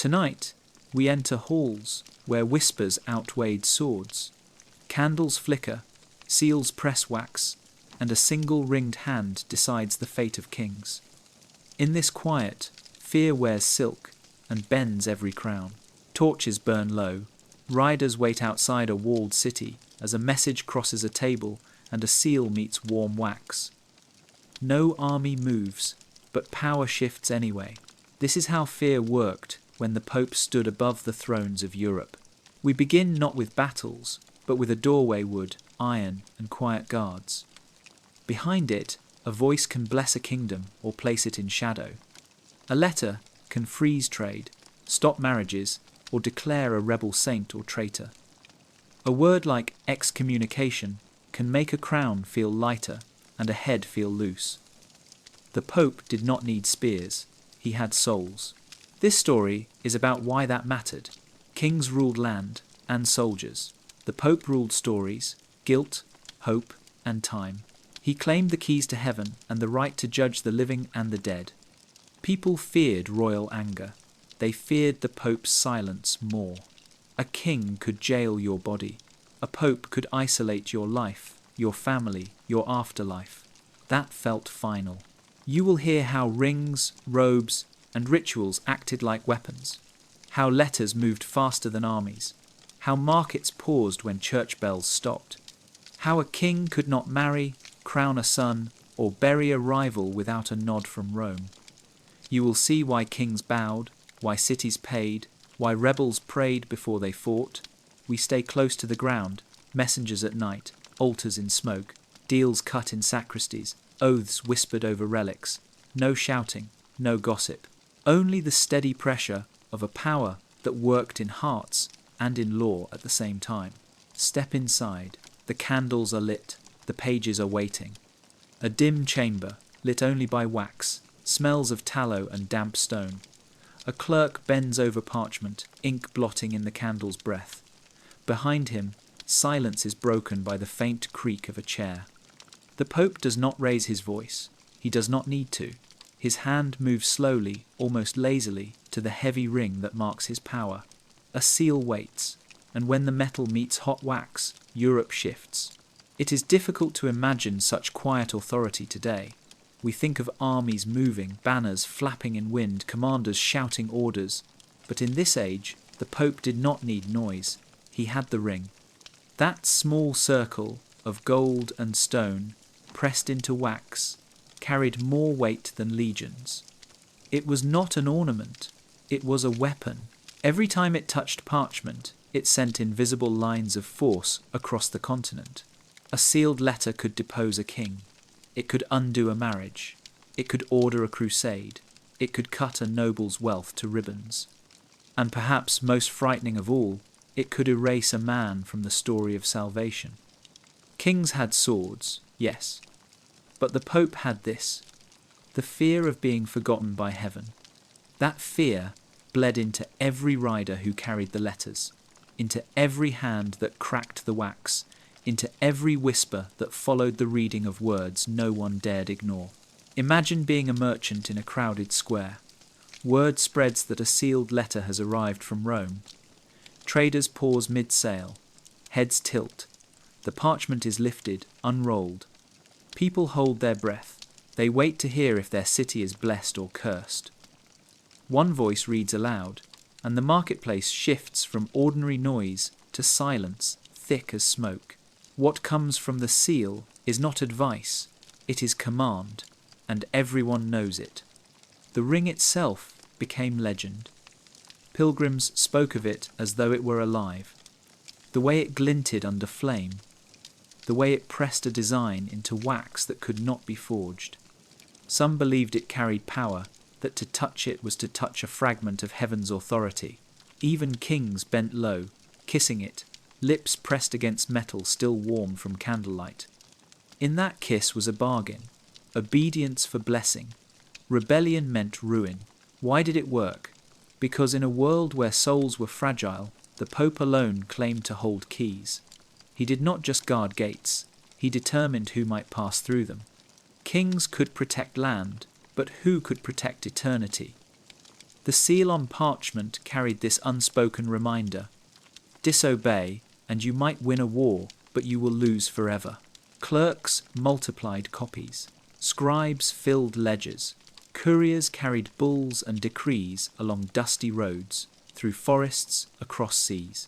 Tonight, we enter halls where whispers outweighed swords. Candles flicker, seals press wax, and a single ringed hand decides the fate of kings. In this quiet, fear wears silk and bends every crown. Torches burn low. Riders wait outside a walled city as a message crosses a table and a seal meets warm wax. No army moves, but power shifts anyway. This is how fear worked when the Pope stood above the thrones of Europe. We begin not with battles, but with a doorway wood, iron, and quiet guards. Behind it, a voice can bless a kingdom or place it in shadow. A letter can freeze trade, stop marriages, or declare a rebel saint or traitor. A word like excommunication can make a crown feel lighter and a head feel loose. The Pope did not need spears, he had souls. This story is about why that mattered. Kings ruled land and soldiers. The Pope ruled stories, guilt, hope, and time. He claimed the keys to heaven and the right to judge the living and the dead. People feared royal anger. They feared the Pope's silence more. A king could jail your body. A Pope could isolate your life, your family, your afterlife. That felt final. You will hear how rings, robes, and rituals acted like weapons. How letters moved faster than armies. How markets paused when church bells stopped. How a king could not marry, crown a son, or bury a rival without a nod from Rome. You will see why kings bowed, why cities paid, why rebels prayed before they fought. We stay close to the ground, messengers at night, altars in smoke, deals cut in sacristies, oaths whispered over relics. No shouting, no gossip. Only the steady pressure of a power that worked in hearts and in law at the same time. Step inside. The candles are lit. The pages are waiting. A dim chamber, lit only by wax, smells of tallow and damp stone. A clerk bends over parchment, ink blotting in the candle's breath. Behind him, silence is broken by the faint creak of a chair. The Pope does not raise his voice. He does not need to. His hand moves slowly, almost lazily, to the heavy ring that marks his power. A seal waits, and when the metal meets hot wax, Europe shifts. It is difficult to imagine such quiet authority today. We think of armies moving, banners flapping in wind, commanders shouting orders. But in this age, the Pope did not need noise. He had the ring. That small circle of gold and stone, pressed into wax, carried more weight than legions. It was not an ornament. It was a weapon. Every time it touched parchment, it sent invisible lines of force across the continent. A sealed letter could depose a king. It could undo a marriage. It could order a crusade. It could cut a noble's wealth to ribbons. And perhaps most frightening of all, it could erase a man from the story of salvation. Kings had swords, yes. But the Pope had this, the fear of being forgotten by heaven. That fear bled into every rider who carried the letters, into every hand that cracked the wax, into every whisper that followed the reading of words no one dared ignore. Imagine being a merchant in a crowded square. Word spreads that a sealed letter has arrived from Rome. Traders pause mid-sail. Heads tilt. The parchment is lifted, unrolled. People hold their breath. They wait to hear if their city is blessed or cursed. One voice reads aloud, and the marketplace shifts from ordinary noise to silence, thick as smoke. What comes from the seal is not advice, it is command, and everyone knows it. The ring itself became legend. Pilgrims spoke of it as though it were alive. The way it glinted under flame, the way it pressed a design into wax that could not be forged. Some believed it carried power, that to touch it was to touch a fragment of heaven's authority. Even kings bent low, kissing it, lips pressed against metal still warm from candlelight. In that kiss was a bargain, obedience for blessing. Rebellion meant ruin. Why did it work? Because in a world where souls were fragile, the Pope alone claimed to hold keys. He did not just guard gates, he determined who might pass through them. Kings could protect land, but who could protect eternity? The seal on parchment carried this unspoken reminder: disobey, and you might win a war, but you will lose forever. Clerks multiplied copies. Scribes filled ledgers. Couriers carried bulls and decrees along dusty roads, through forests, across seas.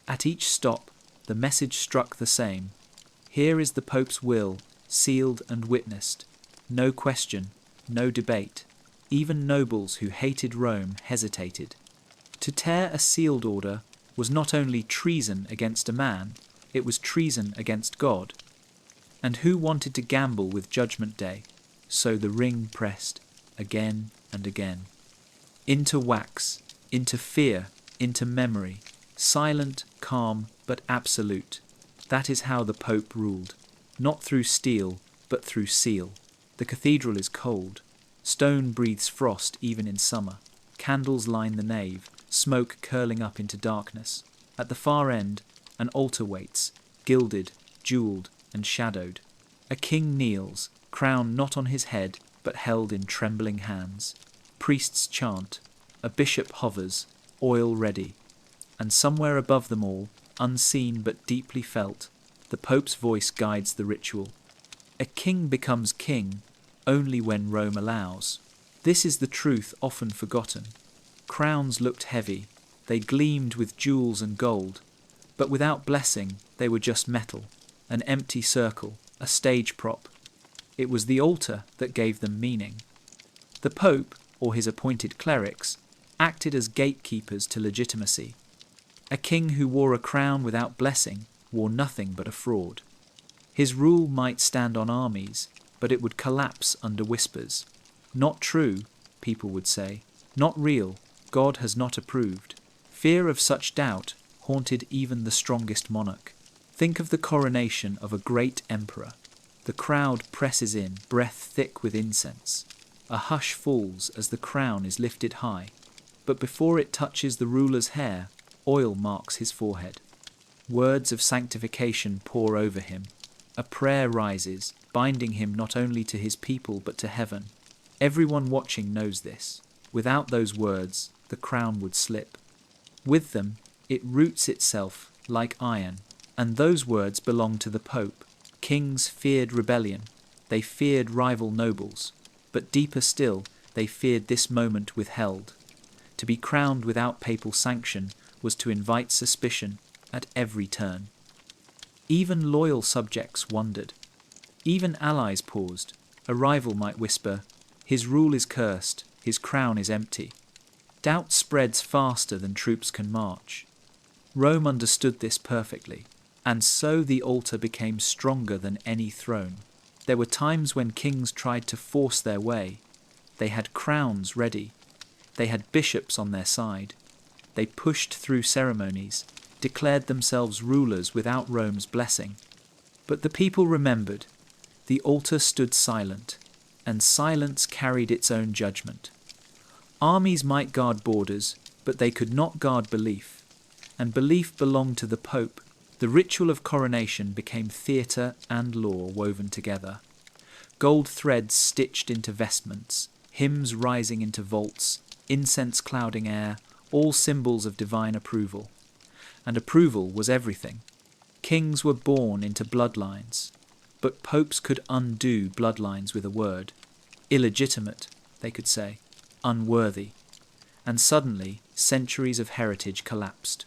At each stop, the message struck the same: here is the Pope's will, sealed and witnessed. No question, no debate. Even nobles who hated Rome hesitated. To tear a sealed order was not only treason against a man, it was treason against God. And who wanted to gamble with Judgment Day? So the ring pressed, again and again. Into wax, into fear, into memory, silent, calm, but absolute. That is how the Pope ruled, not through steel, but through seal. The cathedral is cold. Stone breathes frost even in summer. Candles line the nave, smoke curling up into darkness. At the far end, an altar waits, gilded, jewelled, and shadowed. A king kneels, crown not on his head, but held in trembling hands. Priests chant. A bishop hovers, oil ready. And somewhere above them all, unseen but deeply felt, the Pope's voice guides the ritual. A king becomes king only when Rome allows. This is the truth often forgotten. Crowns looked heavy. They gleamed with jewels and gold. But without blessing, they were just metal, an empty circle, a stage prop. It was the altar that gave them meaning. The Pope, or his appointed clerics, acted as gatekeepers to legitimacy. A king who wore a crown without blessing wore nothing but a fraud. His rule might stand on armies, but it would collapse under whispers. Not true, people would say. Not real. God has not approved. Fear of such doubt haunted even the strongest monarch. Think of the coronation of a great emperor. The crowd presses in, breath thick with incense. A hush falls as the crown is lifted high, but before it touches the ruler's hair, oil marks his forehead. Words of sanctification pour over him. A prayer rises, binding him not only to his people but to heaven. Everyone watching knows this. Without those words, the crown would slip. With them, it roots itself like iron, and those words belong to the Pope. Kings feared rebellion. They feared rival nobles. But deeper still, they feared this moment withheld. To be crowned without papal sanction was to invite suspicion at every turn. Even loyal subjects wondered. Even allies paused. A rival might whisper, "His rule is cursed, his crown is empty." Doubt spreads faster than troops can march. Rome understood this perfectly, and so the altar became stronger than any throne. There were times when kings tried to force their way. They had crowns ready. They had bishops on their side. They pushed through ceremonies, declared themselves rulers without Rome's blessing. But the people remembered. The altar stood silent, and silence carried its own judgment. Armies might guard borders, but they could not guard belief. And belief belonged to the Pope. The ritual of coronation became theatre and law woven together. Gold threads stitched into vestments, hymns rising into vaults, incense clouding air, all symbols of divine approval. And approval was everything. Kings were born into bloodlines, but popes could undo bloodlines with a word. Illegitimate, they could say, unworthy. And suddenly, centuries of heritage collapsed.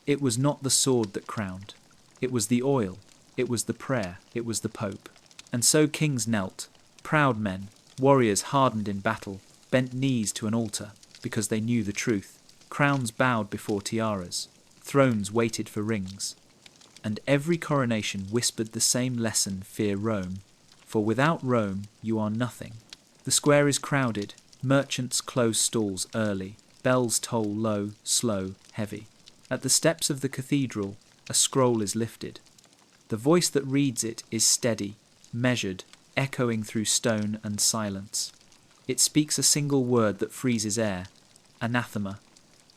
It was not the sword that crowned. It was the oil. It was the prayer. It was the Pope. And so kings knelt. Proud men, warriors hardened in battle, bent knees to an altar because they knew the truth. Crowns bowed before tiaras. Thrones waited for rings. And every coronation whispered the same lesson: fear Rome. For without Rome, you are nothing. The square is crowded. Merchants close stalls early. Bells toll low, slow, heavy. At the steps of the cathedral, a scroll is lifted. The voice that reads it is steady, measured, echoing through stone and silence. It speaks a single word that freezes air: anathema.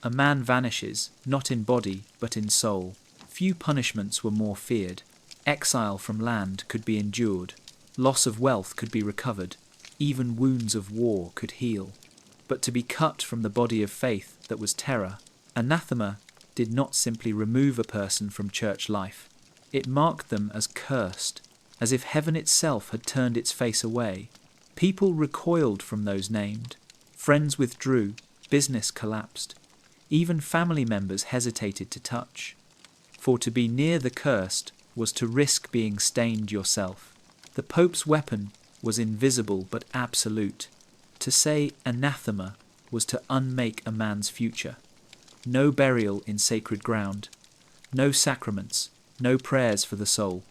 A man vanishes, not in body, but in soul. Few punishments were more feared. Exile from land could be endured. Loss of wealth could be recovered. Even wounds of war could heal. but to be cut from the body of faith that was terror. Anathema did not simply remove a person from church life. It marked them as cursed, as if heaven itself had turned its face away. People recoiled from those named. Friends withdrew. Business collapsed. Even family members hesitated to touch. For to be near the cursed was to risk being stained yourself. The Pope's weapon was invisible but absolute. To say anathema was to unmake a man's future. No burial in sacred ground. No sacraments. No prayers for the soul.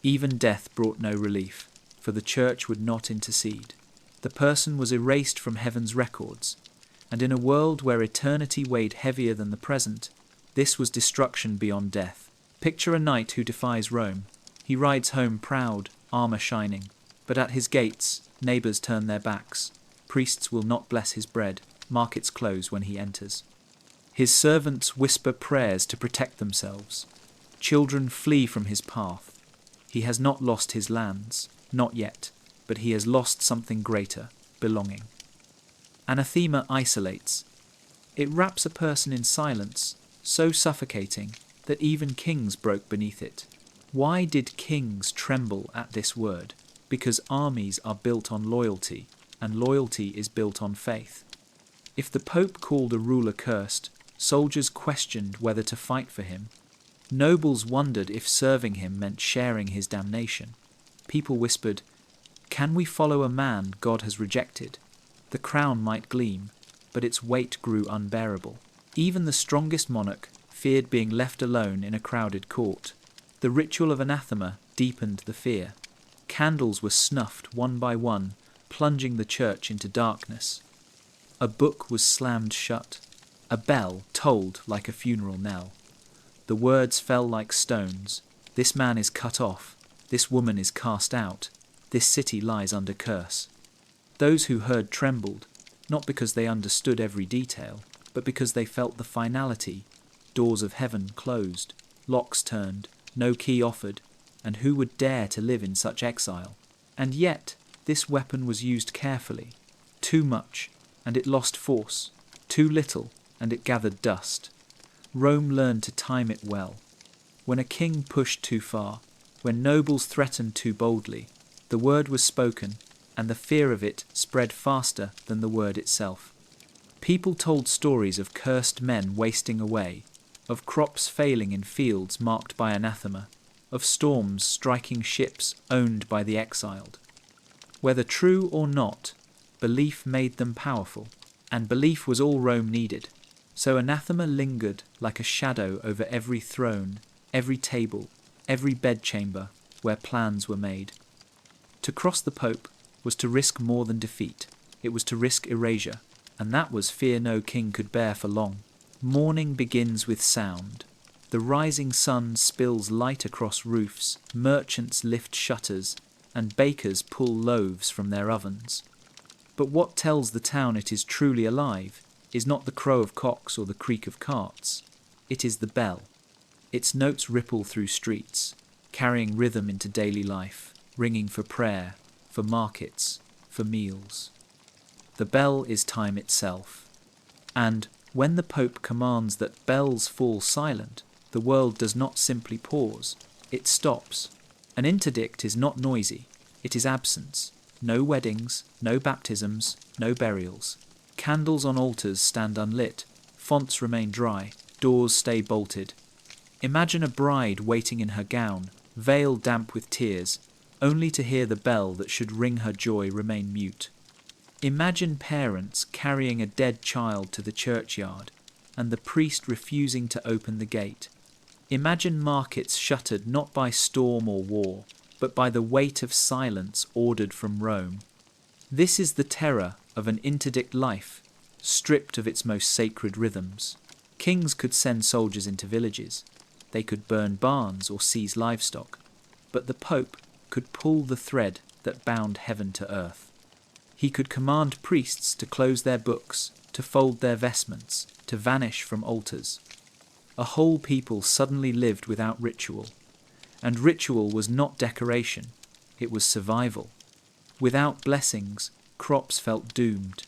Even death brought no relief, for the Church would not intercede. The person was erased from heaven's records, and in a world where eternity weighed heavier than the present, this was destruction beyond death. Picture a knight who defies Rome. He rides home proud, armour shining, but at his gates, neighbours turn their backs. Priests will not bless his bread, markets close when he enters. His servants whisper prayers to protect themselves. Children flee from his path. He has not lost his lands, not yet, but he has lost something greater, belonging. Anathema isolates. It wraps a person in silence, so suffocating that even kings broke beneath it. Why did kings tremble at this word? Because armies are built on loyalty, and loyalty is built on faith. If the Pope called a ruler cursed, soldiers questioned whether to fight for him. Nobles wondered if serving him meant sharing his damnation. People whispered, "Can we follow a man God has rejected?" The crown might gleam, but its weight grew unbearable. Even the strongest monarch feared being left alone in a crowded court. The ritual of anathema deepened the fear. Candles were snuffed one by one, plunging the church into darkness. A book was slammed shut. A bell tolled like a funeral knell. The words fell like stones. This man is cut off. This woman is cast out. This city lies under curse. Those who heard trembled, not because they understood every detail, but because they felt the finality. Doors of heaven closed, locks turned, no key offered, and who would dare to live in such exile? And yet, this weapon was used carefully. Too much, and it lost force. Too little, and it gathered dust. Rome learned to time it well. When a king pushed too far, when nobles threatened too boldly, the word was spoken, and the fear of it spread faster than the word itself. People told stories of cursed men wasting away, of crops failing in fields marked by anathema, of storms striking ships owned by the exiled. Whether true or not, belief made them powerful, and belief was all Rome needed. So anathema lingered like a shadow over every throne, every table, every bedchamber where plans were made. To cross the Pope was to risk more than defeat. It was to risk erasure, and that was fear no king could bear for long. Morning begins with sound. The rising sun spills light across roofs, merchants lift shutters, and bakers pull loaves from their ovens. But what tells the town it is truly alive is not the crow of cocks or the creak of carts. It is the bell. Its notes ripple through streets, carrying rhythm into daily life, ringing for prayer, for markets, for meals. The bell is time itself. And when the Pope commands that bells fall silent, the world does not simply pause, it stops. An interdict is not noisy, it is absence. No weddings, no baptisms, no burials. Candles on altars stand unlit, fonts remain dry, doors stay bolted. Imagine a bride waiting in her gown, veil damp with tears, only to hear the bell that should ring her joy remain mute. Imagine parents carrying a dead child to the churchyard, and the priest refusing to open the gate. Imagine markets shuttered not by storm or war, but by the weight of silence ordered from Rome. This is the terror of an interdict life, stripped of its most sacred rhythms. Kings could send soldiers into villages. They could burn barns or seize livestock. But the Pope could pull the thread that bound heaven to earth. He could command priests to close their books, to fold their vestments, to vanish from altars. A whole people suddenly lived without ritual. And ritual was not decoration, it was survival. Without blessings, crops felt doomed.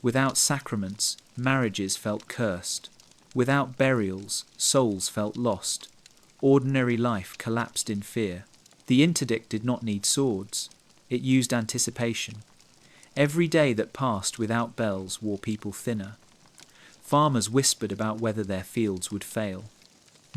Without sacraments, marriages felt cursed. Without burials, souls felt lost. Ordinary life collapsed in fear. The interdict did not need swords. It used anticipation. Every day that passed without bells wore people thinner. Farmers whispered about whether their fields would fail.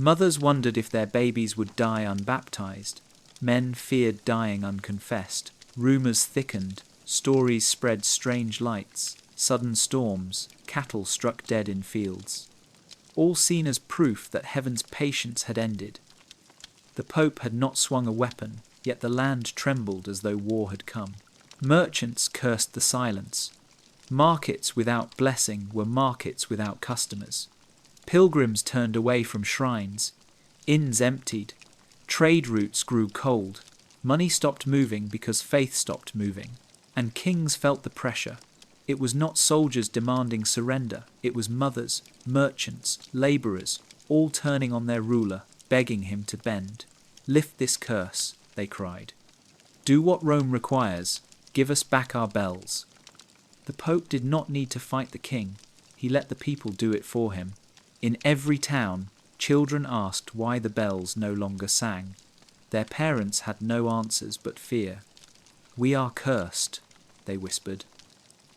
Mothers wondered if their babies would die unbaptized. Men feared dying unconfessed. Rumors thickened. Stories spread strange lights. Sudden storms. Cattle struck dead in fields. All seen as proof that heaven's patience had ended. The Pope had not swung a weapon, yet the land trembled as though war had come. Merchants cursed the silence. Markets without blessing were markets without customers. Pilgrims turned away from shrines. Inns emptied. Trade routes grew cold. Money stopped moving because faith stopped moving. And kings felt the pressure. It was not soldiers demanding surrender. It was mothers, merchants, labourers, all turning on their ruler, begging him to bend. "Lift this curse," they cried. "Do what Rome requires. Give us back our bells." The Pope did not need to fight the king. He let the people do it for him. In every town, children asked why the bells no longer sang. Their parents had no answers but fear. "We are cursed," they whispered.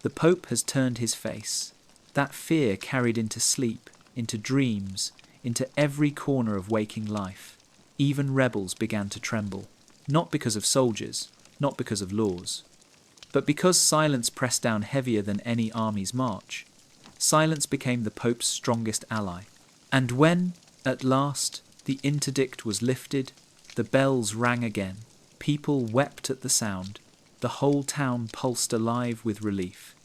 The Pope has turned his face. That fear carried into sleep, into dreams, into every corner of waking life. Even rebels began to tremble, not because of soldiers, not because of laws, but because silence pressed down heavier than any army's march. Silence became the Pope's strongest ally. And when, at last, the interdict was lifted, the bells rang again. People wept at the sound. The whole town pulsed alive with relief.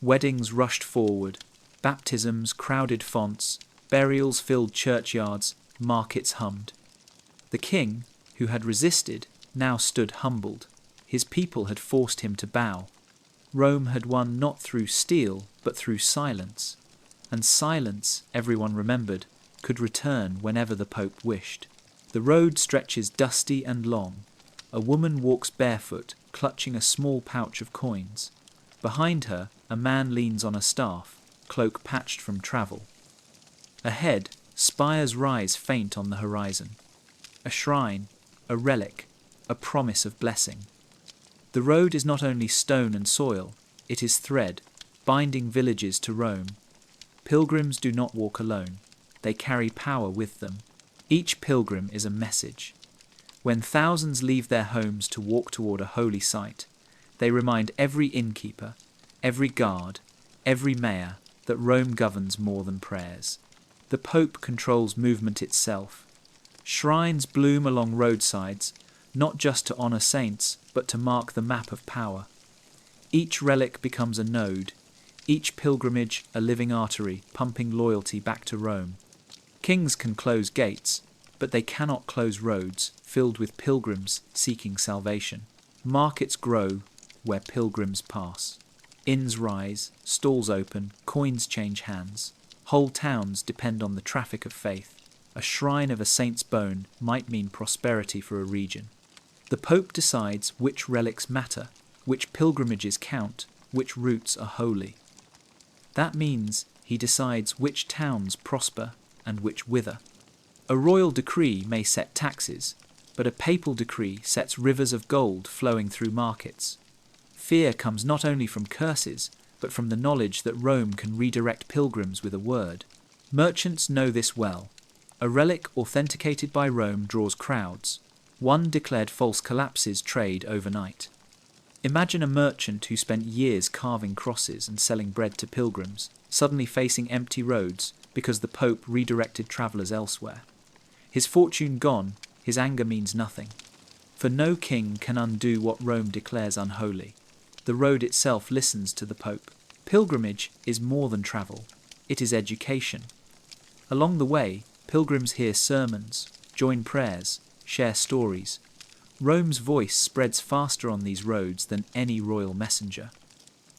Weddings rushed forward. Baptisms crowded fonts. Burials filled churchyards. Markets hummed. The king, who had resisted, now stood humbled. His people had forced him to bow. Rome had won not through steel, but through silence. And silence, everyone remembered, could return whenever the Pope wished. The road stretches dusty and long. A woman walks barefoot, clutching a small pouch of coins. Behind her, a man leans on a staff, cloak patched from travel. Ahead, spires rise faint on the horizon. A shrine, a relic, a promise of blessing. The road is not only stone and soil, it is thread, binding villages to Rome. Pilgrims do not walk alone. They carry power with them. Each pilgrim is a message. When thousands leave their homes to walk toward a holy site, they remind every innkeeper, every guard, every mayor that Rome governs more than prayers. The Pope controls movement itself. Shrines bloom along roadsides, not just to honour saints, but to mark the map of power. Each relic becomes a node, each pilgrimage a living artery pumping loyalty back to Rome. Kings can close gates, but they cannot close roads filled with pilgrims seeking salvation. Markets grow where pilgrims pass. Inns rise, stalls open, coins change hands. Whole towns depend on the traffic of faith. A shrine of a saint's bone might mean prosperity for a region. The Pope decides which relics matter, which pilgrimages count, which routes are holy. That means he decides which towns prosper and which wither. A royal decree may set taxes, but a papal decree sets rivers of gold flowing through markets. Fear comes not only from curses, but from the knowledge that Rome can redirect pilgrims with a word. Merchants know this well. A relic authenticated by Rome draws crowds. One declared false collapses trade overnight. Imagine a merchant who spent years carving crosses and selling bread to pilgrims, suddenly facing empty roads because the Pope redirected travellers elsewhere. His fortune gone, his anger means nothing. For no king can undo what Rome declares unholy. The road itself listens to the Pope. Pilgrimage is more than travel. It is education. Along the way, pilgrims hear sermons, join prayers, share stories. Rome's voice spreads faster on these roads than any royal messenger.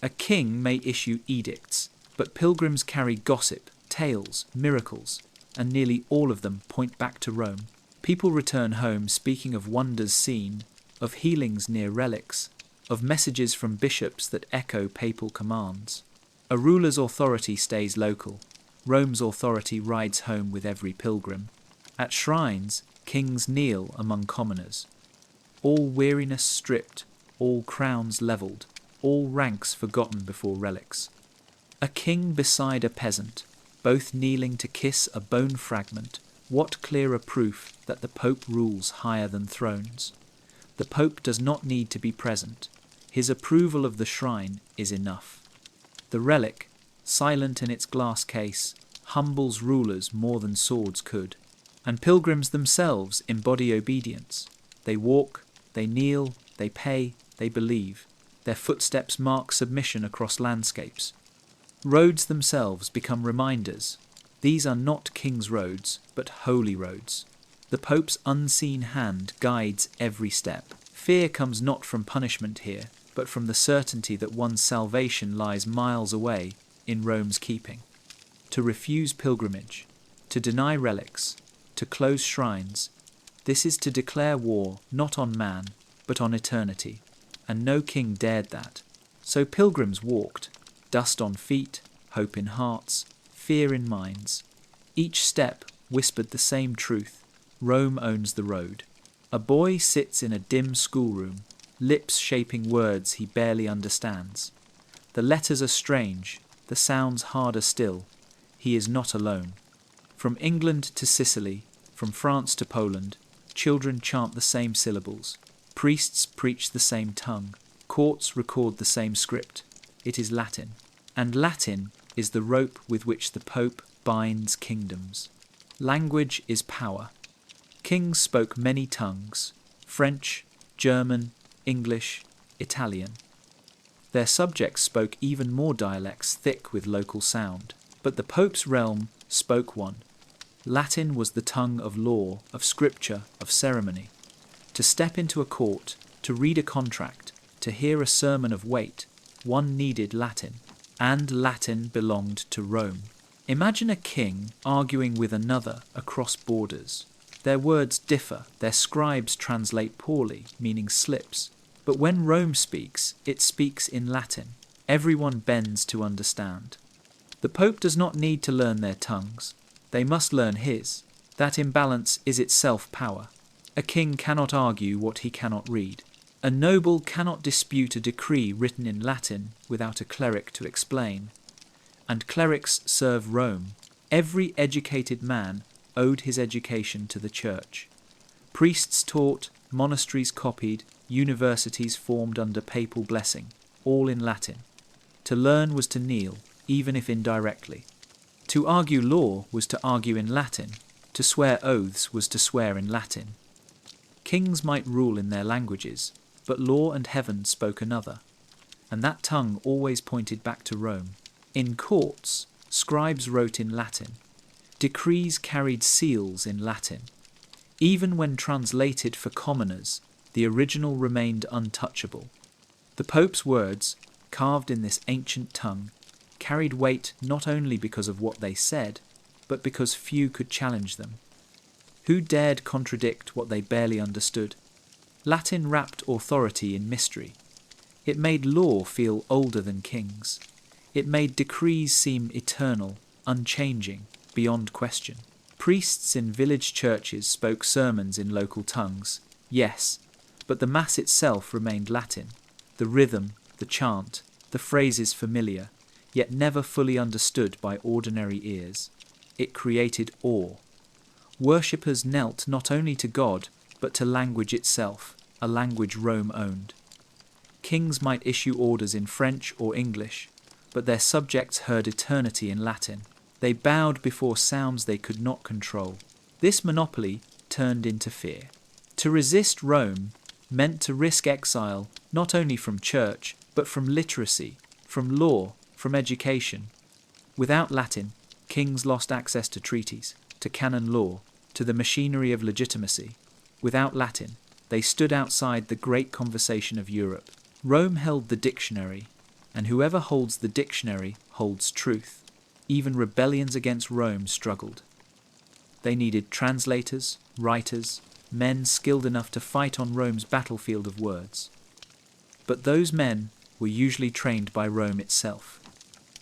A king may issue edicts, but pilgrims carry gossip, tales, miracles, and nearly all of them point back to Rome. People return home speaking of wonders seen, of healings near relics, of messages from bishops that echo papal commands. A ruler's authority stays local. Rome's authority rides home with every pilgrim. At shrines, kings kneel among commoners. All weariness stripped, all crowns levelled, all ranks forgotten before relics. A king beside a peasant, both kneeling to kiss a bone fragment, what clearer proof that the Pope rules higher than thrones? The Pope does not need to be present. His approval of the shrine is enough. The relic, silent in its glass case, humbles rulers more than swords could. And pilgrims themselves embody obedience. They walk, they kneel, they pay, they believe. Their footsteps mark submission across landscapes. Roads themselves become reminders. These are not king's roads, but holy roads. The Pope's unseen hand guides every step. Fear comes not from punishment here, but from the certainty that one's salvation lies miles away in Rome's keeping. To refuse pilgrimage, to deny relics, to close shrines, this is to declare war not on man, but on eternity, and no king dared that. So pilgrims walked, dust on feet, hope in hearts, fear in minds. Each step whispered the same truth: Rome owns the road. A boy sits in a dim schoolroom, lips shaping words he barely understands. The letters are strange, the sounds harder still. He is not alone. From England to Sicily, from France to Poland, children chant the same syllables. Priests preach the same tongue. Courts record the same script. It is Latin. And Latin is the rope with which the Pope binds kingdoms. Language is power. Kings spoke many tongues: French, German, English, Italian. Their subjects spoke even more dialects thick with local sound. But the Pope's realm spoke one. Latin was the tongue of law, of scripture, of ceremony. To step into a court, to read a contract, to hear a sermon of weight, one needed Latin. And Latin belonged to Rome. Imagine a king arguing with another across borders. Their words differ, their scribes translate poorly, meaning slips. But when Rome speaks, it speaks in Latin. Everyone bends to understand. The Pope does not need to learn their tongues. They must learn his. That imbalance is itself power. A king cannot argue what he cannot read. A noble cannot dispute a decree written in Latin without a cleric to explain. And clerics serve Rome. Every educated man owed his education to the church. Priests taught, monasteries copied, universities formed under papal blessing, all in Latin. To learn was to kneel, even if indirectly. To argue law was to argue in Latin. To swear oaths was to swear in Latin. Kings might rule in their languages, but law and heaven spoke another, and that tongue always pointed back to Rome. In courts, scribes wrote in Latin. Decrees carried seals in Latin. Even when translated for commoners, the original remained untouchable. The Pope's words, carved in this ancient tongue, carried weight not only because of what they said, but because few could challenge them. Who dared contradict what they barely understood? Latin wrapped authority in mystery. It made law feel older than kings. It made decrees seem eternal, unchanging, beyond question. Priests in village churches spoke sermons in local tongues, yes, but the Mass itself remained Latin. The rhythm, the chant, the phrases familiar, yet never fully understood by ordinary ears. It created awe. Worshippers knelt not only to God, but to language itself, a language Rome owned. Kings might issue orders in French or English, but their subjects heard eternity in Latin. They bowed before sounds they could not control. This monopoly turned into fear. To resist Rome meant to risk exile not only from church, but from literacy, from law, from education. Without Latin, kings lost access to treaties, to canon law, to the machinery of legitimacy. Without Latin, they stood outside the great conversation of Europe. Rome held the dictionary, and whoever holds the dictionary holds truth. Even rebellions against Rome struggled. They needed translators, writers, men skilled enough to fight on Rome's battlefield of words. But those men were usually trained by Rome itself.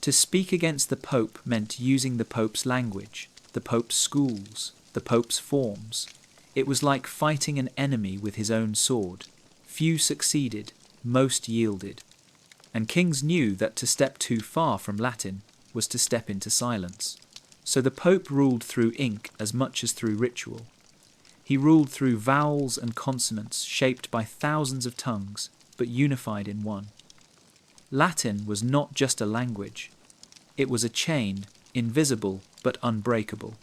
To speak against the Pope meant using the Pope's language, the Pope's schools, the Pope's forms. It was like fighting an enemy with his own sword. Few succeeded, most yielded. And kings knew that to step too far from Latin was to step into silence. So the Pope ruled through ink as much as through ritual. He ruled through vowels and consonants shaped by thousands of tongues, but unified in one. Latin was not just a language. It was a chain, invisible but unbreakable.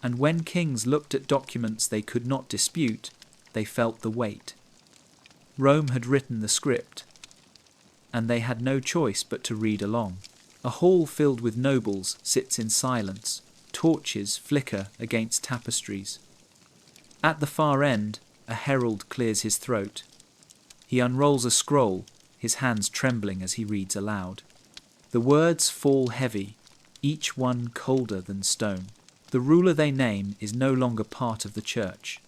And when kings looked at documents they could not dispute, they felt the weight. Rome had written the script, and they had no choice but to read along. A hall filled with nobles sits in silence. Torches flicker against tapestries. At the far end, a herald clears his throat. He unrolls a scroll, his hands trembling as he reads aloud. The words fall heavy, each one colder than stone. The ruler they name is no longer part of the church.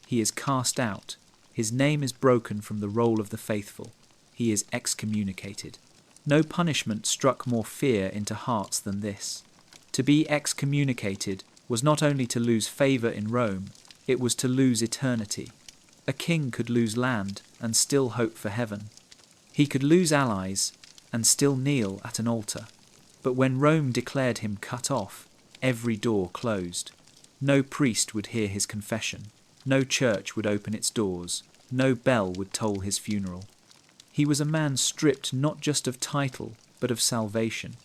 He is cast out. His name is broken from the roll of the faithful. He is excommunicated. No punishment struck more fear into hearts than this. To be excommunicated was not only to lose favour in Rome, it was to lose eternity. A king could lose land and still hope for heaven. He could lose allies and still kneel at an altar. But when Rome declared him cut off, every door closed. No priest would hear his confession. No church would open its doors. No bell would toll his funeral. He was a man stripped not just of title, but of salvation.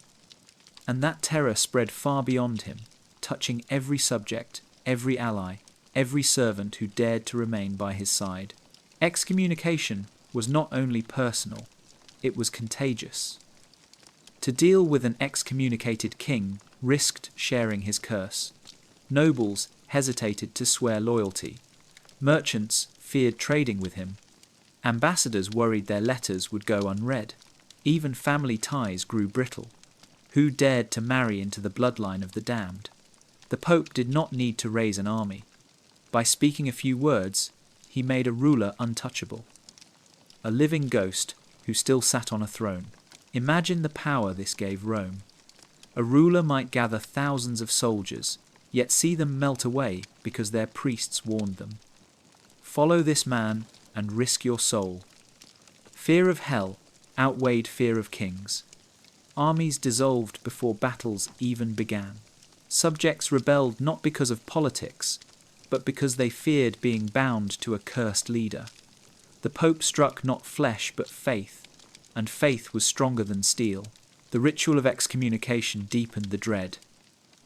And that terror spread far beyond him, touching every subject, every ally, every servant who dared to remain by his side. Excommunication was not only personal, it was contagious. To deal with an excommunicated king risked sharing his curse. Nobles hesitated to swear loyalty. Merchants feared trading with him. Ambassadors worried their letters would go unread. Even family ties grew brittle. Who dared to marry into the bloodline of the damned? The Pope did not need to raise an army. By speaking a few words, he made a ruler untouchable. A living ghost who still sat on a throne. Imagine the power this gave Rome. A ruler might gather thousands of soldiers, yet see them melt away because their priests warned them. Follow this man and risk your soul. Fear of hell outweighed fear of kings. Armies dissolved before battles even began. Subjects rebelled not because of politics, but because they feared being bound to a cursed leader. The Pope struck not flesh but faith, and faith was stronger than steel. The ritual of excommunication deepened the dread.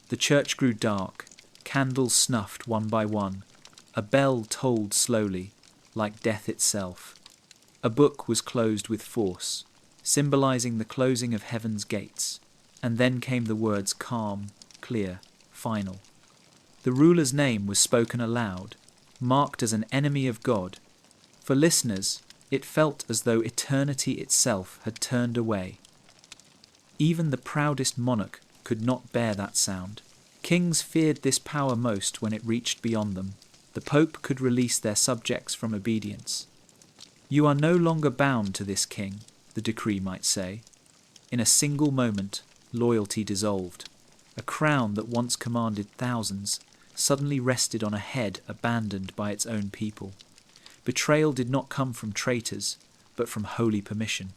The church grew dark, candles snuffed one by one. A bell tolled slowly, like death itself. A book was closed with force, symbolizing the closing of heaven's gates. And then came the words calm, clear, final. The ruler's name was spoken aloud, marked as an enemy of God. For listeners, it felt as though eternity itself had turned away. Even the proudest monarch could not bear that sound. Kings feared this power most when it reached beyond them. The Pope could release their subjects from obedience. You are no longer bound to this king, the decree might say. In a single moment, loyalty dissolved. A crown that once commanded thousands suddenly rested on a head abandoned by its own people. Betrayal did not come from traitors, but from holy permission.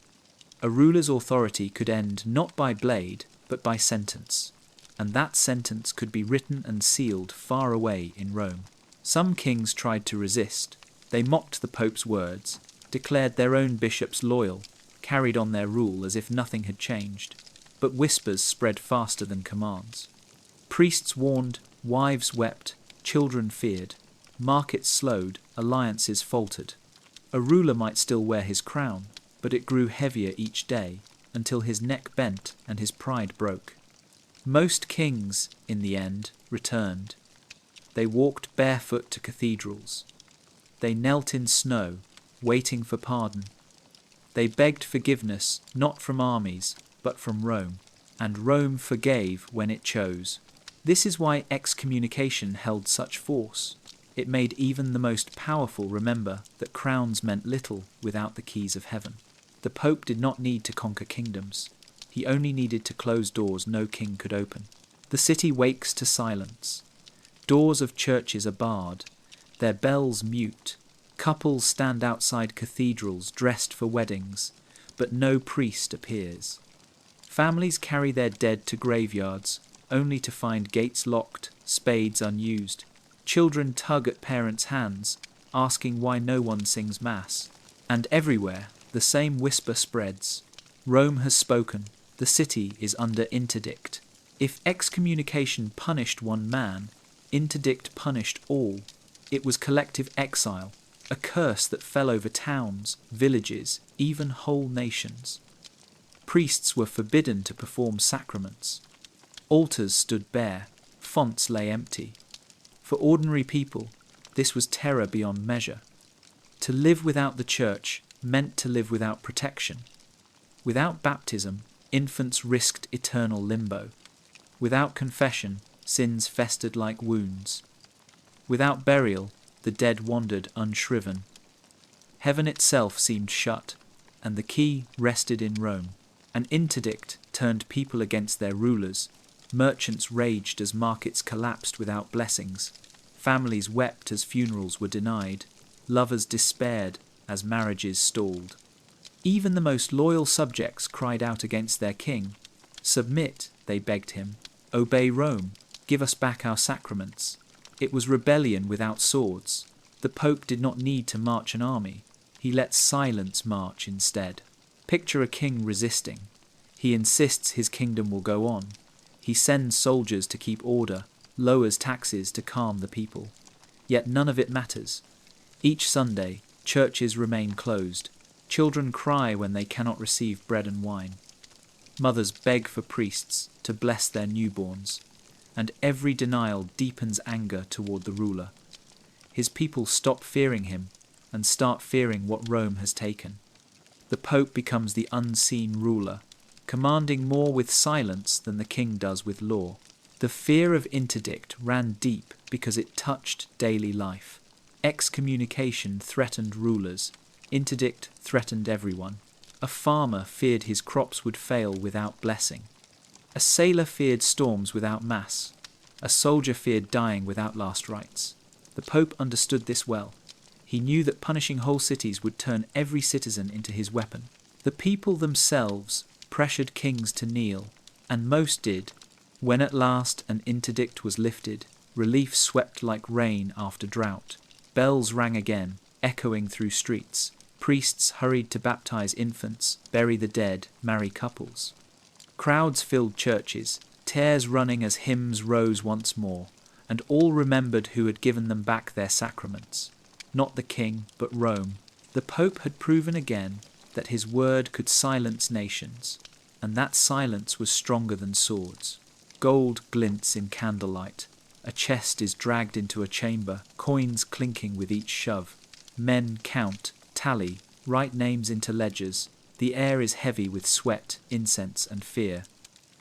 A ruler's authority could end not by blade, but by sentence, and that sentence could be written and sealed far away in Rome. Some kings tried to resist. They mocked the Pope's words, declared their own bishops loyal, carried on their rule as if nothing had changed. But whispers spread faster than commands. Priests warned, wives wept, children feared. Markets slowed, alliances faltered. A ruler might still wear his crown, but it grew heavier each day, until his neck bent and his pride broke. Most kings, in the end, returned. They walked barefoot to cathedrals. They knelt in snow, waiting for pardon. They begged forgiveness, not from armies, but from Rome, and Rome forgave when it chose. This is why excommunication held such force. It made even the most powerful remember that crowns meant little without the keys of heaven. The Pope did not need to conquer kingdoms. He only needed to close doors no king could open. The city wakes to silence. Doors of churches are barred, their bells mute. Couples stand outside cathedrals dressed for weddings, but no priest appears. Families carry their dead to graveyards, only to find gates locked, spades unused. Children tug at parents' hands, asking why no one sings mass. And everywhere, the same whisper spreads. Rome has spoken. The city is under interdict. If excommunication punished one man, interdict punished all. It was collective exile, a curse that fell over towns, villages, even whole nations. Priests were forbidden to perform sacraments. Altars stood bare, fonts lay empty. For ordinary people, this was terror beyond measure. To live without the church meant to live without protection. Without baptism, infants risked eternal limbo. Without confession, sins festered like wounds. Without burial, the dead wandered unshriven. Heaven itself seemed shut, and the key rested in Rome. An interdict turned people against their rulers. Merchants raged as markets collapsed without blessings. Families wept as funerals were denied. Lovers despaired as marriages stalled. Even the most loyal subjects cried out against their king. Submit, they begged him. Obey Rome. Give us back our sacraments. It was rebellion without swords. The Pope did not need to march an army. He let silence march instead. Picture a king resisting. He insists his kingdom will go on. He sends soldiers to keep order, lowers taxes to calm the people. Yet none of it matters. Each Sunday, churches remain closed. Children cry when they cannot receive bread and wine. Mothers beg for priests to bless their newborns, and every denial deepens anger toward the ruler. His people stop fearing him and start fearing what Rome has taken. The Pope becomes the unseen ruler, commanding more with silence than the king does with law. The fear of interdict ran deep because it touched daily life. Excommunication threatened rulers. Interdict threatened everyone. A farmer feared his crops would fail without blessing. A sailor feared storms without mass. A soldier feared dying without last rites. The Pope understood this well. He knew that punishing whole cities would turn every citizen into his weapon. The people themselves pressured kings to kneel, and most did. When at last an interdict was lifted, relief swept like rain after drought. Bells rang again, echoing through streets. Priests hurried to baptize infants, bury the dead, marry couples. Crowds filled churches, tears running as hymns rose once more, and all remembered who had given them back their sacraments. Not the king, but Rome. The Pope had proven again that his word could silence nations, and that silence was stronger than swords. Gold glints in candlelight. A chest is dragged into a chamber, coins clinking with each shove. Men count, tally, write names into ledgers. The air is heavy with sweat, incense, and fear.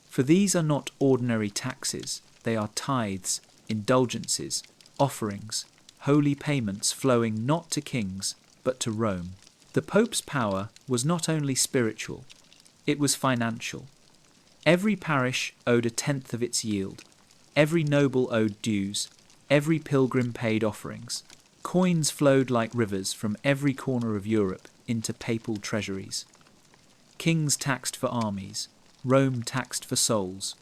For these are not ordinary taxes, they are tithes, indulgences, offerings, holy payments flowing not to kings, but to Rome. The Pope's power was not only spiritual, it was financial. Every parish owed a tenth of its yield. Every noble owed dues. Every pilgrim paid offerings. Coins flowed like rivers from every corner of Europe into papal treasuries. Kings taxed for armies. Rome taxed for souls.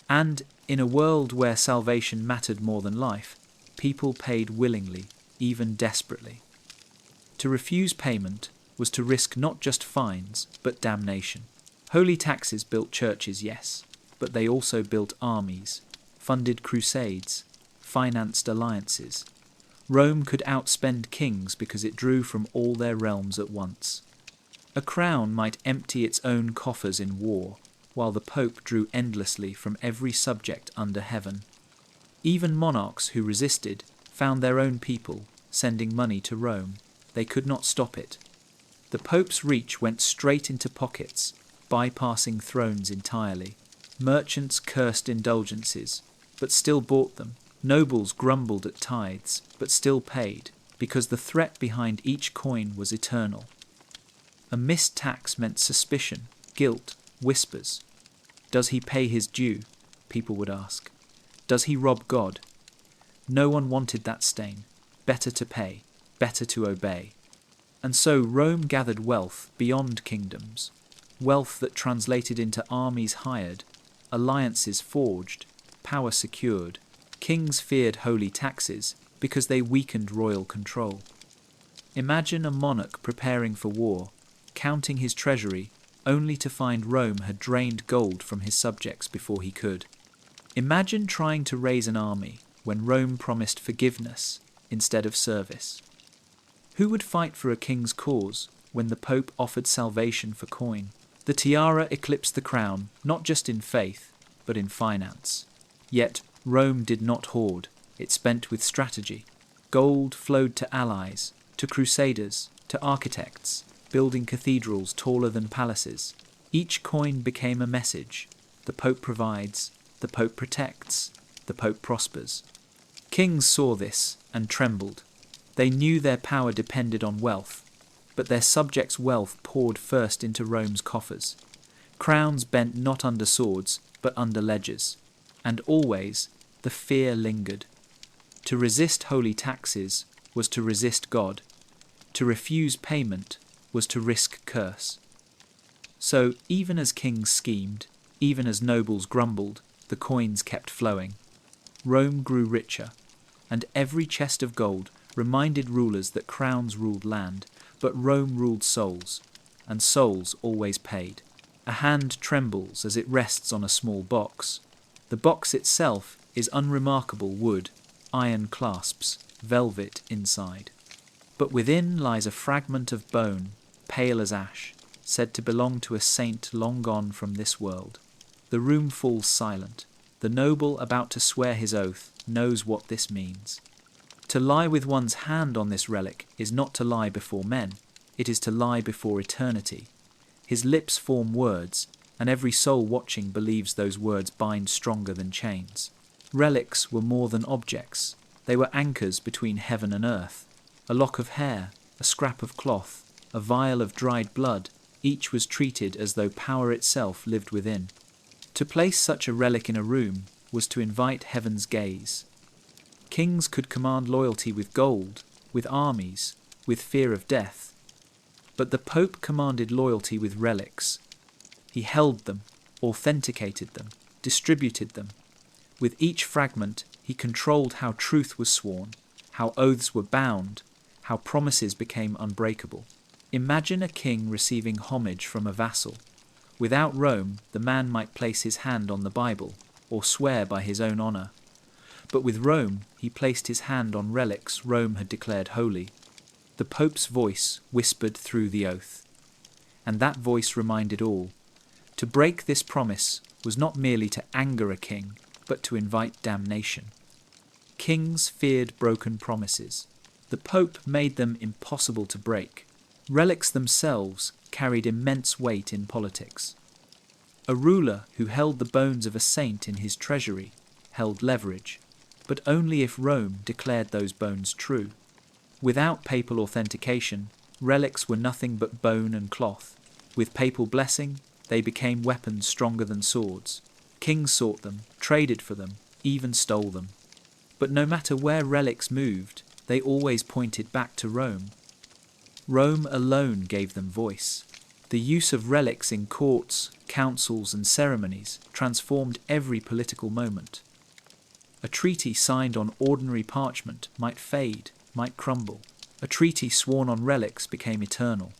And in a world where salvation mattered more than life, people paid willingly, even desperately. To refuse payment was to risk not just fines, but damnation. Holy taxes built churches, yes, but they also built armies, funded crusades, financed alliances. Rome could outspend kings because it drew from all their realms at once. A crown might empty its own coffers in war, while the Pope drew endlessly from every subject under heaven. Even monarchs who resisted found their own people, sending money to Rome. They could not stop it. The Pope's reach went straight into pockets, bypassing thrones entirely. Merchants cursed indulgences, but still bought them. Nobles grumbled at tithes, but still paid, because the threat behind each coin was eternal. A missed tax meant suspicion, guilt, whispers. Does he pay his due? People would ask. Does he rob God? No one wanted that stain. Better to pay, better to obey. And so Rome gathered wealth beyond kingdoms, wealth that translated into armies hired, alliances forged, power secured. Kings feared holy taxes because they weakened royal control. Imagine a monarch preparing for war, counting his treasury, only to find Rome had drained gold from his subjects before he could. Imagine trying to raise an army when Rome promised forgiveness instead of service. Who would fight for a king's cause when the Pope offered salvation for coin? The tiara eclipsed the crown, not just in faith, but in finance. Yet Rome did not hoard, it spent with strategy. Gold flowed to allies, to crusaders, to architects, building cathedrals taller than palaces. Each coin became a message. The Pope provides, the Pope protects, the Pope prospers. Kings saw this and trembled. They knew their power depended on wealth, but their subjects' wealth poured first into Rome's coffers. Crowns bent not under swords, but under ledgers. And always, the fear lingered. To resist holy taxes was to resist God. To refuse payment was to risk curse. So, even as kings schemed, even as nobles grumbled, the coins kept flowing. Rome grew richer, and every chest of gold reminded rulers that crowns ruled land, but Rome ruled souls, and souls always paid. A hand trembles as it rests on a small box. The box itself is unremarkable wood, iron clasps, velvet inside. But within lies a fragment of bone, pale as ash, said to belong to a saint long gone from this world. The room falls silent. The noble about to swear his oath knows what this means. To lie with one's hand on this relic is not to lie before men, it is to lie before eternity. His lips form words, and every soul watching believes those words bind stronger than chains. Relics were more than objects. They were anchors between heaven and earth. A lock of hair, a scrap of cloth, a vial of dried blood, each was treated as though power itself lived within. To place such a relic in a room was to invite heaven's gaze. Kings could command loyalty with gold, with armies, with fear of death. But the Pope commanded loyalty with relics. He held them, authenticated them, distributed them. With each fragment, he controlled how truth was sworn, how oaths were bound, how promises became unbreakable. Imagine a king receiving homage from a vassal. Without Rome, the man might place his hand on the Bible, or swear by his own honor. But with Rome, he placed his hand on relics Rome had declared holy. The Pope's voice whispered through the oath. And that voice reminded all. To break this promise was not merely to anger a king, but to invite damnation. Kings feared broken promises. The Pope made them impossible to break. Relics themselves carried immense weight in politics. A ruler who held the bones of a saint in his treasury held leverage, but only if Rome declared those bones true. Without papal authentication, relics were nothing but bone and cloth. With papal blessing, they became weapons stronger than swords. Kings sought them, traded for them, even stole them. But no matter where relics moved, they always pointed back to Rome. Rome alone gave them voice. The use of relics in courts, councils, and ceremonies transformed every political moment. A treaty signed on ordinary parchment might fade, might crumble. A treaty sworn on relics became eternal.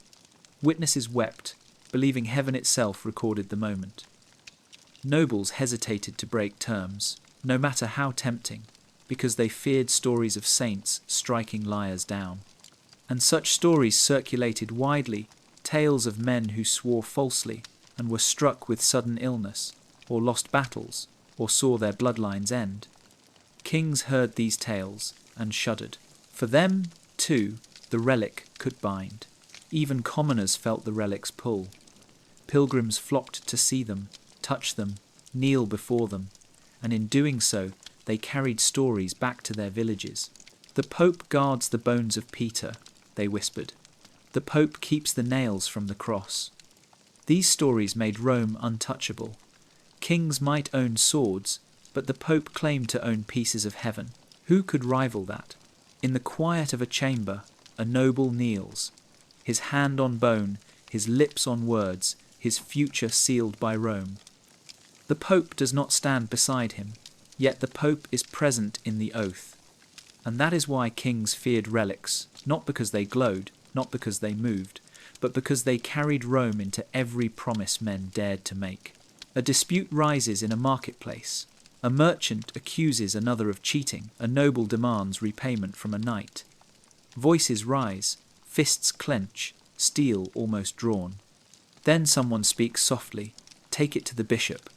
Witnesses wept, believing heaven itself recorded the moment. Nobles hesitated to break terms, no matter how tempting, because they feared stories of saints striking liars down. And such stories circulated widely, tales of men who swore falsely and were struck with sudden illness, or lost battles, or saw their bloodlines end. Kings heard these tales and shuddered. For them, too, the relic could bind. Even commoners felt the relic's pull. Pilgrims flocked to see them, touch them, kneel before them, and in doing so, they carried stories back to their villages. The Pope guards the bones of Peter, they whispered. The Pope keeps the nails from the cross. These stories made Rome untouchable. Kings might own swords, but the Pope claimed to own pieces of heaven. Who could rival that? In the quiet of a chamber, a noble kneels, his hand on bone, his lips on words, his future sealed by Rome. The Pope does not stand beside him, yet the Pope is present in the oath. And that is why kings feared relics, not because they glowed, not because they moved, but because they carried Rome into every promise men dared to make. A dispute rises in a marketplace. A merchant accuses another of cheating, a noble demands repayment from a knight. Voices rise, fists clench, steel almost drawn. Then someone speaks softly, "Take it to the bishop."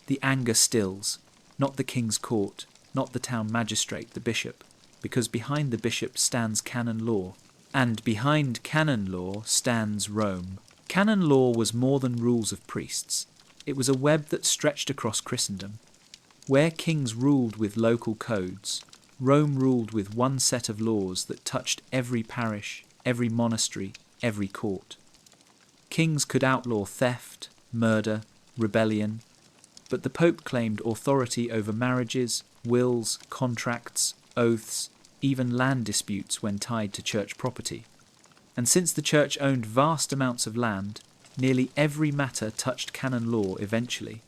The anger stills, not the king's court, not the town magistrate, the bishop, because behind the bishop stands canon law, and behind canon law stands Rome. Canon law was more than rules of priests. It was a web that stretched across Christendom. Where kings ruled with local codes, Rome ruled with one set of laws that touched every parish, every monastery, every court. Kings could outlaw theft, murder, rebellion, but the Pope claimed authority over marriages, wills, contracts, oaths, even land disputes when tied to church property. And since the church owned vast amounts of land, nearly every matter touched canon law eventually.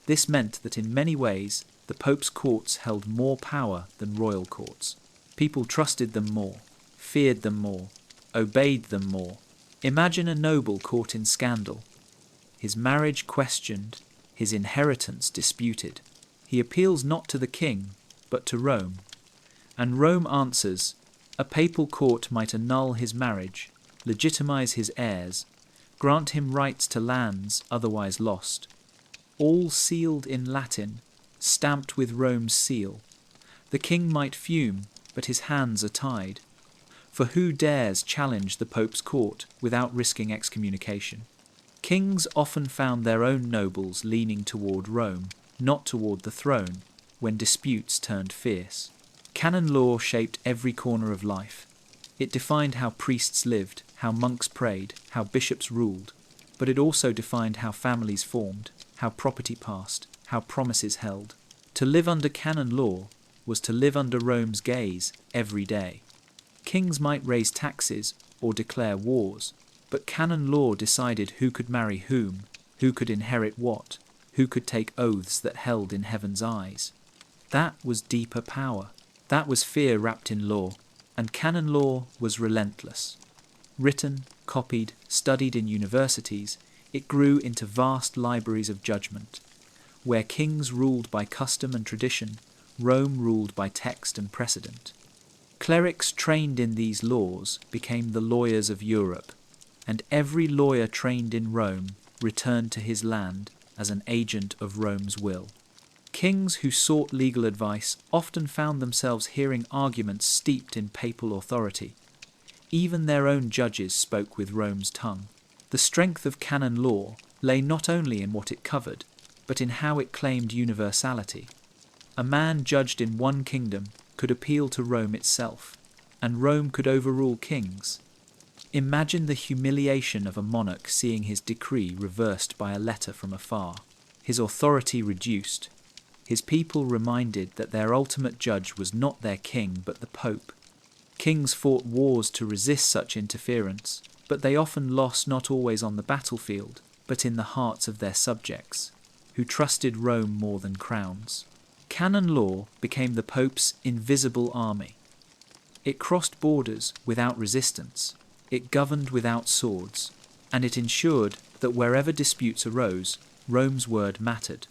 This meant that in many ways, the Pope's courts held more power than royal courts. People trusted them more, feared them more, obeyed them more. Imagine a noble caught in scandal. His marriage questioned, his inheritance disputed. He appeals not to the king, but to Rome. And Rome answers, a papal court might annul his marriage, legitimize his heirs, grant him rights to lands otherwise lost. All sealed in Latin, stamped with Rome's seal. The king might fume, but his hands are tied. For who dares challenge the Pope's court without risking excommunication? Kings often found their own nobles leaning toward Rome, not toward the throne, when disputes turned fierce. Canon law shaped every corner of life. It defined how priests lived, how monks prayed, how bishops ruled, but it also defined how families formed, how property passed, how promises held. To live under canon law was to live under Rome's gaze every day. Kings might raise taxes or declare wars, but canon law decided who could marry whom, who could inherit what, who could take oaths that held in heaven's eyes. That was deeper power. That was fear wrapped in law, and canon law was relentless. Written, copied, studied in universities, it grew into vast libraries of judgment. Where kings ruled by custom and tradition, Rome ruled by text and precedent. Clerics trained in these laws became the lawyers of Europe, and every lawyer trained in Rome returned to his land as an agent of Rome's will. Kings who sought legal advice often found themselves hearing arguments steeped in papal authority. Even their own judges spoke with Rome's tongue. The strength of canon law lay not only in what it covered, but in how it claimed universality. A man judged in one kingdom could appeal to Rome itself, and Rome could overrule kings. Imagine the humiliation of a monarch seeing his decree reversed by a letter from afar, his authority reduced, his people reminded that their ultimate judge was not their king but the Pope. Kings fought wars to resist such interference, but they often lost not always on the battlefield, but in the hearts of their subjects, who trusted Rome more than crowns. Canon law became the Pope's invisible army. It crossed borders without resistance, it governed without swords, and it ensured that wherever disputes arose, Rome's word mattered.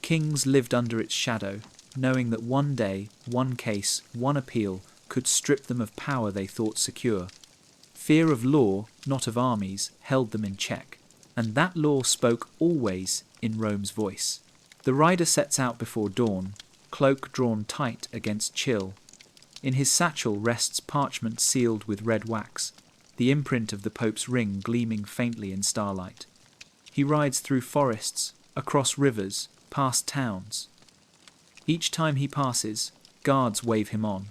Kings lived under its shadow, knowing that one day, one case, one appeal could strip them of power they thought secure. Fear of law, not of armies, held them in check, and that law spoke always in Rome's voice. The rider sets out before dawn, cloak drawn tight against chill. In his satchel rests parchment sealed with red wax, the imprint of the Pope's ring gleaming faintly in starlight. He rides through forests, across rivers, past towns. Each time he passes, guards wave him on.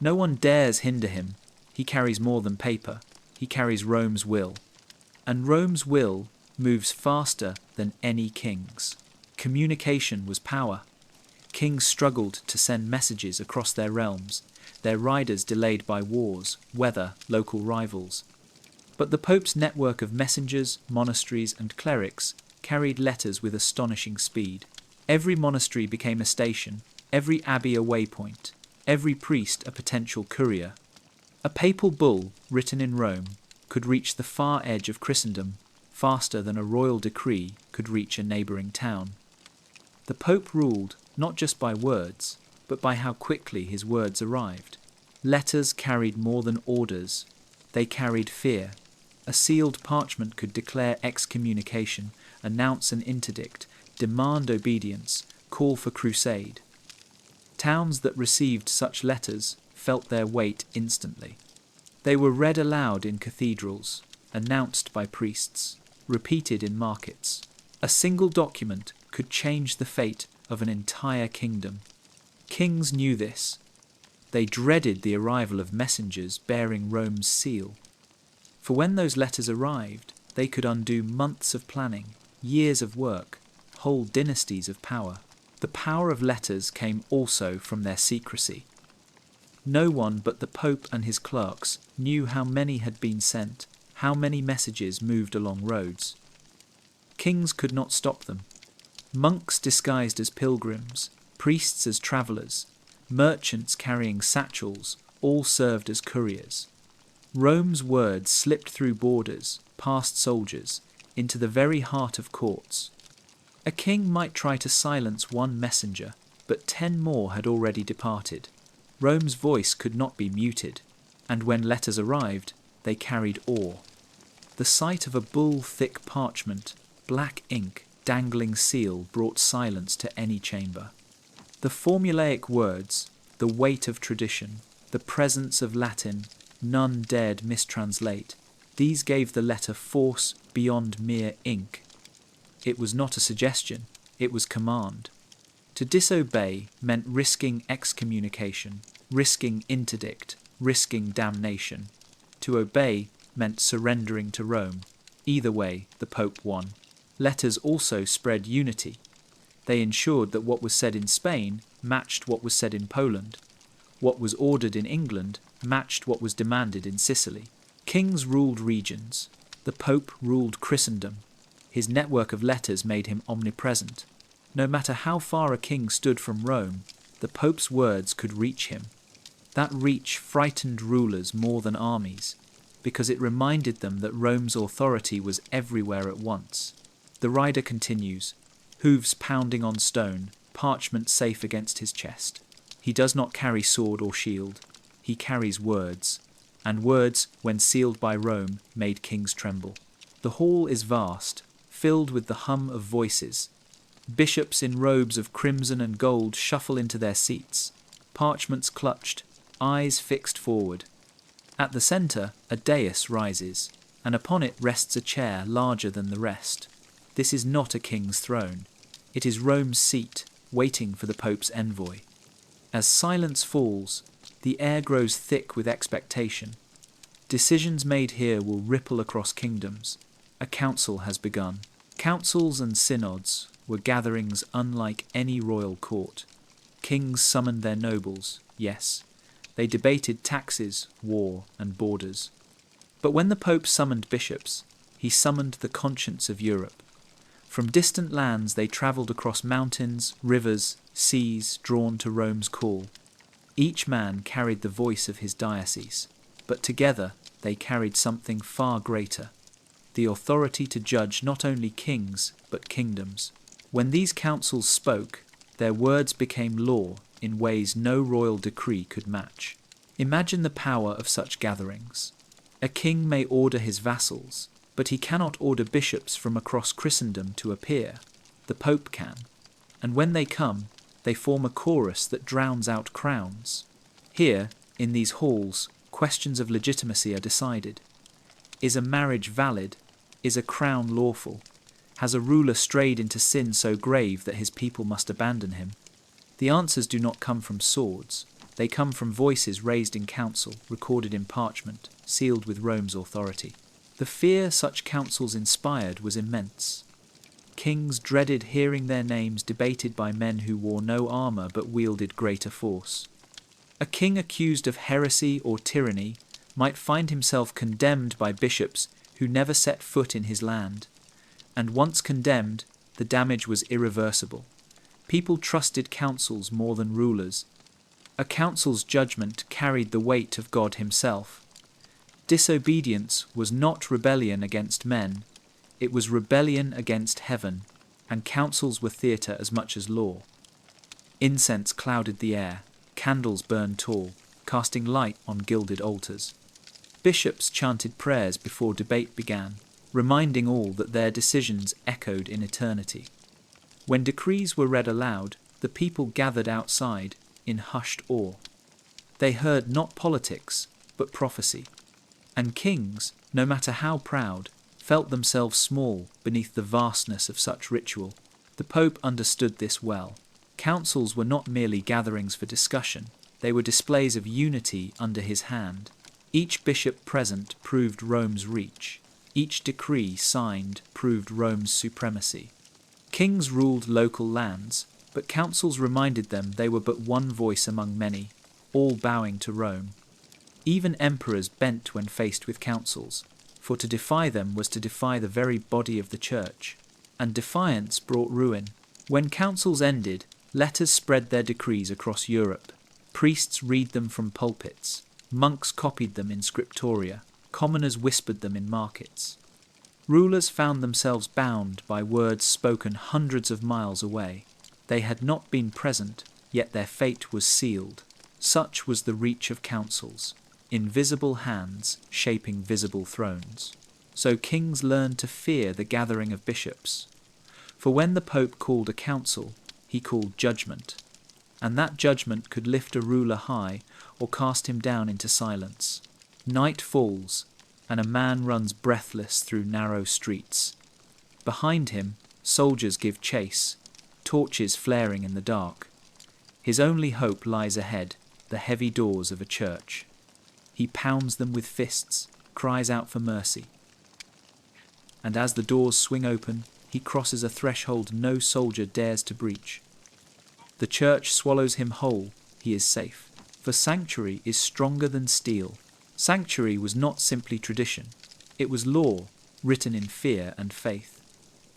No one dares hinder him. He carries more than paper. He carries Rome's will. And Rome's will moves faster than any king's. Communication was power. Kings struggled to send messages across their realms, their riders delayed by wars, weather, local rivals. But the Pope's network of messengers, monasteries, and clerics carried letters with astonishing speed. Every monastery became a station, every abbey a waypoint, every priest a potential courier. A papal bull, written in Rome, could reach the far edge of Christendom faster than a royal decree could reach a neighbouring town. The Pope ruled not just by words, but by how quickly his words arrived. Letters carried more than orders. They carried fear. A sealed parchment could declare excommunication, announce an interdict, demand obedience, call for crusade. Towns that received such letters felt their weight instantly. They were read aloud in cathedrals, announced by priests, repeated in markets. A single document could change the fate of an entire kingdom. Kings knew this. They dreaded the arrival of messengers bearing Rome's seal. For when those letters arrived, they could undo months of planning, years of work, whole dynasties of power. The power of letters came also from their secrecy. No one but the Pope and his clerks knew how many had been sent, how many messages moved along roads. Kings could not stop them. Monks disguised as pilgrims, priests as travellers, merchants carrying satchels, all served as couriers. Rome's words slipped through borders, past soldiers, into the very heart of courts. A king might try to silence one messenger, but 10 more had already departed. Rome's voice could not be muted, and when letters arrived, they carried awe. The sight of a bull-thick parchment, black ink, dangling seal brought silence to any chamber. The formulaic words, the weight of tradition, the presence of Latin, none dared mistranslate. These gave the letter force beyond mere ink. It was not a suggestion, it was command. To disobey meant risking excommunication, risking interdict, risking damnation. To obey meant surrendering to Rome. Either way, the Pope won. Letters also spread unity. They ensured that what was said in Spain matched what was said in Poland. What was ordered in England matched what was demanded in Sicily. Kings ruled regions. The Pope ruled Christendom. His network of letters made him omnipresent. No matter how far a king stood from Rome, the Pope's words could reach him. That reach frightened rulers more than armies, because it reminded them that Rome's authority was everywhere at once. The rider continues, hooves pounding on stone, parchment safe against his chest. He does not carry sword or shield. He carries words, and words, when sealed by Rome, made kings tremble. The hall is vast, filled with the hum of voices. Bishops in robes of crimson and gold shuffle into their seats, parchments clutched, eyes fixed forward. At the centre, a dais rises, and upon it rests a chair larger than the rest. This is not a king's throne. It is Rome's seat, waiting for the Pope's envoy. As silence falls, the air grows thick with expectation. Decisions made here will ripple across kingdoms. A council has begun. Councils and synods were gatherings unlike any royal court. Kings summoned their nobles, yes. They debated taxes, war, and borders. But when the Pope summoned bishops, he summoned the conscience of Europe. From distant lands they travelled across mountains, rivers, seas, drawn to Rome's call. Each man carried the voice of his diocese, but together they carried something far greater, the authority to judge not only kings, but kingdoms. When these councils spoke, their words became law in ways no royal decree could match. Imagine the power of such gatherings. A king may order his vassals, but he cannot order bishops from across Christendom to appear. The Pope can. And when they come, they form a chorus that drowns out crowns. Here, in these halls, questions of legitimacy are decided. Is a marriage valid? Is a crown lawful? Has a ruler strayed into sin so grave that his people must abandon him? The answers do not come from swords. They come from voices raised in council, recorded in parchment, sealed with Rome's authority. The fear such councils inspired was immense. Kings dreaded hearing their names debated by men who wore no armor but wielded greater force. A king accused of heresy or tyranny might find himself condemned by bishops who never set foot in his land. And once condemned, the damage was irreversible. People trusted councils more than rulers. A council's judgment carried the weight of God himself. Disobedience was not rebellion against men, it was rebellion against heaven, and councils were theatre as much as law. Incense clouded the air, candles burned tall, casting light on gilded altars. Bishops chanted prayers before debate began, reminding all that their decisions echoed in eternity. When decrees were read aloud, the people gathered outside in hushed awe. They heard not politics, but prophecy. And kings, no matter how proud, felt themselves small beneath the vastness of such ritual. The Pope understood this well. Councils were not merely gatherings for discussion, they were displays of unity under his hand. Each bishop present proved Rome's reach. Each decree signed proved Rome's supremacy. Kings ruled local lands, but councils reminded them they were but one voice among many, all bowing to Rome. Even emperors bent when faced with councils, for to defy them was to defy the very body of the church, and defiance brought ruin. When councils ended, letters spread their decrees across Europe. Priests read them from pulpits, monks copied them in scriptoria, commoners whispered them in markets. Rulers found themselves bound by words spoken hundreds of miles away. They had not been present, yet their fate was sealed. Such was the reach of councils, invisible hands shaping visible thrones. So kings learned to fear the gathering of bishops. For when the Pope called a council, he called judgment, and that judgment could lift a ruler high or cast him down into silence. Night falls, and a man runs breathless through narrow streets. Behind him, soldiers give chase, torches flaring in the dark. His only hope lies ahead, the heavy doors of a church. He pounds them with fists, cries out for mercy. And as the doors swing open, he crosses a threshold no soldier dares to breach. The church swallows him whole, he is safe. For sanctuary is stronger than steel. Sanctuary was not simply tradition. It was law, written in fear and faith.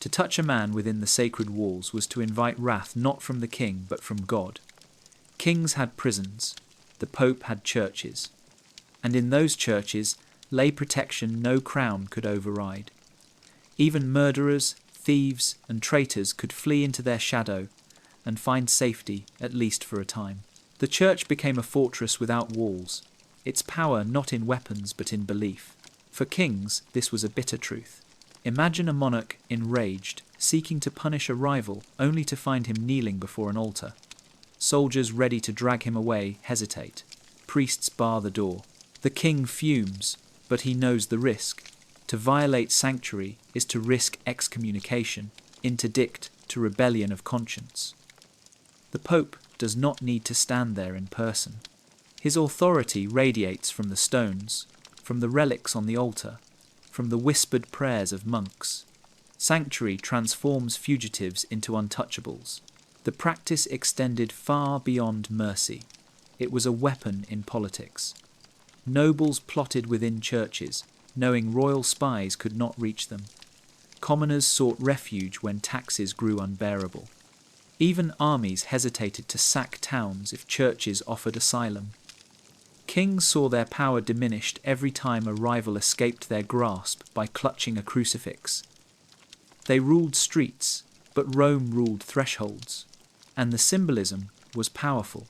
To touch a man within the sacred walls was to invite wrath not from the king but from God. Kings had prisons, the Pope had churches. And in those churches lay protection no crown could override. Even murderers, thieves, and traitors could flee into their shadow and find safety, at least for a time. The church became a fortress without walls, its power not in weapons but in belief. For kings, this was a bitter truth. Imagine a monarch enraged, seeking to punish a rival only to find him kneeling before an altar. Soldiers ready to drag him away hesitate. Priests bar the door. The king fumes, but he knows the risk. To violate sanctuary is to risk excommunication, interdict to rebellion of conscience. The Pope does not need to stand there in person. His authority radiates from the stones, from the relics on the altar, from the whispered prayers of monks. Sanctuary transforms fugitives into untouchables. The practice extended far beyond mercy. It was a weapon in politics. Nobles plotted within churches, knowing royal spies could not reach them. Commoners sought refuge when taxes grew unbearable. Even armies hesitated to sack towns if churches offered asylum. Kings saw their power diminished every time a rival escaped their grasp by clutching a crucifix. They ruled streets, but Rome ruled thresholds, and the symbolism was powerful.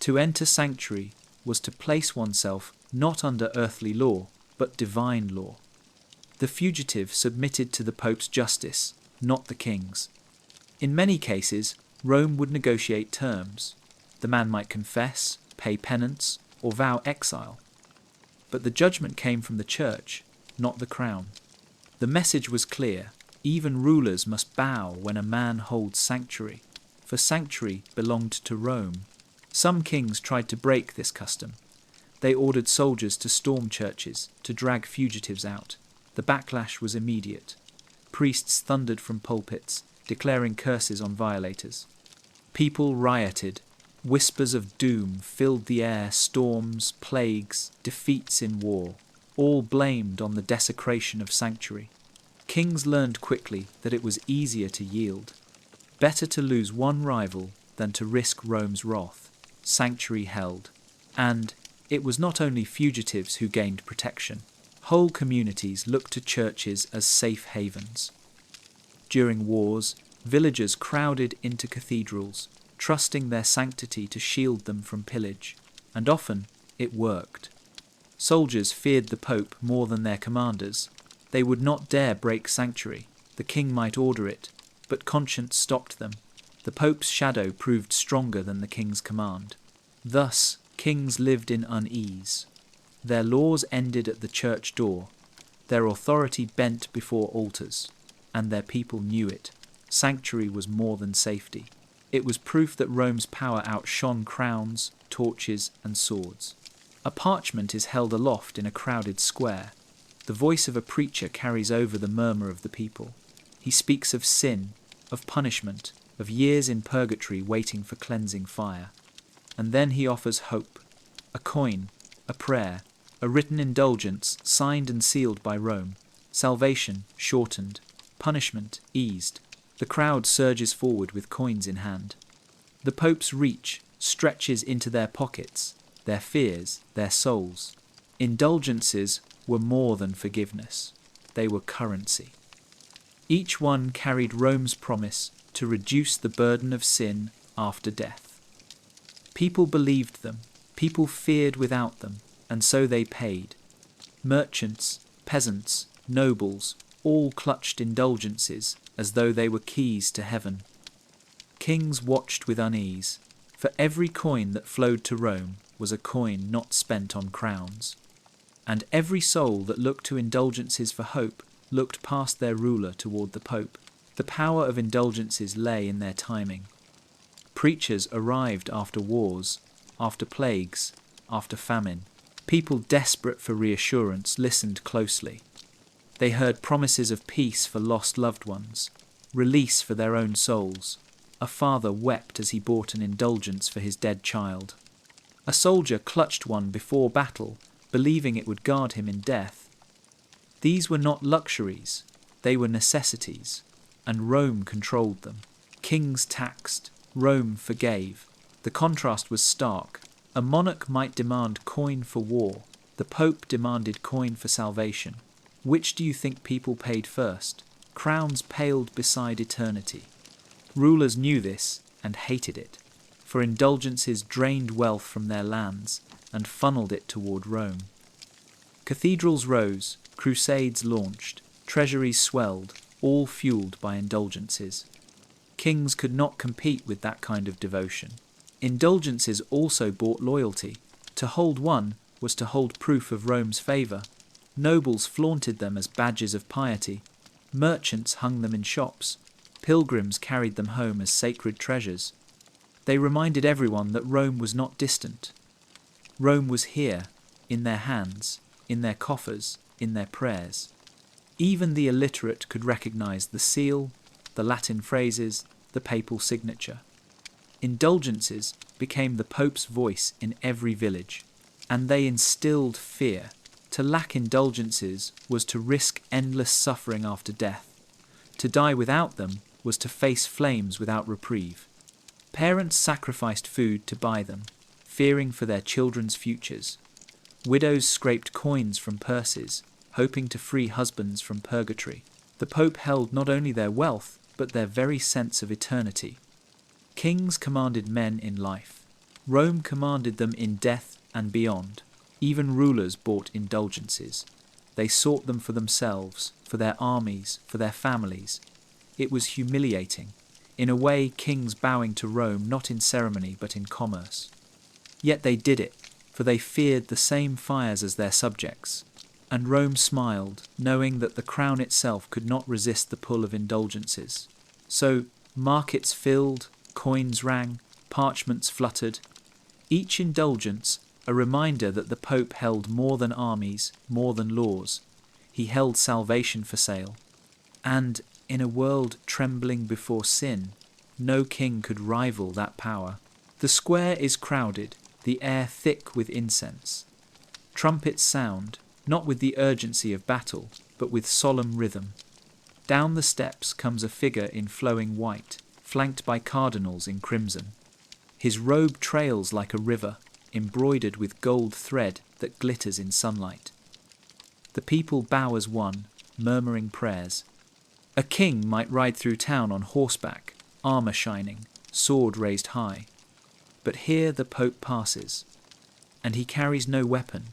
To enter sanctuary was to place oneself not under earthly law, but divine law. The fugitive submitted to the Pope's justice, not the king's. In many cases, Rome would negotiate terms. The man might confess, pay penance, or vow exile. But the judgment came from the church, not the crown. The message was clear: even rulers must bow when a man holds sanctuary, for sanctuary belonged to Rome. Some kings tried to break this custom. They ordered soldiers to storm churches, to drag fugitives out. The backlash was immediate. priests thundered from pulpits, declaring curses on violators. People rioted. Whispers of doom filled the air, storms, plagues, defeats in war, all blamed on the desecration of sanctuary. Kings learned quickly that it was easier to yield. Better to lose one rival than to risk Rome's wrath. Sanctuary held. And it was not only fugitives who gained protection. Whole communities looked to churches as safe havens. During wars, villagers crowded into cathedrals, trusting their sanctity to shield them from pillage, and often it worked. Soldiers feared the Pope more than their commanders. They would not dare break sanctuary. The king might order it, but conscience stopped them. The Pope's shadow proved stronger than the king's command. Thus, kings lived in unease. Their laws ended at the church door. Their authority bent before altars, and their people knew it. Sanctuary was more than safety. It was proof that Rome's power outshone crowns, torches, and swords. A parchment is held aloft in a crowded square. The voice of a preacher carries over the murmur of the people. He speaks of sin, of punishment, of years in purgatory waiting for cleansing fire. And then he offers hope, a coin, a prayer, a written indulgence signed and sealed by Rome, salvation shortened, punishment eased. The crowd surges forward with coins in hand. The Pope's reach stretches into their pockets, their fears, their souls. Indulgences were more than forgiveness. They were currency. Each one carried Rome's promise to reduce the burden of sin after death. People believed them, people feared without them, and so they paid. Merchants, peasants, nobles, all clutched indulgences as though they were keys to heaven. Kings watched with unease. For every coin that flowed to Rome was a coin not spent on crowns. And every soul that looked to indulgences for hope looked past their ruler toward the Pope. The power of indulgences lay in their timing. Preachers arrived after wars, after plagues, after famine. People desperate for reassurance listened closely. They heard promises of peace for lost loved ones, release for their own souls. A father wept as he bought an indulgence for his dead child. A soldier clutched one before battle, believing it would guard him in death. These were not luxuries, they were necessities, and Rome controlled them. Kings taxed, Rome forgave. The contrast was stark. A monarch might demand coin for war. The Pope demanded coin for salvation. Which do you think people paid first? Crowns paled beside eternity. Rulers knew this and hated it, for indulgences drained wealth from their lands and funneled it toward Rome. Cathedrals rose, crusades launched, treasuries swelled, all fueled by indulgences. Kings could not compete with that kind of devotion. Indulgences also bought loyalty. To hold one was to hold proof of Rome's favour. Nobles flaunted them as badges of piety. Merchants hung them in shops. Pilgrims carried them home as sacred treasures. They reminded everyone that Rome was not distant. Rome was here, in their hands, in their coffers, in their prayers. Even the illiterate could recognize the seal, the Latin phrases, the papal signature. Indulgences became the Pope's voice in every village, and they instilled fear. To lack indulgences was to risk endless suffering after death. To die without them was to face flames without reprieve. Parents sacrificed food to buy them, fearing for their children's futures. Widows scraped coins from purses, hoping to free husbands from purgatory. The Pope held not only their wealth, but their very sense of eternity. Kings commanded men in life. Rome commanded them in death and beyond. Even rulers bought indulgences. They sought them for themselves, for their armies, for their families. It was humiliating. In a way, kings bowing to Rome not in ceremony but in commerce. Yet they did it, for they feared the same fires as their subjects. And Rome smiled, knowing that the crown itself could not resist the pull of indulgences. So markets filled, coins rang, parchments fluttered. Each indulgence a reminder that the Pope held more than armies, more than laws. He held salvation for sale. And in a world trembling before sin, no king could rival that power. The square is crowded, the air thick with incense. Trumpets sound, not with the urgency of battle, but with solemn rhythm. Down the steps comes a figure in flowing white, flanked by cardinals in crimson. His robe trails like a river, embroidered with gold thread that glitters in sunlight. The people bow as one, murmuring prayers. A king might ride through town on horseback, armour shining, sword raised high. But here the Pope passes, and he carries no weapon.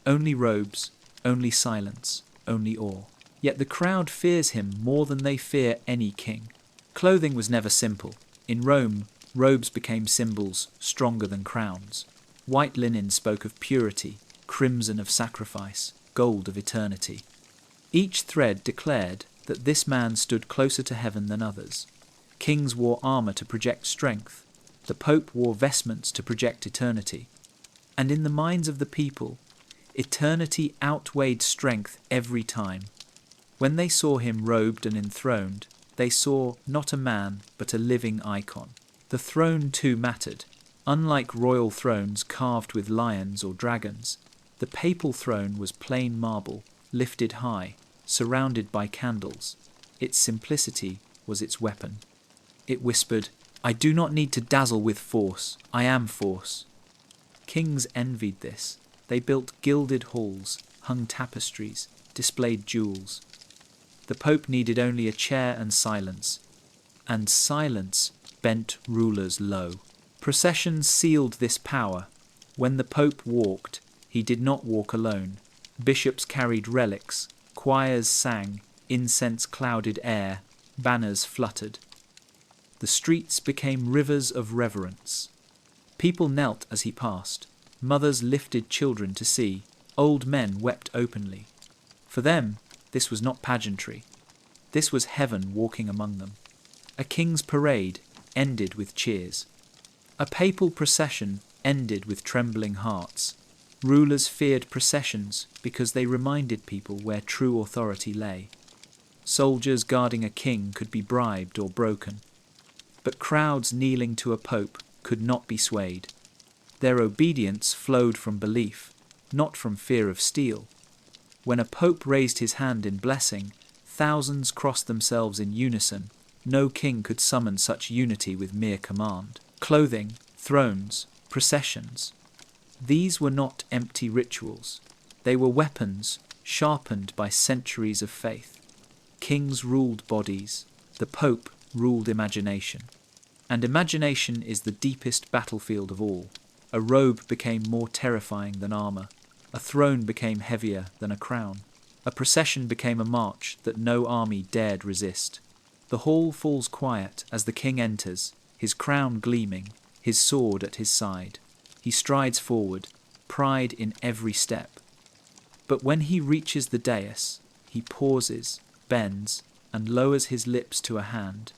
Only robes, only silence, only awe. Yet the crowd fears him more than they fear any king. Clothing was never simple. In Rome, robes became symbols stronger than crowns. White linen spoke of purity, crimson of sacrifice, gold of eternity. Each thread declared that this man stood closer to heaven than others. Kings wore armour to project strength. The Pope wore vestments to project eternity. And in the minds of the people, eternity outweighed strength every time. When they saw him robed and enthroned, they saw not a man, but a living icon. The throne too mattered. Unlike royal thrones carved with lions or dragons, the papal throne was plain marble, lifted high, surrounded by candles. Its simplicity was its weapon. It whispered, "I do not need to dazzle with force. I am force." Kings envied this. They built gilded halls, hung tapestries, displayed jewels. The Pope needed only a chair and silence silence bent rulers low. Processions sealed this power. When the Pope walked, he did not walk alone. Bishops carried relics, choirs sang, incense clouded air, banners fluttered. The streets became rivers of reverence. People knelt as he passed. Mothers lifted children to see. Old men wept openly. For them, this was not pageantry. This was heaven walking among them. A king's parade ended with cheers. A papal procession ended with trembling hearts. Rulers feared processions because they reminded people where true authority lay. Soldiers guarding a king could be bribed or broken. But crowds kneeling to a pope could not be swayed. Their obedience flowed from belief, not from fear of steel. When a pope raised his hand in blessing, thousands crossed themselves in unison. No king could summon such unity with mere command. Clothing, thrones, processions. These were not empty rituals. They were weapons sharpened by centuries of faith. Kings ruled bodies. The Pope ruled imagination. And imagination is the deepest battlefield of all. A robe became more terrifying than armour. A throne became heavier than a crown. A procession became a march that no army dared resist. The hall falls quiet as the king enters, his crown gleaming, his sword at his side. He strides forward, pride in every step. But when he reaches the dais, he pauses, bends, and lowers his lips to a hand.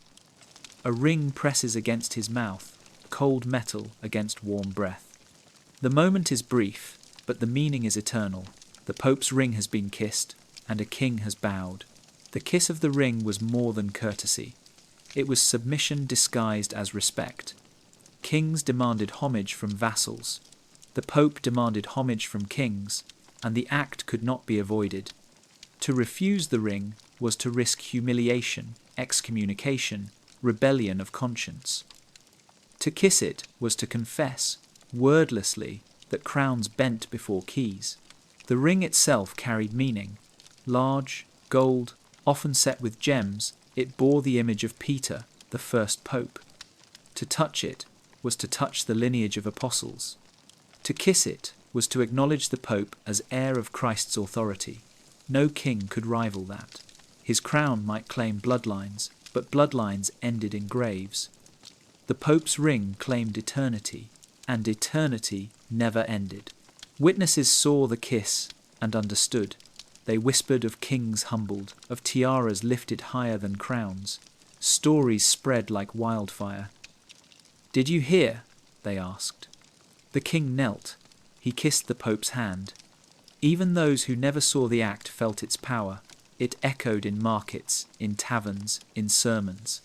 A ring presses against his mouth, cold metal against warm breath. The moment is brief, but the meaning is eternal. The Pope's ring has been kissed, and a king has bowed. The kiss of the ring was more than courtesy. It was submission disguised as respect. Kings demanded homage from vassals. The Pope demanded homage from kings, and the act could not be avoided. To refuse the ring was to risk humiliation, excommunication, rebellion of conscience. To kiss it was to confess, wordlessly, that crowns bent before keys. The ring itself carried meaning. Large, gold, often set with gems, it bore the image of Peter, the first pope. To touch it was to touch the lineage of apostles. To kiss it was to acknowledge the Pope as heir of Christ's authority. No king could rival that. His crown might claim bloodlines, but bloodlines ended in graves. The Pope's ring claimed eternity, and eternity never ended. Witnesses saw the kiss and understood. They whispered of kings humbled, of tiaras lifted higher than crowns. Stories spread like wildfire. "Did you hear?" they asked. The king knelt. He kissed the Pope's hand. Even those who never saw the act felt its power. It echoed in markets, in taverns, in sermons.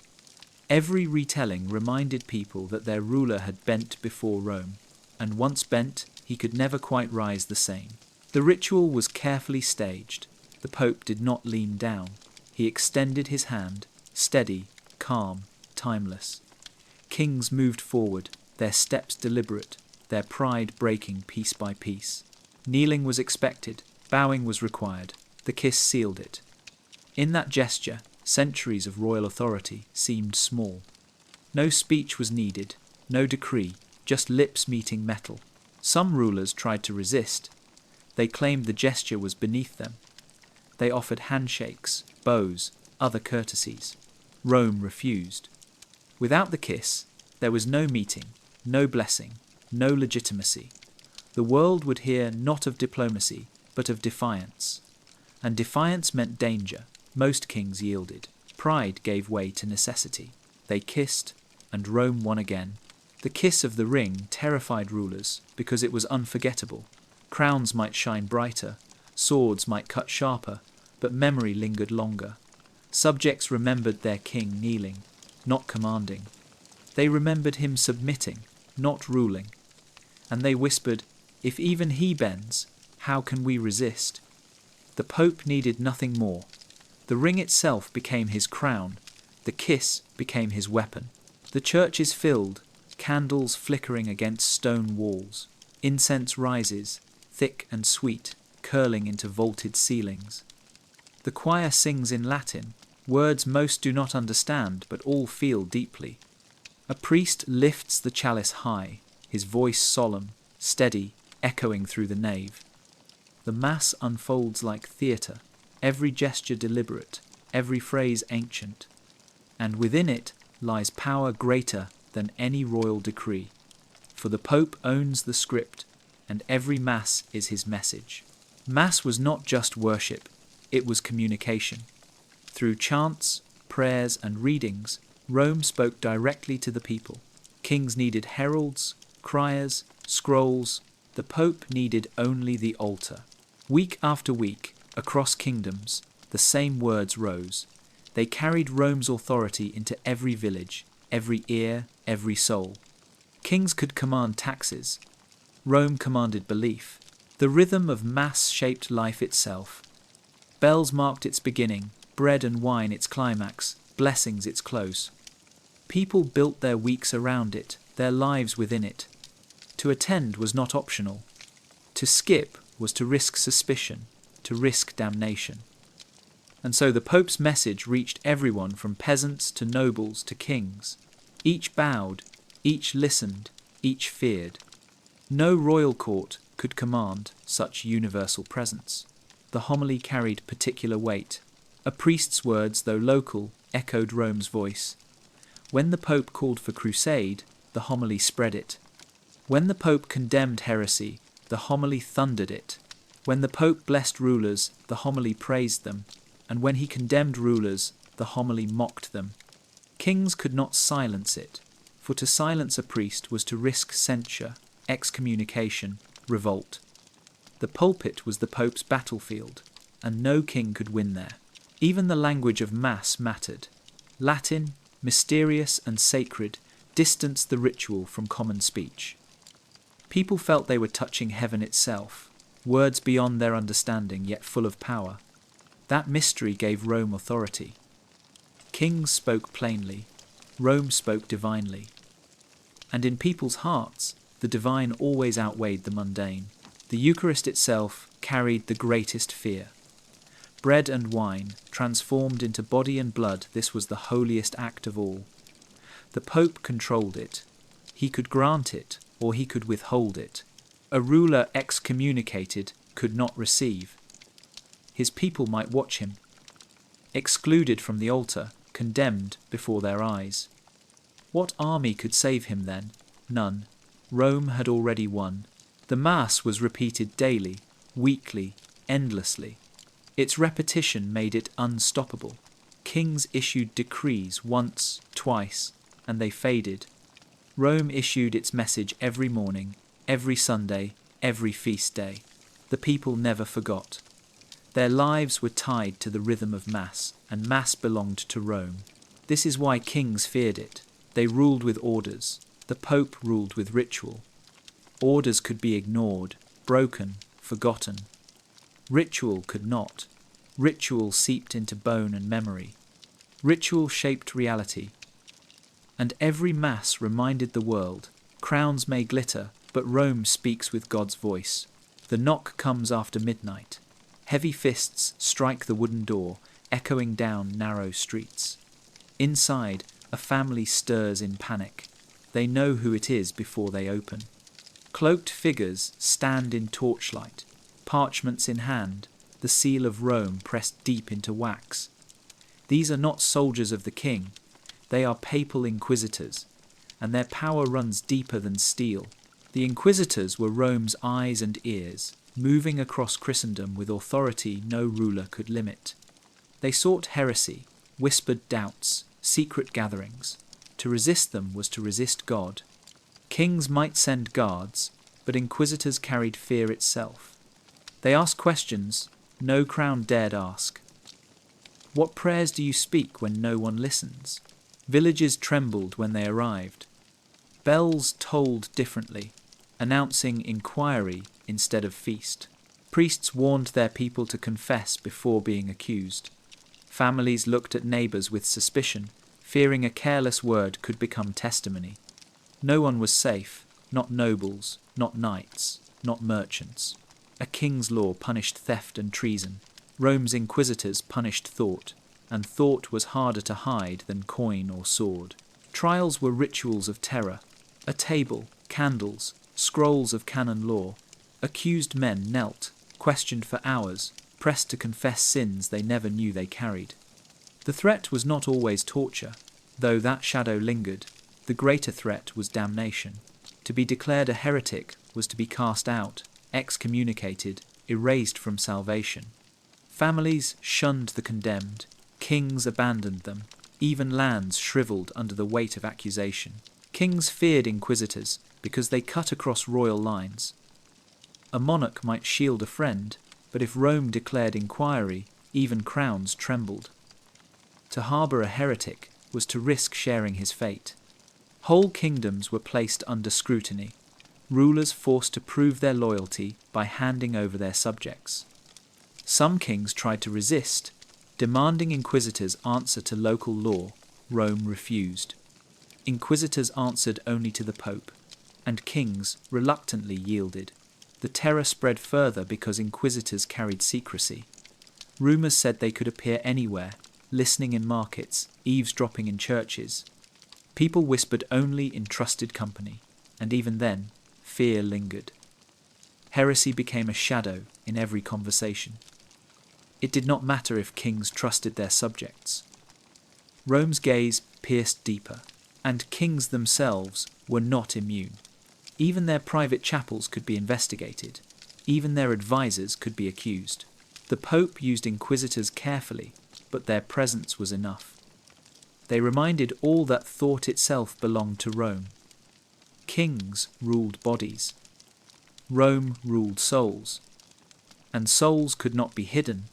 Every retelling reminded people that their ruler had bent before Rome, and once bent, he could never quite rise the same. The ritual was carefully staged. The Pope did not lean down. He extended his hand, steady, calm, timeless. Kings moved forward, their steps deliberate, their pride breaking piece by piece. Kneeling was expected, bowing was required. The kiss sealed it. In that gesture, centuries of royal authority seemed small. No speech was needed, no decree, just lips meeting metal. Some rulers tried to resist. They claimed the gesture was beneath them. They offered handshakes, bows, other courtesies. Rome refused. Without the kiss, there was no meeting, no blessing, no legitimacy. The world would hear not of diplomacy, but of defiance. And defiance meant danger. Most kings yielded. Pride gave way to necessity. They kissed, and Rome won again. The kiss of the ring terrified rulers because it was unforgettable. Crowns might shine brighter, swords might cut sharper, but memory lingered longer. Subjects remembered their king kneeling, not commanding. They remembered him submitting, not ruling. And they whispered, "If even he bends, how can we resist?" The Pope needed nothing more. The ring itself became his crown. The kiss became his weapon. The church is filled, candles flickering against stone walls. Incense rises, thick and sweet, curling into vaulted ceilings. The choir sings in Latin, words most do not understand, but all feel deeply. A priest lifts the chalice high, his voice solemn, steady, echoing through the nave. The Mass unfolds like theatre, every gesture deliberate, every phrase ancient. And within it lies power greater than any royal decree. For the Pope owns the script, and every Mass is his message. Mass was not just worship, it was communication. Through chants, prayers, and readings, Rome spoke directly to the people. Kings needed heralds, criers, scrolls. The Pope needed only the altar. Week after week, across kingdoms, the same words rose. They carried Rome's authority into every village, every ear, every soul. Kings could command taxes. Rome commanded belief. The rhythm of Mass shaped life itself. Bells marked its beginning, bread and wine its climax, blessings its close. People built their weeks around it, their lives within it. To attend was not optional. To skip was to risk suspicion, to risk damnation. And so the Pope's message reached everyone from peasants to nobles to kings. Each bowed, each listened, each feared. No royal court could command such universal presence. The homily carried particular weight. A priest's words, though local, echoed Rome's voice. When the Pope called for crusade, the homily spread it. When the Pope condemned heresy, the homily thundered it. When the Pope blessed rulers, the homily praised them. And when he condemned rulers, the homily mocked them. Kings could not silence it, for to silence a priest was to risk censure, excommunication, revolt. The pulpit was the Pope's battlefield, and no king could win there. Even the language of Mass mattered. Latin, mysterious and sacred, distanced the ritual from common speech. People felt they were touching heaven itself, words beyond their understanding yet full of power. That mystery gave Rome authority. Kings spoke plainly, Rome spoke divinely. And in people's hearts, the divine always outweighed the mundane. The Eucharist itself carried the greatest fear. Bread and wine, transformed into body and blood, this was the holiest act of all. The Pope controlled it. He could grant it, or he could withhold it. A ruler excommunicated could not receive. His people might watch him. Excluded from the altar, condemned before their eyes. What army could save him then? None. Rome had already won. The Mass was repeated daily, weekly, endlessly. Its repetition made it unstoppable. Kings issued decrees once, twice, and they faded. Rome issued its message every morning, every Sunday, every feast day. The people never forgot. Their lives were tied to the rhythm of Mass, and Mass belonged to Rome. This is why kings feared it. They ruled with orders. The Pope ruled with ritual. Orders could be ignored, broken, forgotten. Ritual could not. Ritual seeped into bone and memory. Ritual shaped reality. And every Mass reminded the world, crowns may glitter, but Rome speaks with God's voice. The knock comes after midnight. Heavy fists strike the wooden door, echoing down narrow streets. Inside, a family stirs in panic. They know who it is before they open. Cloaked figures stand in torchlight, parchments in hand, the seal of Rome pressed deep into wax. These are not soldiers of the king. They are papal inquisitors, and their power runs deeper than steel. The inquisitors were Rome's eyes and ears, moving across Christendom with authority no ruler could limit. They sought heresy, whispered doubts, secret gatherings. To resist them was to resist God. Kings might send guards, but inquisitors carried fear itself. They asked questions no crown dared ask. What prayers do you speak when no one listens? Villages trembled when they arrived. Bells tolled differently, announcing inquiry instead of feast. Priests warned their people to confess before being accused. Families looked at neighbours with suspicion, fearing a careless word could become testimony. No one was safe, not nobles, not knights, not merchants. A king's law punished theft and treason. Rome's inquisitors punished thought, and thought was harder to hide than coin or sword. Trials were rituals of terror. A table, candles, scrolls of canon law. Accused men knelt, questioned for hours, pressed to confess sins they never knew they carried. The threat was not always torture, though that shadow lingered. The greater threat was damnation. To be declared a heretic was to be cast out, excommunicated, erased from salvation. Families shunned the condemned, kings abandoned them, even lands shriveled under the weight of accusation. Kings feared inquisitors because they cut across royal lines. A monarch might shield a friend, but if Rome declared inquiry, even crowns trembled. To harbour a heretic was to risk sharing his fate. Whole kingdoms were placed under scrutiny, rulers forced to prove their loyalty by handing over their subjects. Some kings tried to resist, demanding inquisitors answer to local law. Rome refused. Inquisitors answered only to the Pope, and kings reluctantly yielded. The terror spread further because inquisitors carried secrecy. Rumours said they could appear anywhere, listening in markets, eavesdropping in churches. People whispered only in trusted company, and even then, fear lingered. Heresy became a shadow in every conversation. It did not matter if kings trusted their subjects. Rome's gaze pierced deeper, and kings themselves were not immune. Even their private chapels could be investigated. Even their advisors could be accused. The Pope used inquisitors carefully, but their presence was enough. They reminded all that thought itself belonged to Rome. Kings ruled bodies. Rome ruled souls. And souls could not be hidden.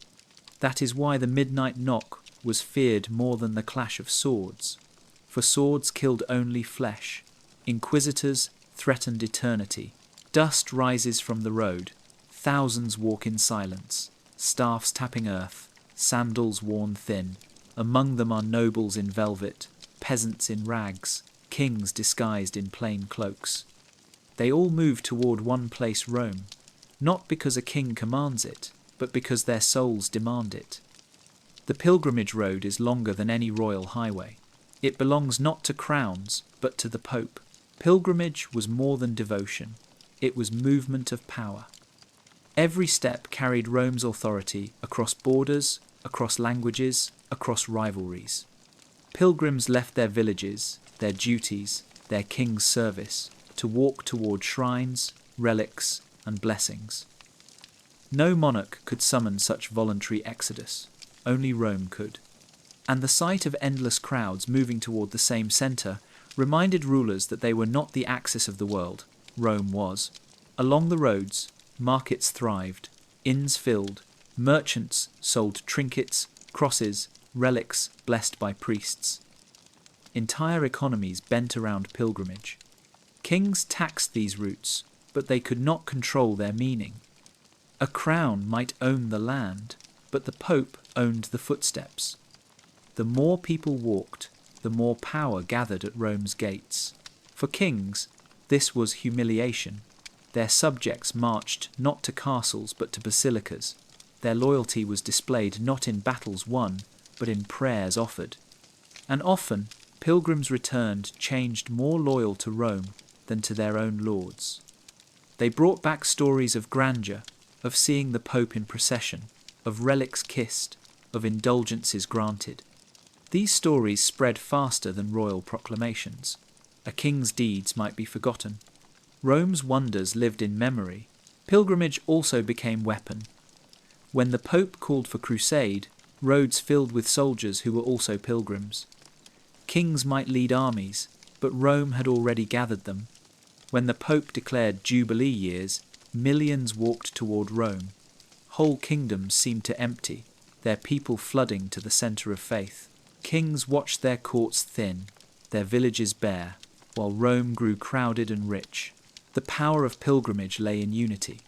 That is why the midnight knock was feared more than the clash of swords. For swords killed only flesh. Inquisitors threatened eternity. Dust rises from the road. Thousands walk in silence, staffs tapping earth, sandals worn thin. Among them are nobles in velvet, peasants in rags, kings disguised in plain cloaks. They all move toward one place, Rome, not because a king commands it, but because their souls demand it. The pilgrimage road is longer than any royal highway. It belongs not to crowns, but to the Pope. Pilgrimage was more than devotion. It was movement of power. Every step carried Rome's authority across borders, across languages, across rivalries. Pilgrims left their villages, their duties, their king's service, to walk toward shrines, relics, and blessings. No monarch could summon such voluntary exodus. Only Rome could. And the sight of endless crowds moving toward the same centre reminded rulers that they were not the axis of the world. Rome was. Along the roads, markets thrived, inns filled, Merchants sold trinkets, crosses, relics blessed by priests. Entire economies bent around pilgrimage. Kings taxed these routes, but they could not control their meaning. A crown might own the land, but the Pope owned the footsteps. The more people walked, the more power gathered at Rome's gates. For kings, this was humiliation. Their subjects marched not to castles but to basilicas. Their loyalty was displayed not in battles won, but in prayers offered. And often, pilgrims returned changed more loyal to Rome than to their own lords. They brought back stories of grandeur, of seeing the Pope in procession, of relics kissed, of indulgences granted. These stories spread faster than royal proclamations. A king's deeds might be forgotten. Rome's wonders lived in memory. Pilgrimage also became weapon. When the Pope called for crusade, roads filled with soldiers who were also pilgrims. Kings might lead armies, but Rome had already gathered them. When the Pope declared Jubilee years, millions walked toward Rome. Whole kingdoms seemed to empty, their people flooding to the centre of faith. Kings watched their courts thin, their villages bare, while Rome grew crowded and rich. The power of pilgrimage lay in unity.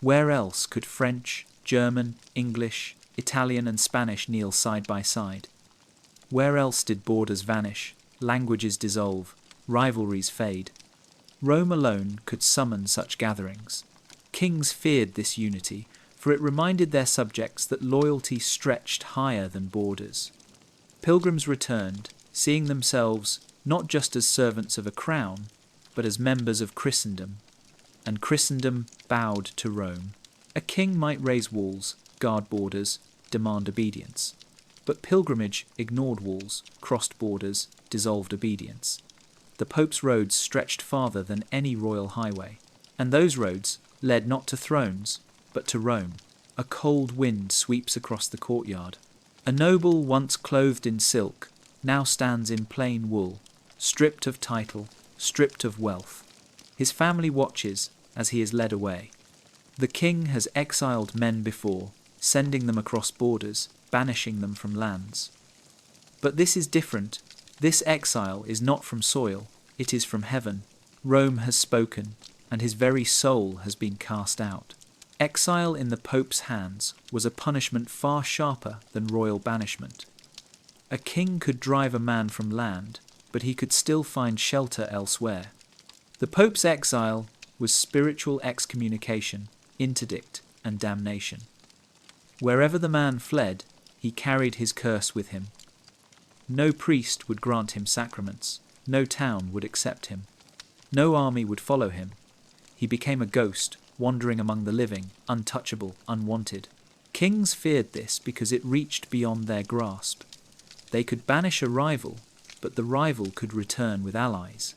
Where else could French, German, English, Italian and Spanish kneel side by side? Where else did borders vanish, languages dissolve, rivalries fade? Rome alone could summon such gatherings. Kings feared this unity, for it reminded their subjects that loyalty stretched higher than borders. Pilgrims returned, seeing themselves not just as servants of a crown, but as members of Christendom, and Christendom bowed to Rome. A king might raise walls, guard borders, demand obedience, but pilgrimage ignored walls, crossed borders, dissolved obedience. The Pope's roads stretched farther than any royal highway, and those roads led not to thrones, but to Rome. A cold wind sweeps across the courtyard. A noble once clothed in silk now stands in plain wool, stripped of title, stripped of wealth. His family watches as he is led away. The king has exiled men before, sending them across borders, banishing them from lands. But this is different. This exile is not from soil, it is from heaven. Rome has spoken, and his very soul has been cast out. Exile in the Pope's hands was a punishment far sharper than royal banishment. A king could drive a man from land, but he could still find shelter elsewhere. The Pope's exile was spiritual excommunication, interdict, and damnation. Wherever the man fled, he carried his curse with him. No priest would grant him sacraments, no town would accept him, no army would follow him. He became a ghost, wandering among the living, untouchable, unwanted. Kings feared this because it reached beyond their grasp. They could banish a rival, but the rival could return with allies.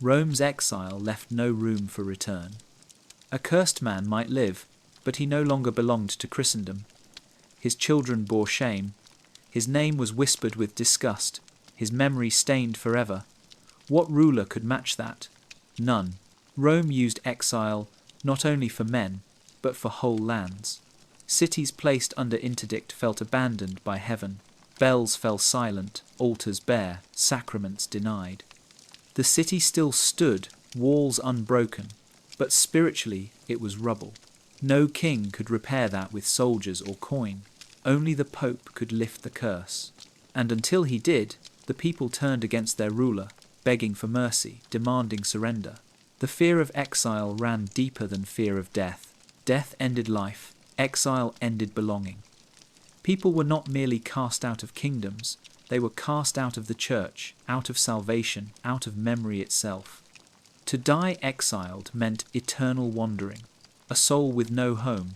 Rome's exile left no room for return. A cursed man might live, but he no longer belonged to Christendom. His children bore shame. His name was whispered with disgust, his memory stained forever. What ruler could match that? None. Rome used exile not only for men, but for whole lands. Cities placed under interdict felt abandoned by heaven. Bells fell silent, altars bare, sacraments denied. The city still stood, walls unbroken, but spiritually it was rubble. No king could repair that with soldiers or coin. Only the Pope could lift the curse. And until he did, the people turned against their ruler, begging for mercy, demanding surrender. The fear of exile ran deeper than fear of death. Death ended life, exile ended belonging. People were not merely cast out of kingdoms, they were cast out of the church, out of salvation, out of memory itself. To die exiled meant eternal wandering, a soul with no home.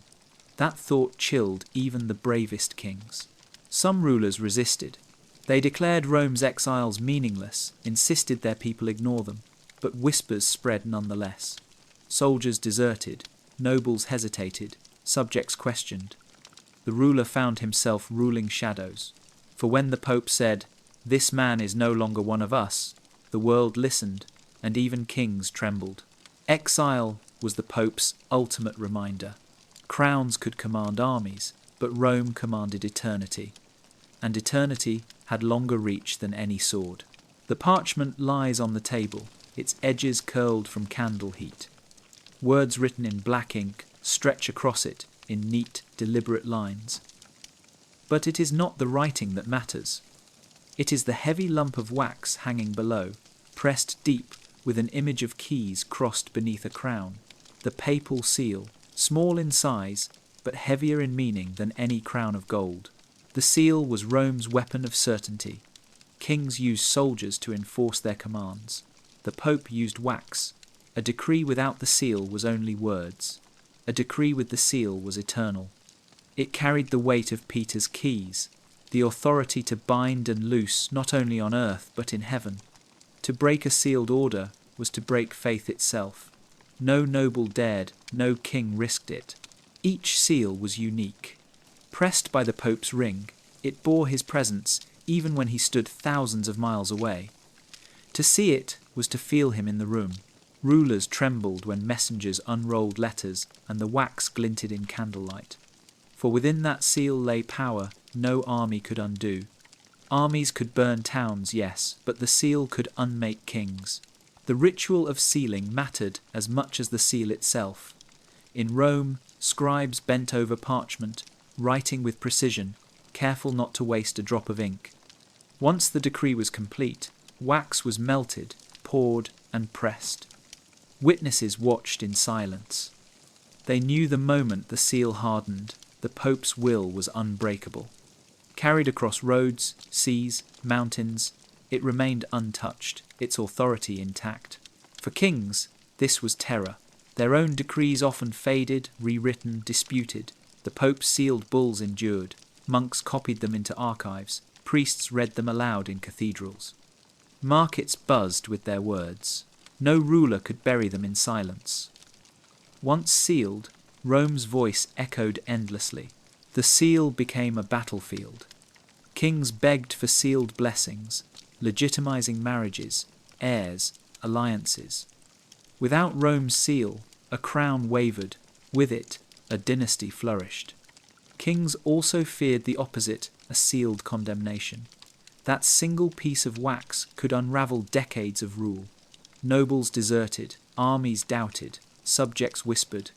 That thought chilled even the bravest kings. Some rulers resisted. They declared Rome's exiles meaningless, insisted their people ignore them, but whispers spread nonetheless. Soldiers deserted, nobles hesitated, subjects questioned. The ruler found himself ruling shadows. For when the Pope said, "This man is no longer one of us," the world listened, and even kings trembled. Exile was the Pope's ultimate reminder. Crowns could command armies, but Rome commanded eternity, and eternity had longer reach than any sword. The parchment lies on the table, its edges curled from candle heat. Words written in black ink stretch across it in neat, deliberate lines. But it is not the writing that matters. It is the heavy lump of wax hanging below, pressed deep with an image of keys crossed beneath a crown, the papal seal, small in size but heavier in meaning than any crown of gold. The seal was Rome's weapon of certainty. Kings used soldiers to enforce their commands. The Pope used wax. A decree without the seal was only words. A decree with the seal was eternal. It carried the weight of Peter's keys, the authority to bind and loose not only on earth but in heaven. To break a sealed order was to break faith itself. No noble dared, no king risked it. Each seal was unique. Pressed by the Pope's ring, it bore his presence even when he stood thousands of miles away. To see it was to feel him in the room. Rulers trembled when messengers unrolled letters and the wax glinted in candlelight. For within that seal lay power no army could undo. Armies could burn towns, yes, but the seal could unmake kings. The ritual of sealing mattered as much as the seal itself. In Rome, scribes bent over parchment, writing with precision, careful not to waste a drop of ink. Once the decree was complete, wax was melted, poured, and pressed. Witnesses watched in silence. They knew the moment the seal hardened, the Pope's will was unbreakable. Carried across roads, seas, mountains, it remained untouched, its authority intact. For kings, this was terror. Their own decrees often faded, rewritten, disputed. The Pope's sealed bulls endured. Monks copied them into archives. Priests read them aloud in cathedrals. Markets buzzed with their words. No ruler could bury them in silence. Once sealed, Rome's voice echoed endlessly. The seal became a battlefield. Kings begged for sealed blessings, legitimizing marriages, heirs, alliances. Without Rome's seal, a crown wavered. With it, a dynasty flourished. Kings also feared the opposite, a sealed condemnation. That single piece of wax could unravel decades of rule. Nobles deserted, armies doubted, subjects whispered.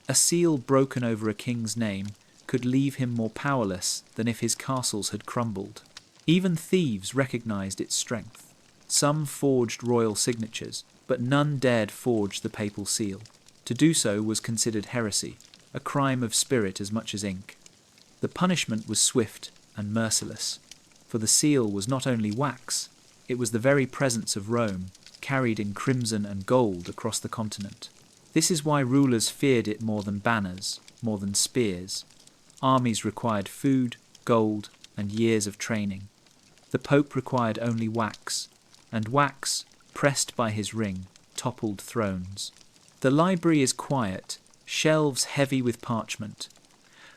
A seal broken over a king's name could leave him more powerless than if his castles had crumbled. Even thieves recognized its strength. Some forged royal signatures, but none dared forge the papal seal. To do so was considered heresy, a crime of spirit as much as ink. The punishment was swift and merciless, for the seal was not only wax, it was the very presence of Rome, carried in crimson and gold across the continent. This is why rulers feared it more than banners, more than spears. Armies required food, gold, and years of training. The Pope required only wax, and wax, pressed by his ring, toppled thrones. The library is quiet, shelves heavy with parchment.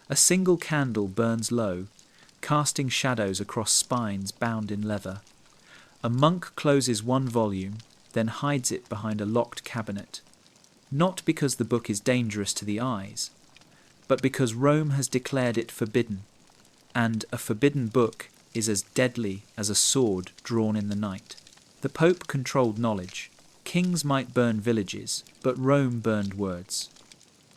A single candle burns low, casting shadows across spines bound in leather. A monk closes one volume, then hides it behind a locked cabinet. Not because the book is dangerous to the eyes, but because Rome has declared it forbidden, and a forbidden book is as deadly as a sword drawn in the night. The Pope controlled knowledge. Kings might burn villages, but Rome burned words.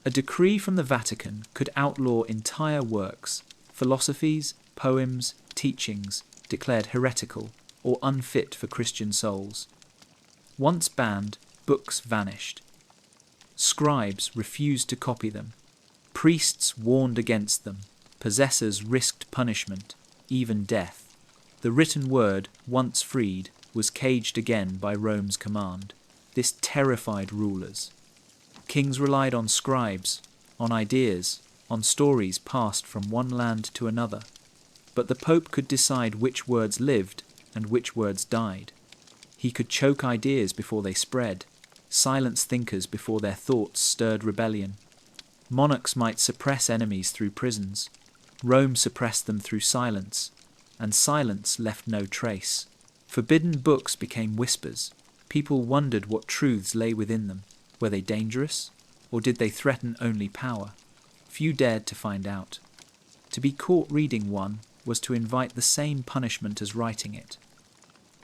A decree from the Vatican could outlaw entire works, philosophies, poems, teachings declared heretical or unfit for Christian souls. Once banned, books vanished. Scribes refused to copy them. Priests warned against them. Possessors risked punishment, even death. The written word, once freed, was caged again by Rome's command. This terrified rulers. Kings relied on scribes, on ideas, on stories passed from one land to another. But the Pope could decide which words lived and which words died. He could choke ideas before they spread, silence thinkers before their thoughts stirred rebellion. Monarchs might suppress enemies through prisons. Rome suppressed them through silence, and silence left no trace. Forbidden books became whispers. People wondered what truths lay within them. Were they dangerous, or did they threaten only power? Few dared to find out. To be caught reading one was to invite the same punishment as writing it.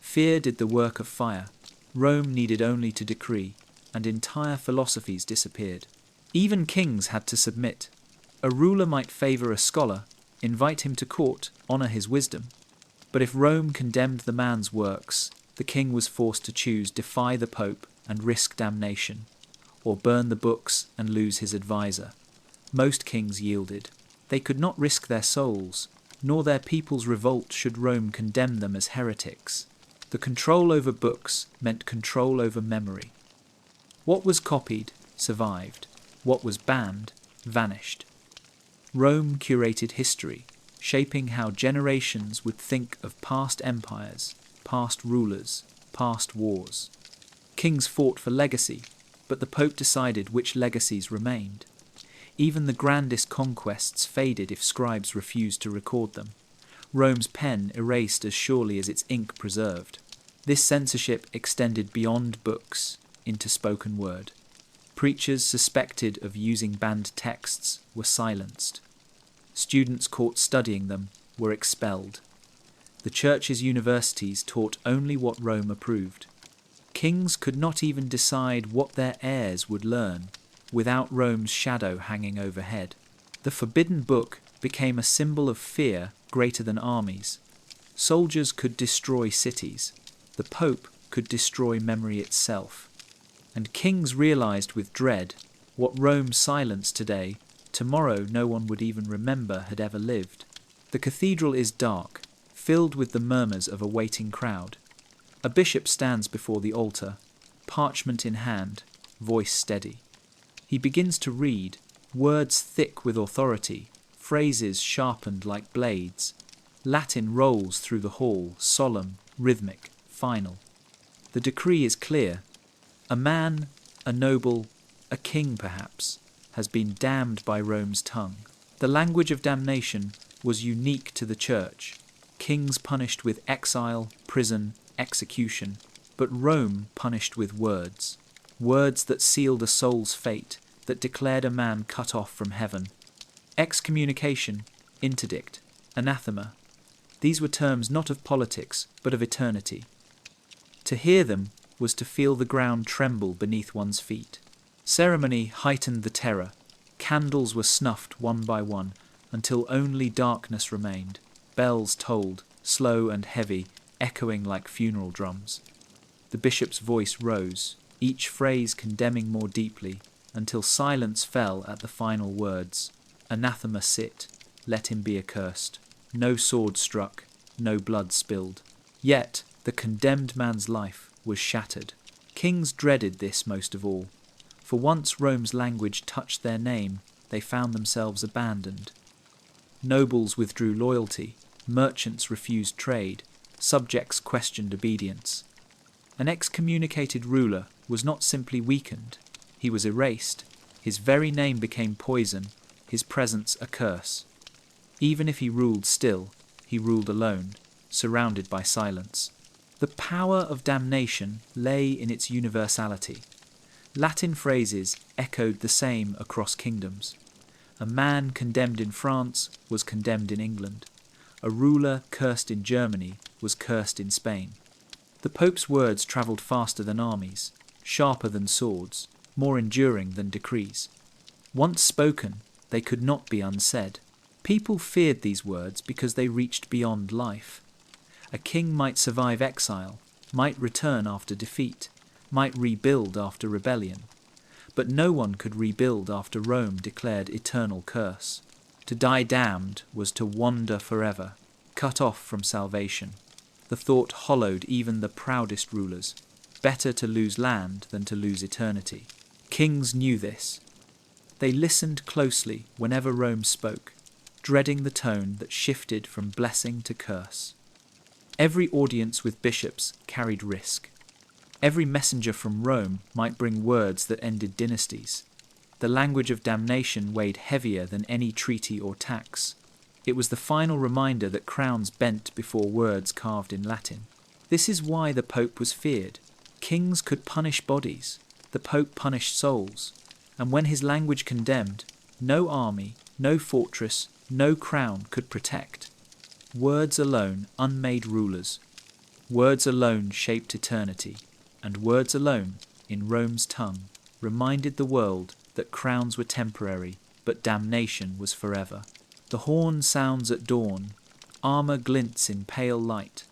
Fear did the work of fire. Rome needed only to decree, and entire philosophies disappeared. Even kings had to submit. A ruler might favour a scholar, invite him to court, honour his wisdom. But if Rome condemned the man's works, the king was forced to choose defy the pope and risk damnation, or burn the books and lose his advisor. Most kings yielded. They could not risk their souls, nor their people's revolt should Rome condemn them as heretics. The control over books meant control over memory. What was copied survived. What was banned vanished. Rome curated history, shaping how generations would think of past empires, past rulers, past wars. Kings fought for legacy, but the Pope decided which legacies remained. Even the grandest conquests faded if scribes refused to record them. Rome's pen erased as surely as its ink preserved. This censorship extended beyond books into spoken word. Preachers suspected of using banned texts were silenced. Students caught studying them were expelled. The Church's universities taught only what Rome approved. Kings could not even decide what their heirs would learn without Rome's shadow hanging overhead. The forbidden book became a symbol of fear greater than armies. Soldiers could destroy cities. The Pope could destroy memory itself. And kings realized with dread what Rome silenced today, tomorrow no one would even remember had ever lived. The cathedral is dark, filled with the murmurs of a waiting crowd. A bishop stands before the altar, parchment in hand, voice steady. He begins to read, words thick with authority, phrases sharpened like blades. Latin rolls through the hall, solemn, rhythmic, final. The decree is clear. A man, a noble, a king perhaps, has been damned by Rome's tongue. The language of damnation was unique to the Church. Kings punished with exile, prison, execution, but Rome punished with words. Words that sealed a soul's fate, that declared a man cut off from heaven. Excommunication, interdict, anathema. These were terms not of politics, but of eternity. To hear them was to feel the ground tremble beneath one's feet. Ceremony heightened the terror. Candles were snuffed one by one, until only darkness remained. Bells tolled, slow and heavy, echoing like funeral drums. The bishop's voice rose, each phrase condemning more deeply, until silence fell at the final words. Anathema sit, let him be accursed. No sword struck, no blood spilled. Yet the condemned man's life was shattered. Kings dreaded this most of all, for once Rome's language touched their name, they found themselves abandoned. Nobles withdrew loyalty, merchants refused trade, subjects questioned obedience. An excommunicated ruler was not simply weakened, he was erased. His very name became poison, his presence a curse. Even if he ruled still, he ruled alone, surrounded by silence. The power of damnation lay in its universality. Latin phrases echoed the same across kingdoms. A man condemned in France was condemned in England. A ruler cursed in Germany was cursed in Spain. The Pope's words travelled faster than armies, sharper than swords, more enduring than decrees. Once spoken, they could not be unsaid. People feared these words because they reached beyond life. A king might survive exile, might return after defeat, might rebuild after rebellion. But no one could rebuild after Rome declared eternal curse. To die damned was to wander forever, cut off from salvation. The thought hollowed even the proudest rulers. Better to lose land than to lose eternity. Kings knew this. They listened closely whenever Rome spoke, dreading the tone that shifted from blessing to curse. Every audience with bishops carried risk. Every messenger from Rome might bring words that ended dynasties. The language of damnation weighed heavier than any treaty or tax. It was the final reminder that crowns bent before words carved in Latin. This is why the Pope was feared. Kings could punish bodies. The Pope punished souls. And when his language condemned, no army, no fortress, no crown could protect. Words alone unmade rulers. Words alone shaped eternity, and words alone, in Rome's tongue, reminded the world that crowns were temporary, but damnation was forever. The horn sounds at dawn, armor glints in pale light,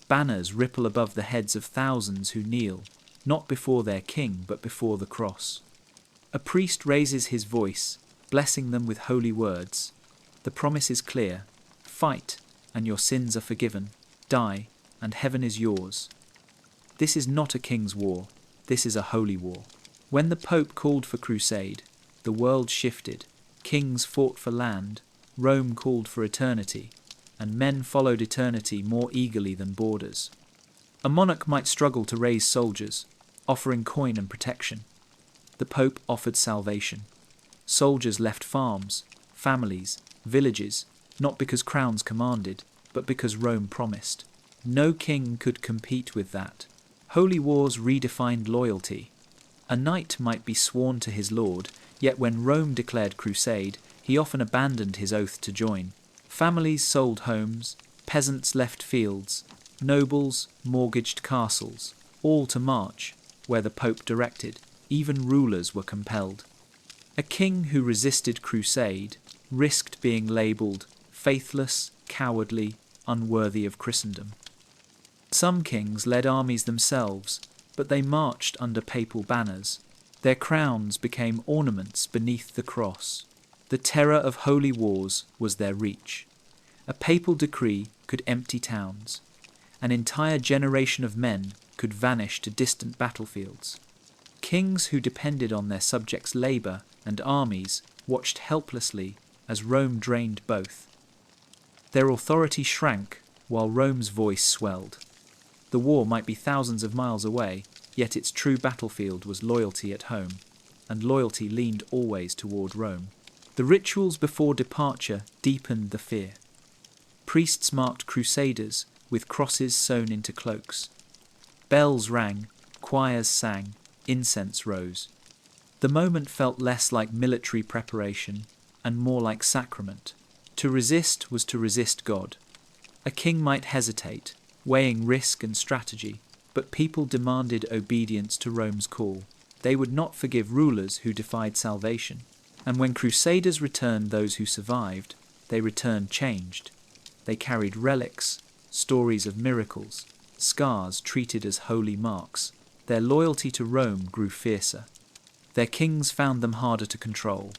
banners ripple above the heads of thousands who kneel, not before their king, but before the cross. A priest raises his voice, blessing them with holy words. The promise is clear: fight, and your sins are forgiven. Die, and heaven is yours. This is not a king's war. This is a holy war. When the Pope called for crusade, the world shifted. Kings fought for land, Rome called for eternity, and men followed eternity more eagerly than borders. A monarch might struggle to raise soldiers, offering coin and protection. The Pope offered salvation. Soldiers left farms, families, villages, not because crowns commanded, but because Rome promised. No king could compete with that. Holy wars redefined loyalty. A knight might be sworn to his lord, yet when Rome declared crusade, he often abandoned his oath to join. Families sold homes, peasants left fields, nobles mortgaged castles, all to march where the Pope directed. Even rulers were compelled. A king who resisted crusade risked being labelled faithless, cowardly, unworthy of Christendom. Some kings led armies themselves, but they marched under papal banners. Their crowns became ornaments beneath the cross. The terror of holy wars was their reach. A papal decree could empty towns. An entire generation of men could vanish to distant battlefields. Kings who depended on their subjects' labour and armies watched helplessly as Rome drained both. Their authority shrank while Rome's voice swelled. The war might be thousands of miles away, yet its true battlefield was loyalty at home, and loyalty leaned always toward Rome. The rituals before departure deepened the fear. Priests marked crusaders with crosses sewn into cloaks. Bells rang, choirs sang, incense rose. The moment felt less like military preparation and more like sacrament. To resist was to resist God. A king might hesitate, weighing risk and strategy, but people demanded obedience to Rome's call. They would not forgive rulers who defied salvation. And when crusaders returned those who survived, they returned changed. They carried relics, stories of miracles, scars treated as holy marks. Their loyalty to Rome grew fiercer. Their kings found them harder to control.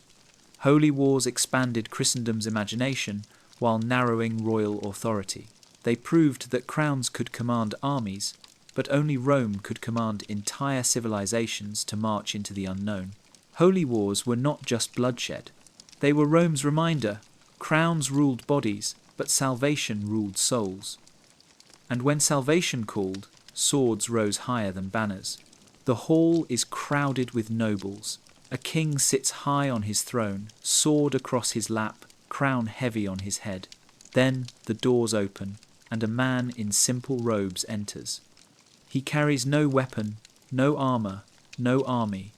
Holy wars expanded Christendom's imagination while narrowing royal authority. They proved that crowns could command armies, but only Rome could command entire civilizations to march into the unknown. Holy wars were not just bloodshed. They were Rome's reminder: crowns ruled bodies, but salvation ruled souls. And when salvation called, swords rose higher than banners. The hall is crowded with nobles. A king sits high on his throne, sword across his lap, crown heavy on his head. Then the doors open, and a man in simple robes enters. He carries no weapon, no armor, no army,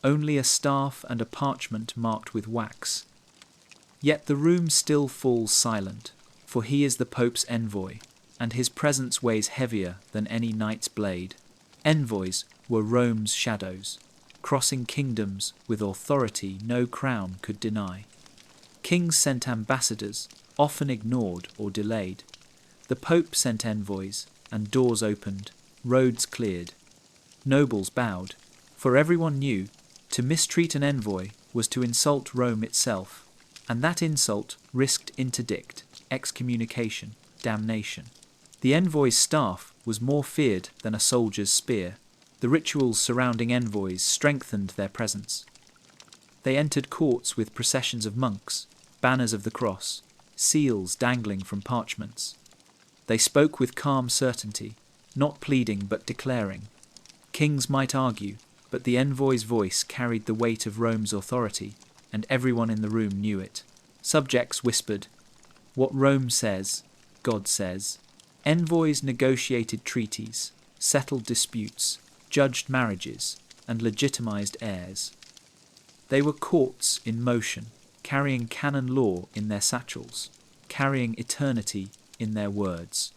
only a staff and a parchment marked with wax. Yet the room still falls silent, for he is the Pope's envoy, and his presence weighs heavier than any knight's blade. Envoys were Rome's shadows, crossing kingdoms with authority no crown could deny. Kings sent ambassadors, often ignored or delayed. The Pope sent envoys, and doors opened, roads cleared. Nobles bowed, for everyone knew to mistreat an envoy was to insult Rome itself, and that insult risked interdict, excommunication, damnation. The envoy's staff was more feared than a soldier's spear. The rituals surrounding envoys strengthened their presence. They entered courts with processions of monks, banners of the cross, seals dangling from parchments. They spoke with calm certainty, not pleading but declaring. Kings might argue, but the envoy's voice carried the weight of Rome's authority, and everyone in the room knew it. Subjects whispered, "What Rome says, God says." Envoys negotiated treaties, settled disputes, judged marriages, and legitimized heirs. They were courts in motion, carrying canon law in their satchels, carrying eternity in their words.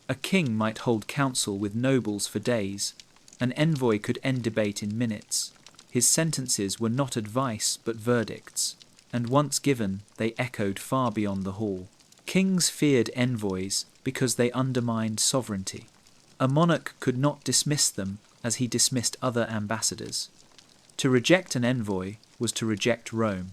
A king might hold council with nobles for days. An envoy could end debate in minutes. His sentences were not advice but verdicts, and once given, they echoed far beyond the hall. Kings feared envoys because they undermined sovereignty. A monarch could not dismiss them as he dismissed other ambassadors. To reject an envoy was to reject Rome,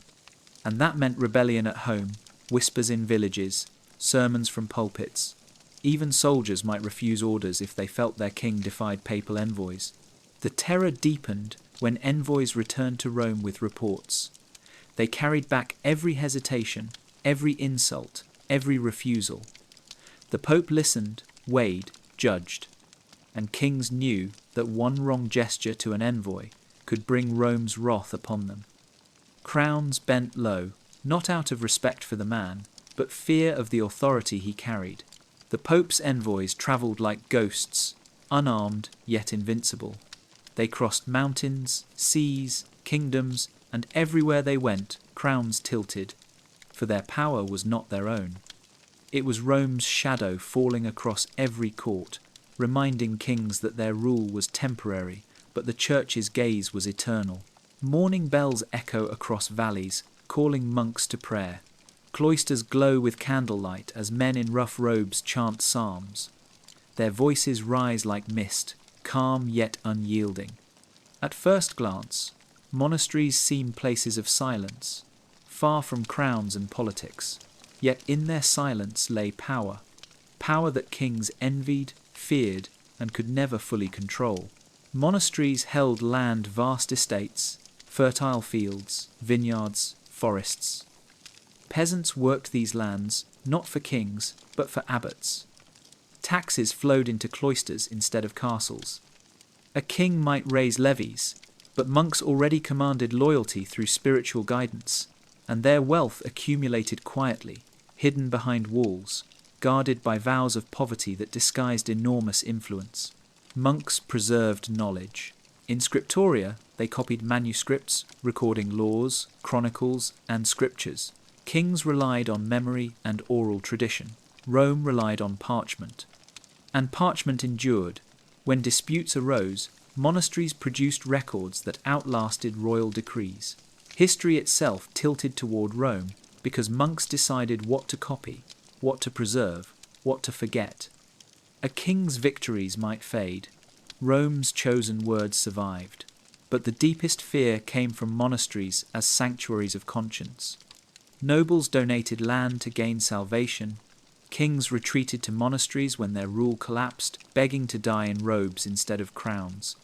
and that meant rebellion at home, whispers in villages, sermons from pulpits. Even soldiers might refuse orders if they felt their king defied papal envoys. The terror deepened when envoys returned to Rome with reports. They carried back every hesitation, every insult, every refusal. The Pope listened, weighed, judged, and kings knew that one wrong gesture to an envoy could bring Rome's wrath upon them. Crowns bent low, not out of respect for the man, but fear of the authority he carried. The Pope's envoys travelled like ghosts, unarmed yet invincible. They crossed mountains, seas, kingdoms, and everywhere they went, crowns tilted, for their power was not their own. It was Rome's shadow falling across every court, reminding kings that their rule was temporary, but the Church's gaze was eternal. Morning bells echo across valleys, calling monks to prayer. Cloisters glow with candlelight as men in rough robes chant psalms. Their voices rise like mist, calm yet unyielding. At first glance, monasteries seem places of silence, far from crowns and politics. Yet in their silence lay power, power that kings envied, feared, and could never fully control. Monasteries held land, vast estates, fertile fields, vineyards, forests. Peasants worked these lands not for kings, but for abbots. Taxes flowed into cloisters instead of castles. A king might raise levies, but monks already commanded loyalty through spiritual guidance, and their wealth accumulated quietly, hidden behind walls, guarded by vows of poverty that disguised enormous influence. Monks preserved knowledge. In scriptoria, they copied manuscripts, recording laws, chronicles, and scriptures. Kings relied on memory and oral tradition. Rome relied on parchment. And parchment endured. When disputes arose, monasteries produced records that outlasted royal decrees. History itself tilted toward Rome because monks decided what to copy, what to preserve, what to forget. A king's victories might fade. Rome's chosen words survived. But the deepest fear came from monasteries as sanctuaries of conscience. Nobles donated land to gain salvation. Kings retreated to monasteries when their rule collapsed, begging to die in robes instead of crowns.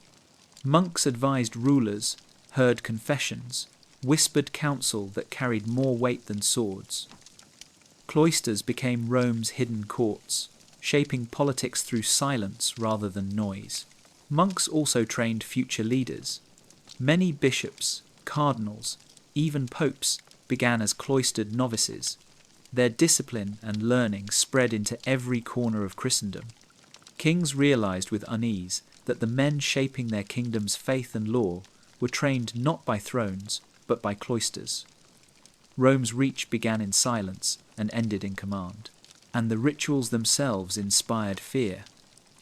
Monks advised rulers, heard confessions, whispered counsel that carried more weight than swords. Cloisters became Rome's hidden courts, shaping politics through silence rather than noise. Monks also trained future leaders. Many bishops, cardinals, even popes began as cloistered novices. Their discipline and learning spread into every corner of Christendom. Kings realized with unease that the men shaping their kingdom's faith and law were trained not by thrones, but by cloisters. Rome's reach began in silence and ended in command, and the rituals themselves inspired fear.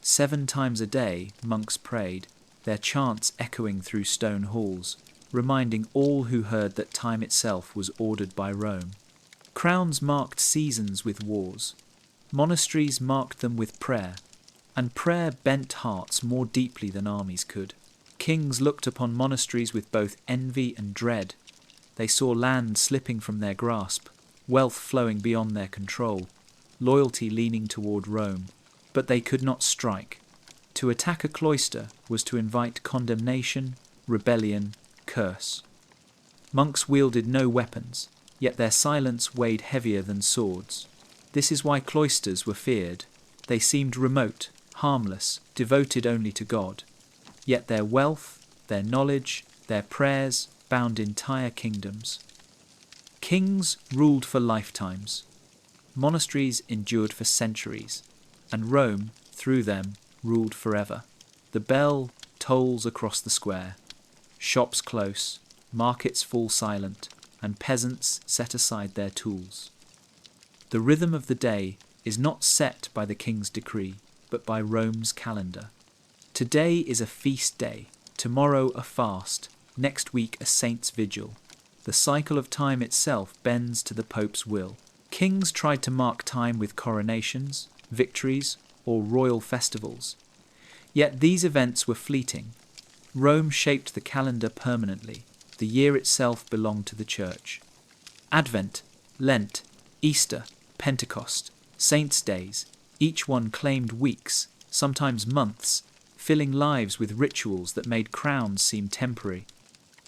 7 times a day, monks prayed, their chants echoing through stone halls, reminding all who heard that time itself was ordered by Rome. Crowns marked seasons with wars. Monasteries marked them with prayer, and prayer bent hearts more deeply than armies could. Kings looked upon monasteries with both envy and dread. They saw land slipping from their grasp, wealth flowing beyond their control, loyalty leaning toward Rome. But they could not strike. To attack a cloister was to invite condemnation, rebellion, curse. Monks wielded no weapons, yet their silence weighed heavier than swords. This is why cloisters were feared. They seemed remote, harmless, devoted only to God. Yet their wealth, their knowledge, their prayers bound entire kingdoms. Kings ruled for lifetimes. Monasteries endured for centuries, and Rome, through them, ruled forever. The bell tolls across the square. Shops close, markets fall silent, and peasants set aside their tools. The rhythm of the day is not set by the king's decree, but by Rome's calendar. Today is a feast day, tomorrow a fast, next week a saint's vigil. The cycle of time itself bends to the Pope's will. Kings tried to mark time with coronations, victories, or royal festivals. Yet these events were fleeting. Rome shaped the calendar permanently. The year itself belonged to the Church. Advent, Lent, Easter, Pentecost, Saints' Days, each one claimed weeks, sometimes months, filling lives with rituals that made crowns seem temporary.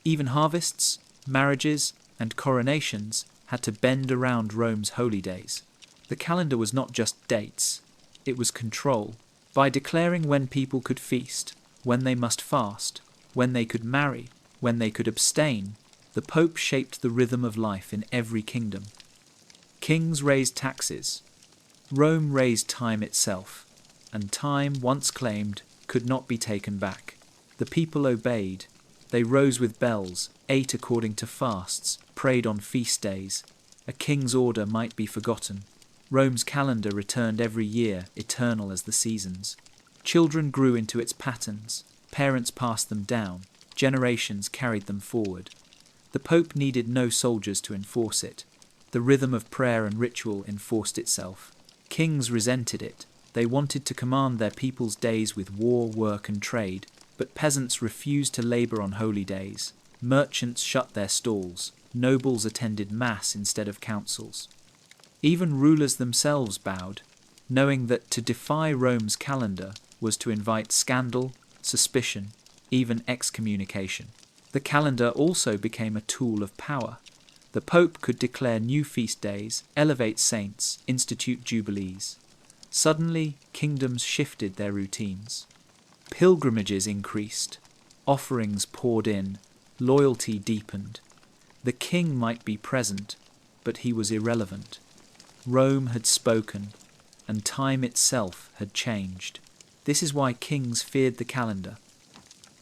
Even harvests, marriages, and coronations had to bend around Rome's holy days. The calendar was not just dates, it was control. By declaring when people could feast, when they must fast, when they could marry, when they could abstain, the Pope shaped the rhythm of life in every kingdom. Kings raised taxes. Rome raised time itself, and time, once claimed, could not be taken back. The people obeyed. They rose with bells, ate according to fasts, prayed on feast days. A king's order might be forgotten. Rome's calendar returned every year, eternal as the seasons. Children grew into its patterns. Parents passed them down. Generations carried them forward. The Pope needed no soldiers to enforce it. The rhythm of prayer and ritual enforced itself. Kings resented it. They wanted to command their people's days with war, work, and trade, but peasants refused to labor on holy days. Merchants shut their stalls. Nobles attended mass instead of councils. Even rulers themselves bowed, knowing that to defy Rome's calendar was to invite scandal, suspicion, even excommunication. The calendar also became a tool of power. The Pope could declare new feast days, elevate saints, institute jubilees. Suddenly, kingdoms shifted their routines. Pilgrimages increased, offerings poured in, loyalty deepened. The king might be present, but he was irrelevant. Rome had spoken, and time itself had changed. This is why kings feared the calendar.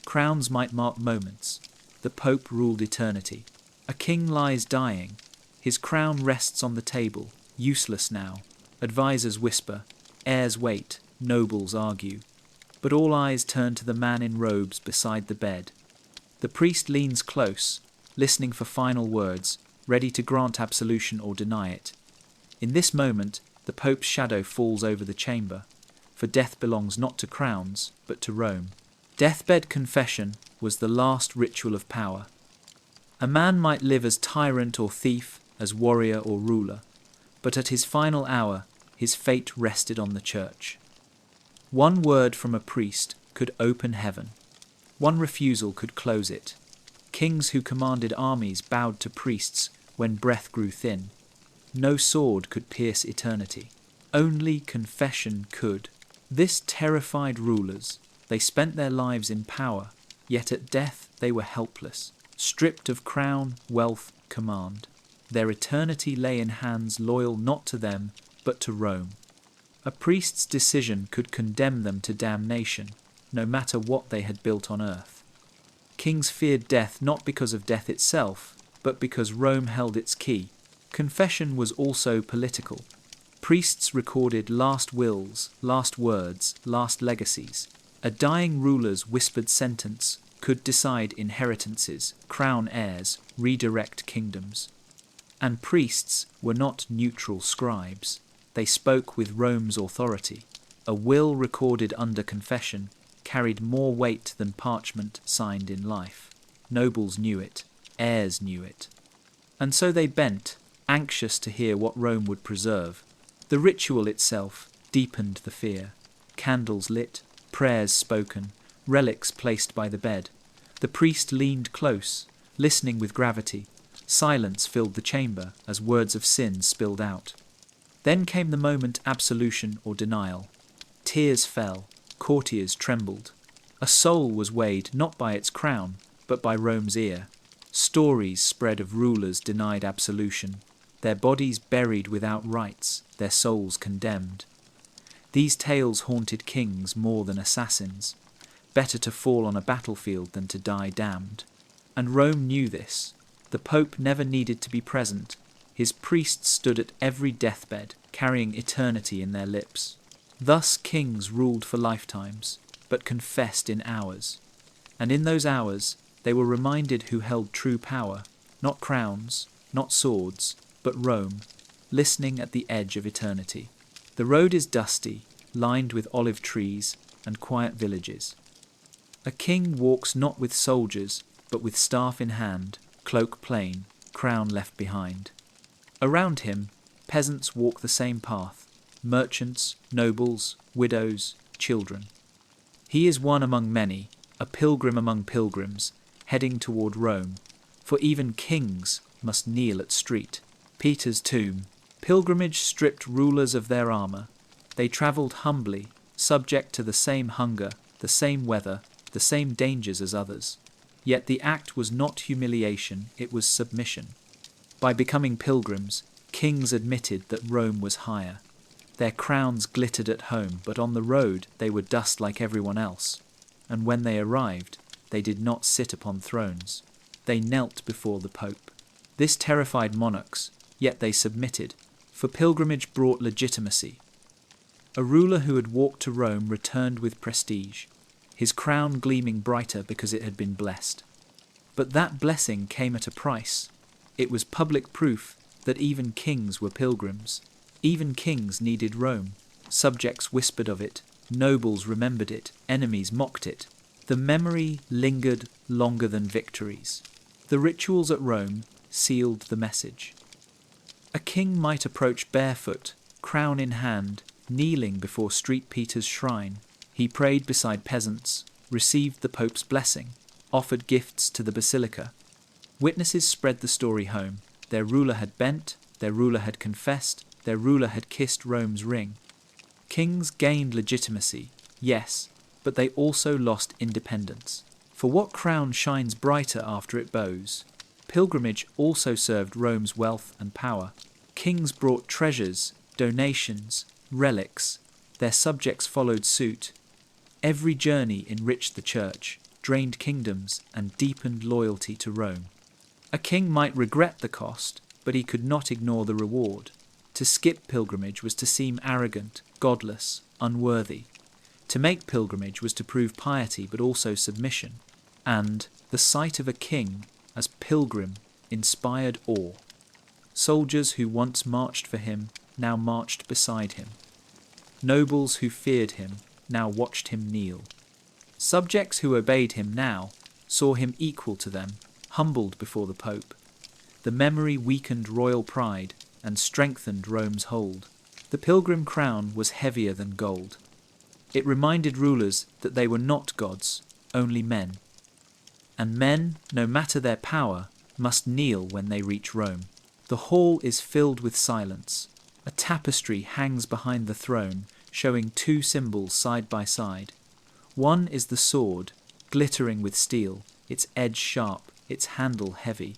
Crowns might mark moments. The Pope ruled eternity. A king lies dying. His crown rests on the table, useless now. Advisers whisper, heirs wait, nobles argue. But all eyes turn to the man in robes beside the bed. The priest leans close, listening for final words, ready to grant absolution or deny it. In this moment, the Pope's shadow falls over the chamber, for death belongs not to crowns, but to Rome. Deathbed confession was the last ritual of power. A man might live as tyrant or thief, as warrior or ruler, but at his final hour, his fate rested on the Church. One word from a priest could open heaven. One refusal could close it. Kings who commanded armies bowed to priests when breath grew thin. No sword could pierce eternity. Only confession could. This terrified rulers. They spent their lives in power, yet at death they were helpless, stripped of crown, wealth, command. Their eternity lay in hands loyal not to them, but to Rome. A priest's decision could condemn them to damnation, no matter what they had built on earth. Kings feared death not because of death itself, but because Rome held its key. Confession was also political. Priests recorded last wills, last words, last legacies. A dying ruler's whispered sentence could decide inheritances, crown heirs, redirect kingdoms. And priests were not neutral scribes. They spoke with Rome's authority. A will recorded under confession carried more weight than parchment signed in life. Nobles knew it. Heirs knew it. And so they bent, anxious to hear what Rome would preserve. The ritual itself deepened the fear. Candles lit, prayers spoken, relics placed by the bed. The priest leaned close, listening with gravity. Silence filled the chamber as words of sin spilled out. Then came the moment absolution or denial. Tears fell, courtiers trembled. A soul was weighed not by its crown, but by Rome's ear. Stories spread of rulers denied absolution, their bodies buried without rites, their souls condemned. These tales haunted kings more than assassins. Better to fall on a battlefield than to die damned. And Rome knew this. The Pope never needed to be present. His priests stood at every deathbed, carrying eternity in their lips. Thus kings ruled for lifetimes, but confessed in hours. And in those hours, they were reminded who held true power, not crowns, not swords, but Rome, listening at the edge of eternity. The road is dusty, lined with olive trees and quiet villages. A king walks not with soldiers, but with staff in hand, cloak plain, crown left behind. Around him, peasants walk the same path, merchants, nobles, widows, children. He is one among many, a pilgrim among pilgrims, heading toward Rome, for even kings must kneel at street. Peter's tomb. Pilgrimage stripped rulers of their armour. They travelled humbly, subject to the same hunger, the same weather, the same dangers as others. Yet the act was not humiliation, it was submission. By becoming pilgrims, kings admitted that Rome was higher. Their crowns glittered at home, but on the road they were dust like everyone else. And when they arrived, they did not sit upon thrones. They knelt before the Pope. This terrified monarchs, yet they submitted, for pilgrimage brought legitimacy. A ruler who had walked to Rome returned with prestige, his crown gleaming brighter because it had been blessed. But that blessing came at a price. It was public proof that even kings were pilgrims. Even kings needed Rome. Subjects whispered of it, nobles remembered it, enemies mocked it. The memory lingered longer than victories. The rituals at Rome sealed the message. A king might approach barefoot, crown in hand, kneeling before St. Peter's shrine. He prayed beside peasants, received the Pope's blessing, offered gifts to the basilica. Witnesses spread the story home. Their ruler had bent, their ruler had confessed, their ruler had kissed Rome's ring. Kings gained legitimacy, yes, but they also lost independence. For what crown shines brighter after it bows? Pilgrimage also served Rome's wealth and power. Kings brought treasures, donations, relics. Their subjects followed suit. Every journey enriched the church, drained kingdoms, and deepened loyalty to Rome. A king might regret the cost, but he could not ignore the reward. To skip pilgrimage was to seem arrogant, godless, unworthy. To make pilgrimage was to prove piety but also submission. And the sight of a king as pilgrim inspired awe. Soldiers who once marched for him now marched beside him. Nobles who feared him now watched him kneel. Subjects who obeyed him now saw him equal to them, humbled before the Pope. The memory weakened royal pride and strengthened Rome's hold. The pilgrim crown was heavier than gold. It reminded rulers that they were not gods, only men. And men, no matter their power, must kneel when they reach Rome. The hall is filled with silence. A tapestry hangs behind the throne, showing two symbols side by side. One is the sword, glittering with steel, its edge sharp, its handle heavy.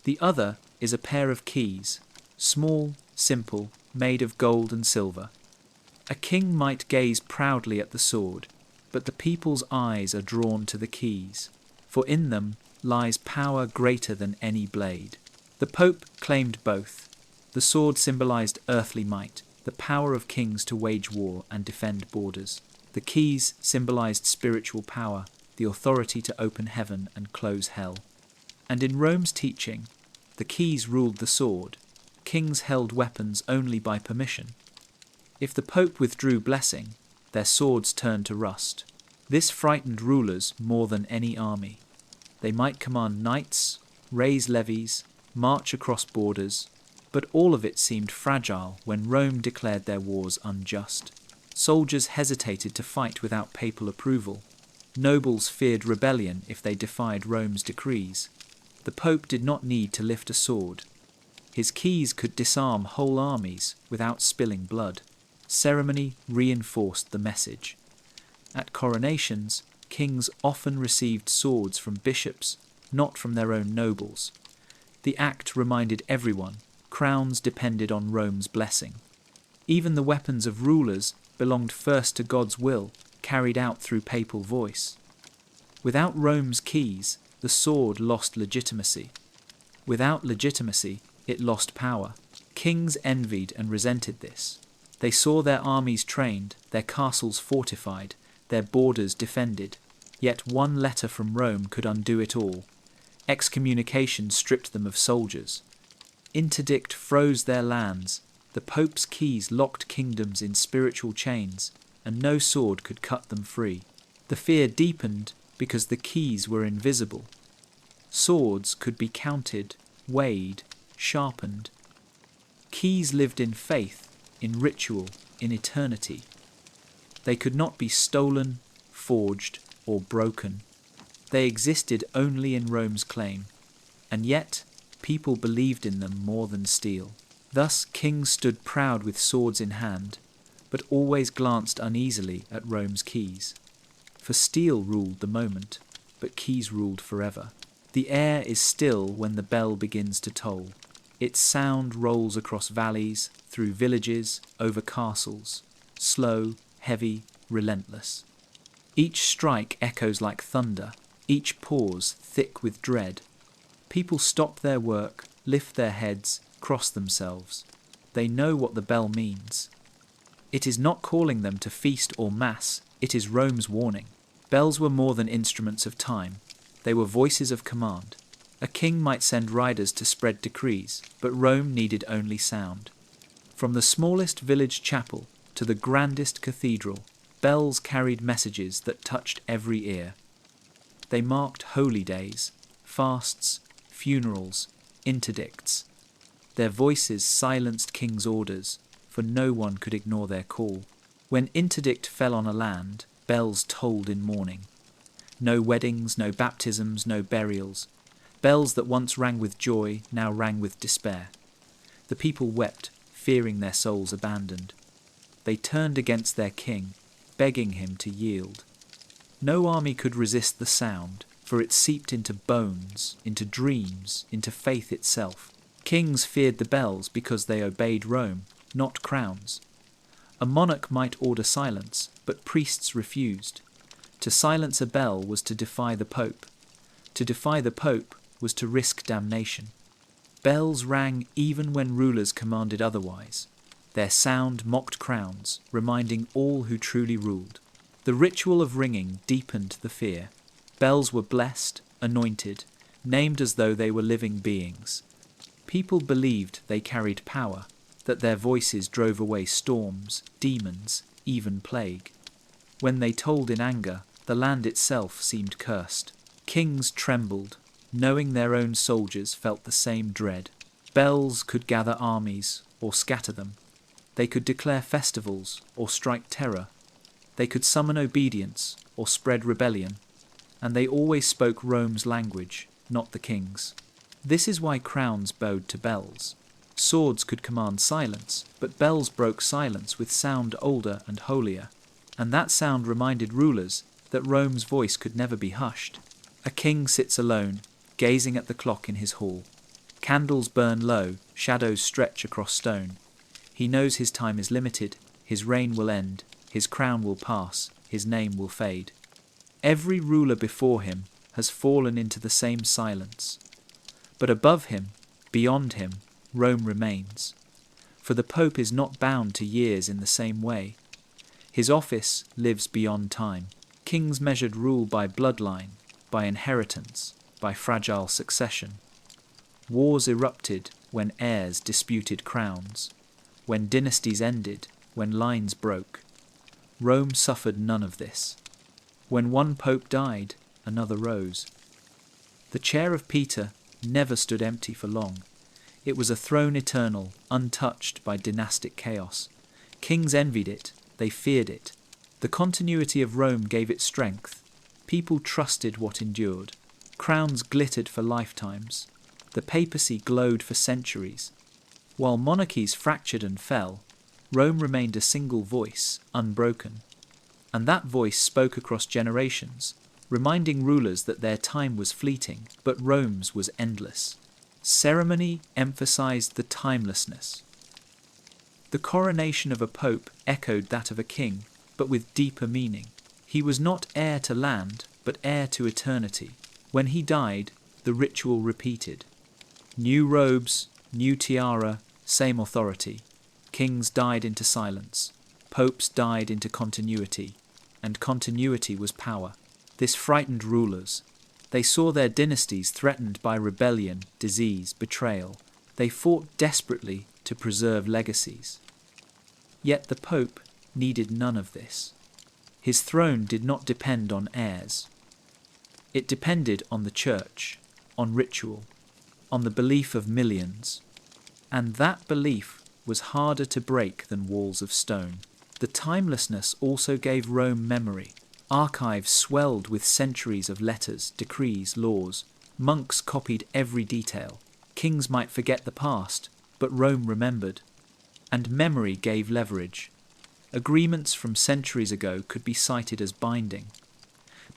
The other is a pair of keys, small, simple, made of gold and silver. A king might gaze proudly at the sword, but the people's eyes are drawn to the keys, for in them lies power greater than any blade. The Pope claimed both. The sword symbolized earthly might, the power of kings to wage war and defend borders. The keys symbolized spiritual power, the authority to open heaven and close hell. And in Rome's teaching, the keys ruled the sword. Kings held weapons only by permission. If the Pope withdrew blessing, their swords turned to rust. This frightened rulers more than any army. They might command knights, raise levies, march across borders, but all of it seemed fragile when Rome declared their wars unjust. Soldiers hesitated to fight without papal approval. Nobles feared rebellion if they defied Rome's decrees. The Pope did not need to lift a sword. His keys could disarm whole armies without spilling blood. Ceremony reinforced the message. At coronations, kings often received swords from bishops, not from their own nobles. The act reminded everyone crowns depended on Rome's blessing. Even the weapons of rulers belonged first to God's will, carried out through papal voice. Without Rome's keys, the sword lost legitimacy. Without legitimacy, it lost power. Kings envied and resented this. They saw their armies trained, their castles fortified, their borders defended. Yet one letter from Rome could undo it all. Excommunication stripped them of soldiers. Interdict froze their lands. The Pope's keys locked kingdoms in spiritual chains, and no sword could cut them free. The fear deepened because the keys were invisible. Swords could be counted, weighed, sharpened. Keys lived in faith, in ritual, in eternity. They could not be stolen, forged, or broken. They existed only in Rome's claim, and yet people believed in them more than steel. Thus kings stood proud with swords in hand, but always glanced uneasily at Rome's keys. For steel ruled the moment, but keys ruled forever. The air is still when the bell begins to toll. Its sound rolls across valleys, through villages, over castles, slow, heavy, relentless. Each strike echoes like thunder, each pause thick with dread. People stop their work, lift their heads, cross themselves. They know what the bell means. It is not calling them to feast or mass, it is Rome's warning. Bells were more than instruments of time. They were voices of command. A king might send riders to spread decrees, but Rome needed only sound. From the smallest village chapel to the grandest cathedral, bells carried messages that touched every ear. They marked holy days, fasts, funerals, interdicts. Their voices silenced kings' orders, for no one could ignore their call. When interdict fell on a land, bells tolled in mourning. No weddings, no baptisms, no burials. Bells that once rang with joy now rang with despair. The people wept, fearing their souls abandoned. They turned against their king, begging him to yield. No army could resist the sound, for it seeped into bones, into dreams, into faith itself. Kings feared the bells because they obeyed Rome, not crowns. A monarch might order silence, but priests refused. To silence a bell was to defy the Pope. To defy the Pope was to risk damnation. Bells rang even when rulers commanded otherwise. Their sound mocked crowns, reminding all who truly ruled. The ritual of ringing deepened the fear. Bells were blessed, anointed, named as though they were living beings. People believed they carried power, that their voices drove away storms, demons, even plague. When they tolled in anger, the land itself seemed cursed. Kings trembled, knowing their own soldiers felt the same dread. Bells could gather armies or scatter them. They could declare festivals or strike terror. They could summon obedience or spread rebellion. And they always spoke Rome's language, not the king's. This is why crowns bowed to bells. Swords could command silence, but bells broke silence with sound older and holier. And that sound reminded rulers that Rome's voice could never be hushed. A king sits alone, gazing at the clock in his hall. Candles burn low, shadows stretch across stone. He knows his time is limited, his reign will end, his crown will pass, his name will fade. Every ruler before him has fallen into the same silence. But above him, beyond him, Rome remains. For the Pope is not bound to years in the same way. His office lives beyond time. Kings measured rule by bloodline, by inheritance, by fragile succession. Wars erupted when heirs disputed crowns, when dynasties ended, when lines broke. Rome suffered none of this. When one pope died, another rose. The chair of Peter never stood empty for long. It was a throne eternal, untouched by dynastic chaos. Kings envied it, they feared it. The continuity of Rome gave it strength. People trusted what endured. Crowns glittered for lifetimes. The papacy glowed for centuries. While monarchies fractured and fell, Rome remained a single voice, unbroken. And that voice spoke across generations, reminding rulers that their time was fleeting, but Rome's was endless. Ceremony emphasized the timelessness. The coronation of a pope echoed that of a king, but with deeper meaning. He was not heir to land, but heir to eternity. When he died, the ritual repeated. New robes, new tiara, same authority. Kings died into silence. Popes died into continuity. And continuity was power. This frightened rulers. They saw their dynasties threatened by rebellion, disease, betrayal. They fought desperately to preserve legacies. Yet the Pope needed none of this. His throne did not depend on heirs. It depended on the Church, on ritual, on the belief of millions. And that belief was harder to break than walls of stone. The timelessness also gave Rome memory. Archives swelled with centuries of letters, decrees, laws. Monks copied every detail. Kings might forget the past, but Rome remembered. And memory gave leverage. Agreements from centuries ago could be cited as binding.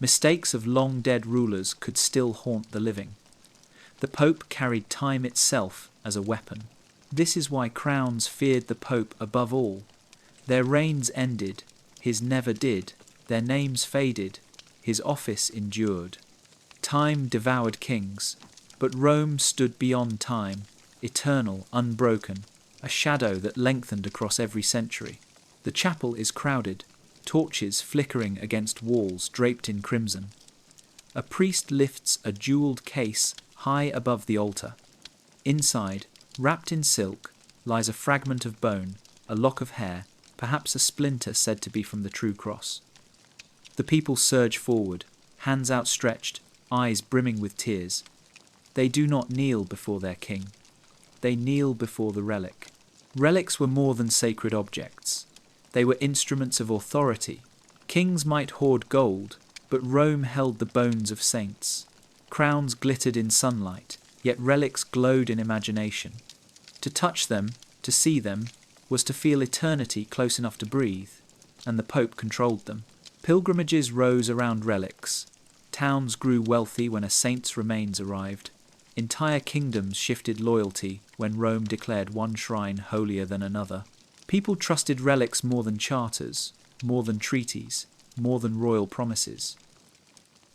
Mistakes of long-dead rulers could still haunt the living. The Pope carried time itself as a weapon. This is why crowns feared the Pope above all. Their reigns ended, his never did. Their names faded, his office endured. Time devoured kings, but Rome stood beyond time, eternal, unbroken, a shadow that lengthened across every century. The chapel is crowded, torches flickering against walls draped in crimson. A priest lifts a jeweled case high above the altar. Inside, wrapped in silk, lies a fragment of bone, a lock of hair, perhaps a splinter said to be from the true cross. The people surge forward, hands outstretched, eyes brimming with tears. They do not kneel before their king. They kneel before the relic. Relics were more than sacred objects. They were instruments of authority. Kings might hoard gold, but Rome held the bones of saints. Crowns glittered in sunlight, yet relics glowed in imagination. To touch them, to see them, was to feel eternity close enough to breathe, and the Pope controlled them. Pilgrimages rose around relics. Towns grew wealthy when a saint's remains arrived. Entire kingdoms shifted loyalty when Rome declared one shrine holier than another. People trusted relics more than charters, more than treaties, more than royal promises.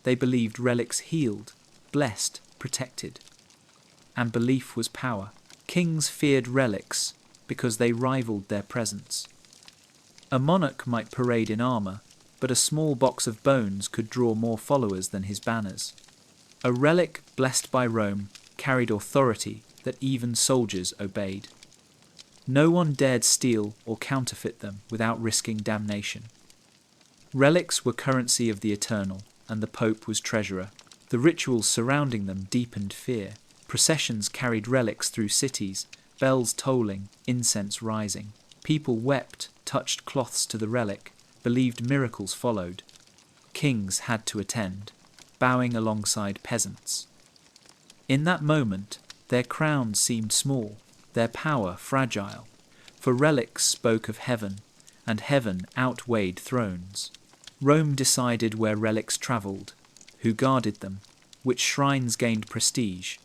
They believed relics healed, blessed, protected. And belief was power. Kings feared relics because they rivaled their presence. A monarch might parade in armour, but a small box of bones could draw more followers than his banners. A relic blessed by Rome carried authority that even soldiers obeyed. No one dared steal or counterfeit them without risking damnation. Relics were currency of the eternal, and the Pope was treasurer. The rituals surrounding them deepened fear. Processions carried relics through cities, bells tolling, incense rising. People wept, touched cloths to the relic, believed miracles followed. Kings had to attend, bowing alongside peasants. In that moment, their crowns seemed small, their power fragile, for relics spoke of heaven, and heaven outweighed thrones. Rome decided where relics travelled, who guarded them, which shrines gained prestige.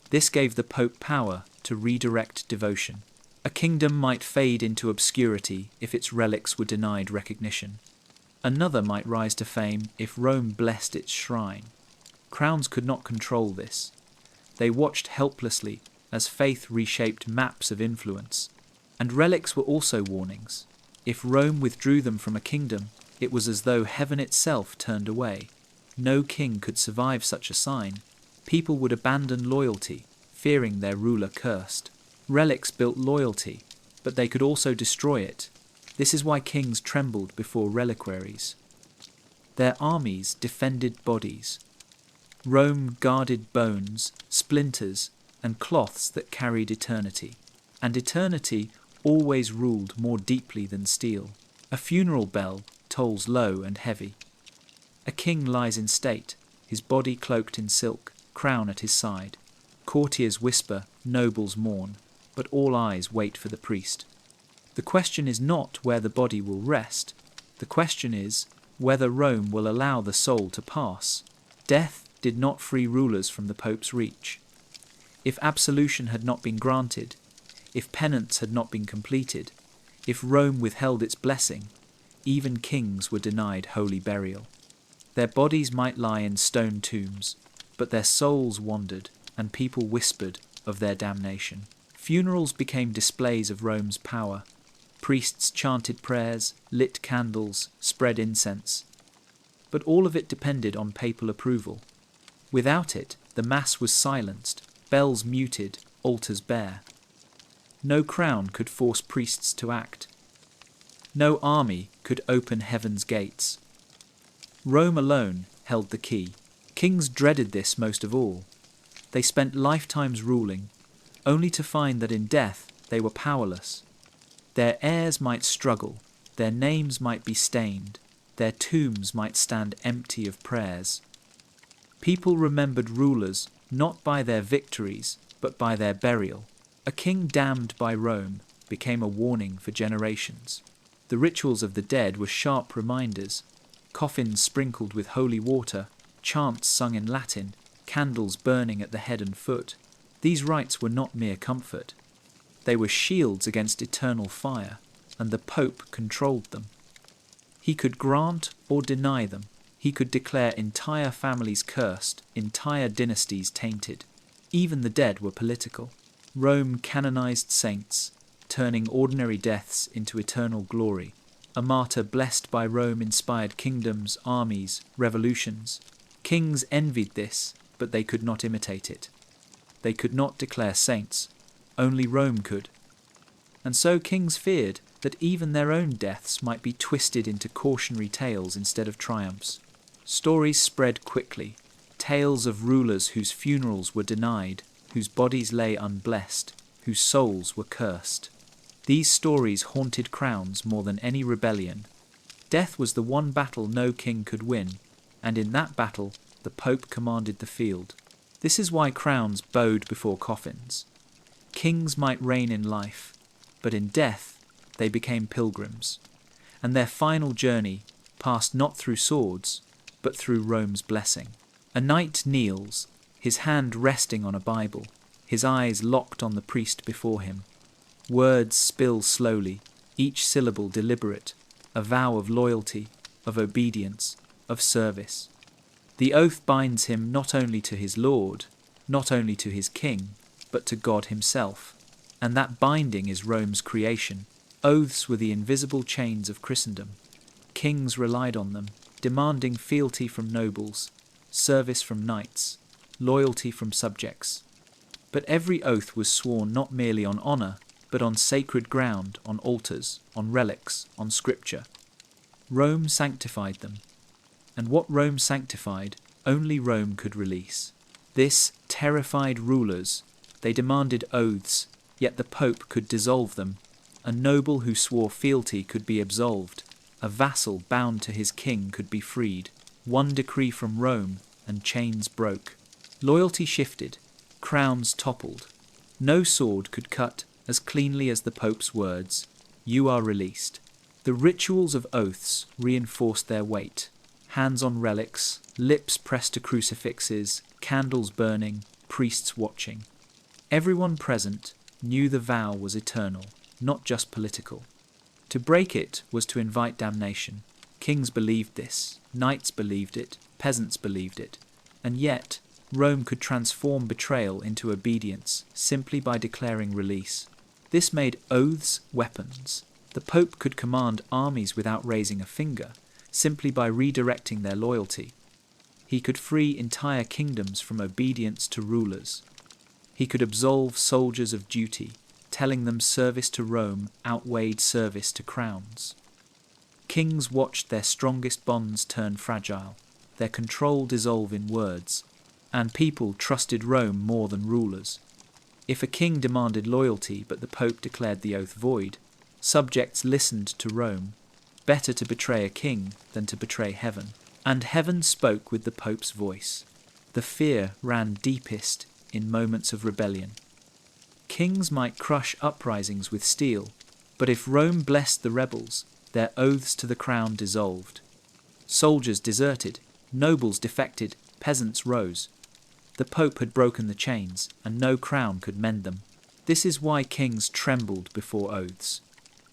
This gave the Pope power to redirect devotion. A kingdom might fade into obscurity if its relics were denied recognition. Another might rise to fame if Rome blessed its shrine. Crowns could not control this. They watched helplessly as faith reshaped maps of influence. And relics were also warnings. If Rome withdrew them from a kingdom, it was as though heaven itself turned away. No king could survive such a sign. People would abandon loyalty, fearing their ruler cursed. Relics built loyalty, but they could also destroy it. This is why kings trembled before reliquaries. Their armies defended bodies. Rome guarded bones, splinters, and cloths that carried eternity. And eternity always ruled more deeply than steel. A funeral bell tolls low and heavy. A king lies in state, his body cloaked in silk, crown at his side. Courtiers whisper, nobles mourn, but all eyes wait for the priest. The question is not where the body will rest. The question is whether Rome will allow the soul to pass. Death did not free rulers from the Pope's reach. If absolution had not been granted, if penance had not been completed, if Rome withheld its blessing, even kings were denied holy burial. Their bodies might lie in stone tombs, but their souls wandered, and people whispered, of their damnation. Funerals became displays of Rome's power. Priests chanted prayers, lit candles, spread incense. But all of it depended on papal approval. Without it, the Mass was silenced, bells muted, altars bare. No crown could force priests to act. No army could open heaven's gates. Rome alone held the key. Kings dreaded this most of all. They spent lifetimes ruling, only to find that in death they were powerless. Their heirs might struggle, their names might be stained, their tombs might stand empty of prayers. People remembered rulers not by their victories, but by their burial. A king damned by Rome became a warning for generations. The rituals of the dead were sharp reminders. Coffins sprinkled with holy water, chants sung in Latin, candles burning at the head and foot. These rites were not mere comfort. They were shields against eternal fire, and the Pope controlled them. He could grant or deny them. He could declare entire families cursed, entire dynasties tainted. Even the dead were political. Rome canonized saints, turning ordinary deaths into eternal glory. A martyr blessed by Rome inspired kingdoms, armies, revolutions. Kings envied this, but they could not imitate it. They could not declare saints. Only Rome could. And so kings feared that even their own deaths might be twisted into cautionary tales instead of triumphs. Stories spread quickly, tales of rulers whose funerals were denied, whose bodies lay unblessed, whose souls were cursed. These stories haunted crowns more than any rebellion. Death was the one battle no king could win, and in that battle the Pope commanded the field. This is why crowns bowed before coffins. Kings might reign in life, but in death they became pilgrims, and their final journey passed not through swords, but through Rome's blessing. A knight kneels, his hand resting on a Bible, his eyes locked on the priest before him. Words spill slowly, each syllable deliberate, a vow of loyalty, of obedience, of service. The oath binds him not only to his Lord, not only to his king, but to God himself. And that binding is Rome's creation. Oaths were the invisible chains of Christendom. Kings relied on them, demanding fealty from nobles, service from knights, loyalty from subjects. But every oath was sworn not merely on honour, but on sacred ground, on altars, on relics, on scripture. Rome sanctified them, and what Rome sanctified, only Rome could release. This terrified rulers. They demanded oaths, yet the Pope could dissolve them. A noble who swore fealty could be absolved. A vassal bound to his king could be freed. One decree from Rome, and chains broke. Loyalty shifted, crowns toppled. No sword could cut as cleanly as the Pope's words, "You are released." The rituals of oaths reinforced their weight. Hands on relics, lips pressed to crucifixes, candles burning, priests watching. Everyone present knew the vow was eternal, not just political. To break it was to invite damnation. Kings believed this, knights believed it, peasants believed it. And yet, Rome could transform betrayal into obedience simply by declaring release. This made oaths weapons. The Pope could command armies without raising a finger, simply by redirecting their loyalty. He could free entire kingdoms from obedience to rulers. He could absolve soldiers of duty, telling them service to Rome outweighed service to crowns. Kings watched their strongest bonds turn fragile, their control dissolve in words, and people trusted Rome more than rulers. If a king demanded loyalty but the Pope declared the oath void, subjects listened to Rome. Better to betray a king than to betray heaven. And heaven spoke with the Pope's voice. The fear ran deepest in moments of rebellion. Kings might crush uprisings with steel, but if Rome blessed the rebels, their oaths to the crown dissolved. Soldiers deserted, nobles defected, peasants rose. The Pope had broken the chains, and no crown could mend them. This is why kings trembled before oaths.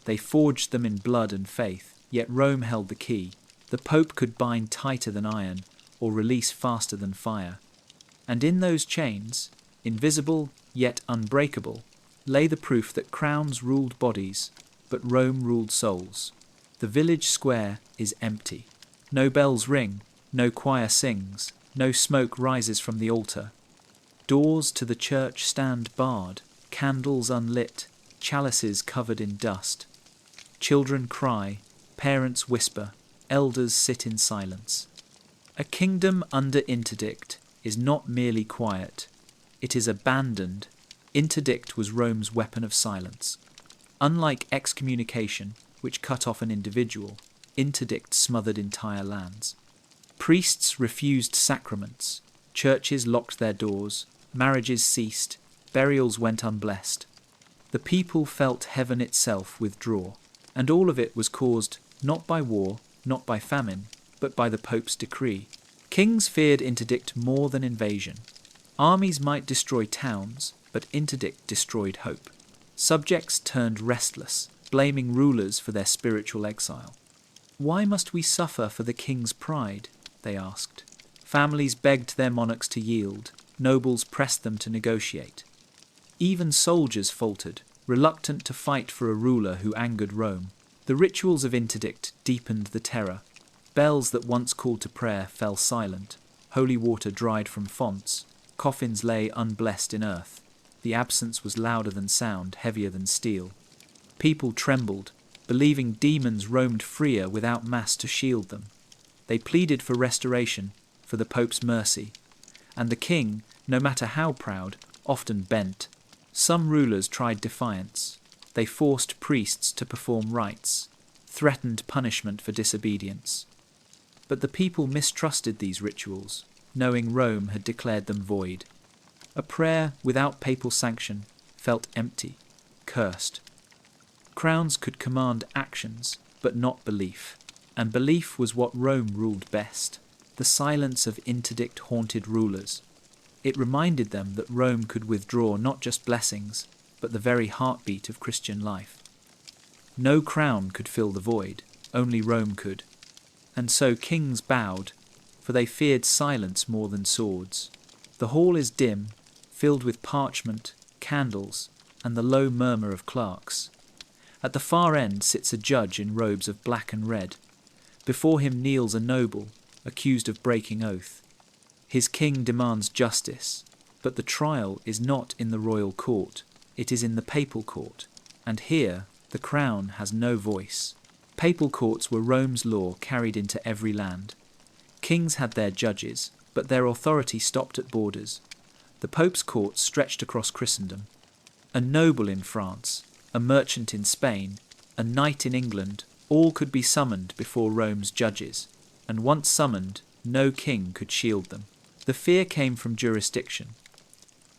They forged them in blood and faith, yet Rome held the key. The Pope could bind tighter than iron, or release faster than fire. And in those chains, invisible yet unbreakable, lay the proof that crowns ruled bodies, but Rome ruled souls. The village square is empty. No bells ring, no choir sings, no smoke rises from the altar. Doors to the church stand barred, candles unlit, chalices covered in dust. Children cry, parents whisper, elders sit in silence. A kingdom under interdict is not merely quiet, it is abandoned. Interdict was Rome's weapon of silence. Unlike excommunication, which cut off an individual, interdict smothered entire lands. Priests refused sacraments, churches locked their doors, marriages ceased, burials went unblessed. The people felt heaven itself withdraw, and all of it was caused not by war, not by famine, but by the Pope's decree. Kings feared interdict more than invasion. Armies might destroy towns, but interdict destroyed hope. Subjects turned restless, blaming rulers for their spiritual exile. Why must we suffer for the king's pride? They asked. Families begged their monarchs to yield, nobles pressed them to negotiate. Even soldiers faltered, reluctant to fight for a ruler who angered Rome. The rituals of interdict deepened the terror. Bells that once called to prayer fell silent, holy water dried from fonts, coffins lay unblessed in earth. The absence was louder than sound, heavier than steel. People trembled, believing demons roamed freer without mass to shield them. They pleaded for restoration, for the Pope's mercy, and the king, no matter how proud, often bent. Some rulers tried defiance. They forced priests to perform rites, threatened punishment for disobedience. But the people mistrusted these rituals, knowing Rome had declared them void. A prayer without papal sanction felt empty, cursed. Crowns could command actions, but not belief, and belief was what Rome ruled best. The silence of interdict haunted rulers. It reminded them that Rome could withdraw not just blessings, but the very heartbeat of Christian life. No crown could fill the void, only Rome could. And so kings bowed, for they feared silence more than swords. The hall is dim, filled with parchment, candles, and the low murmur of clerks. At the far end sits a judge in robes of black and red. Before him kneels a noble, accused of breaking oath. His king demands justice, but the trial is not in the royal court, it is in the papal court, and here the crown has no voice. Papal courts were Rome's law carried into every land. Kings had their judges, but their authority stopped at borders. The Pope's court stretched across Christendom. A noble in France, a merchant in Spain, a knight in England, all could be summoned before Rome's judges, and once summoned, no king could shield them. The fear came from jurisdiction.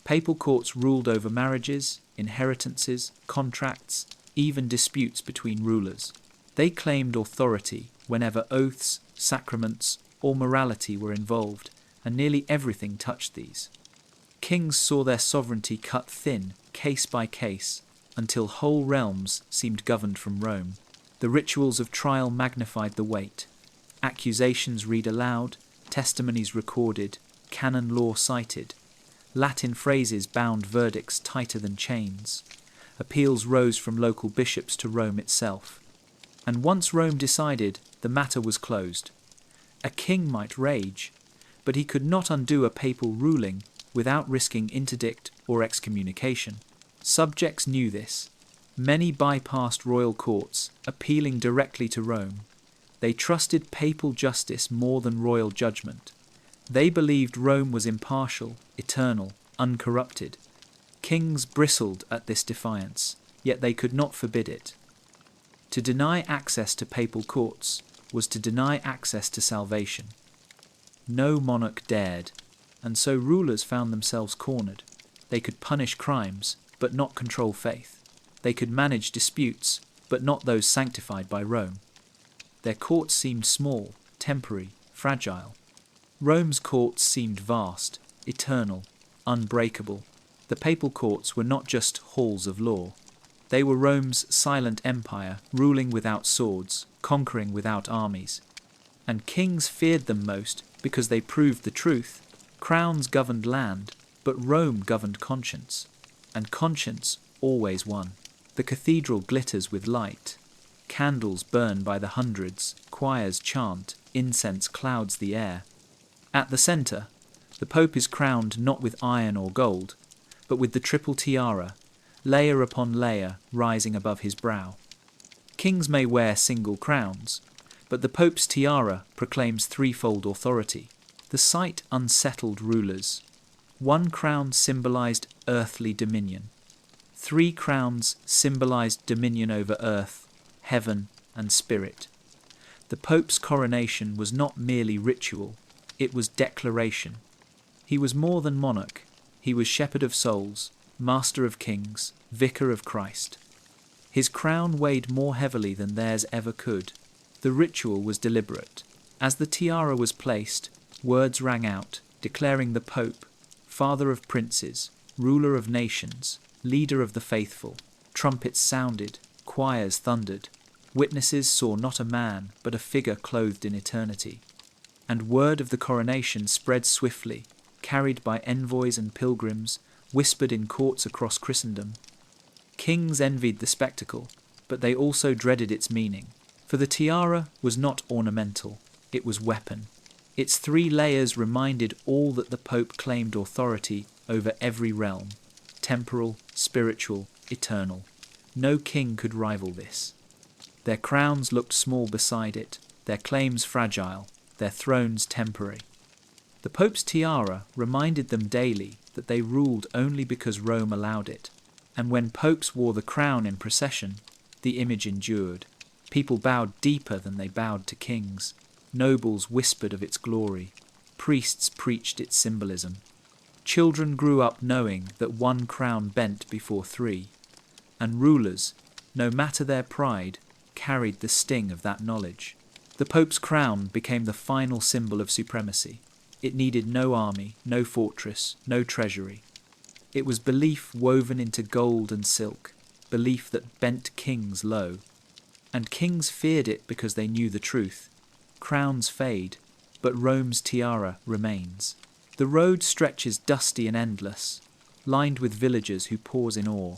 Papal courts ruled over marriages, inheritances, contracts, even disputes between rulers. They claimed authority whenever oaths, sacraments, or morality were involved, and nearly everything touched these. Kings saw their sovereignty cut thin, case by case, until whole realms seemed governed from Rome. The rituals of trial magnified the weight. Accusations read aloud, testimonies recorded, canon law cited. Latin phrases bound verdicts tighter than chains. Appeals rose from local bishops to Rome itself. And once Rome decided, the matter was closed. A king might rage, but he could not undo a papal ruling without risking interdict or excommunication. Subjects knew this. Many bypassed royal courts, appealing directly to Rome. They trusted papal justice more than royal judgment. They believed Rome was impartial, eternal, uncorrupted. Kings bristled at this defiance, yet they could not forbid it. To deny access to papal courts was to deny access to salvation. No monarch dared, and so rulers found themselves cornered. They could punish crimes, but not control faith. They could manage disputes, but not those sanctified by Rome. Their courts seemed small, temporary, fragile. Rome's courts seemed vast, eternal, unbreakable. The papal courts were not just halls of law. They were Rome's silent empire, ruling without swords, conquering without armies. And kings feared them most because they proved the truth. Crowns governed land, But Rome governed conscience, and conscience always won. The cathedral glitters with light. Candles burn by the hundreds, choirs chant, incense clouds the air. At the centre, the Pope is crowned not with iron or gold, but with the triple tiara, layer upon layer rising above his brow. Kings may wear single crowns, but the Pope's tiara proclaims threefold authority. The sight unsettled rulers. One crown symbolized earthly dominion. 3 crowns symbolized dominion over earth, heaven, and spirit. The Pope's coronation was not merely ritual, it was declaration. He was more than monarch, he was shepherd of souls, master of kings, vicar of Christ. His crown weighed more heavily than theirs ever could. The ritual was deliberate. As the tiara was placed, words rang out, declaring the Pope, father of princes, ruler of nations, leader of the faithful. Trumpets sounded, choirs thundered. Witnesses saw not a man, but a figure clothed in eternity. And word of the coronation spread swiftly, carried by envoys and pilgrims, whispered in courts across Christendom. Kings envied the spectacle, but they also dreaded its meaning. For the tiara was not ornamental, it was weapon. Its 3 layers reminded all that the Pope claimed authority over every realm, temporal, spiritual, eternal. No king could rival this. Their crowns looked small beside it, their claims fragile, their thrones temporary. The Pope's tiara reminded them daily that they ruled only because Rome allowed it, and when popes wore the crown in procession, the image endured. People bowed deeper than they bowed to kings. Nobles whispered of its glory. Priests preached its symbolism. Children grew up knowing that 1 crown bent before 3, and rulers, no matter their pride, carried the sting of that knowledge. The Pope's crown became the final symbol of supremacy. It needed no army, no fortress, no treasury. It was belief woven into gold and silk, belief that bent kings low. And kings feared it because they knew the truth. Crowns fade, but Rome's tiara remains. The road stretches dusty and endless, lined with villagers who pause in awe.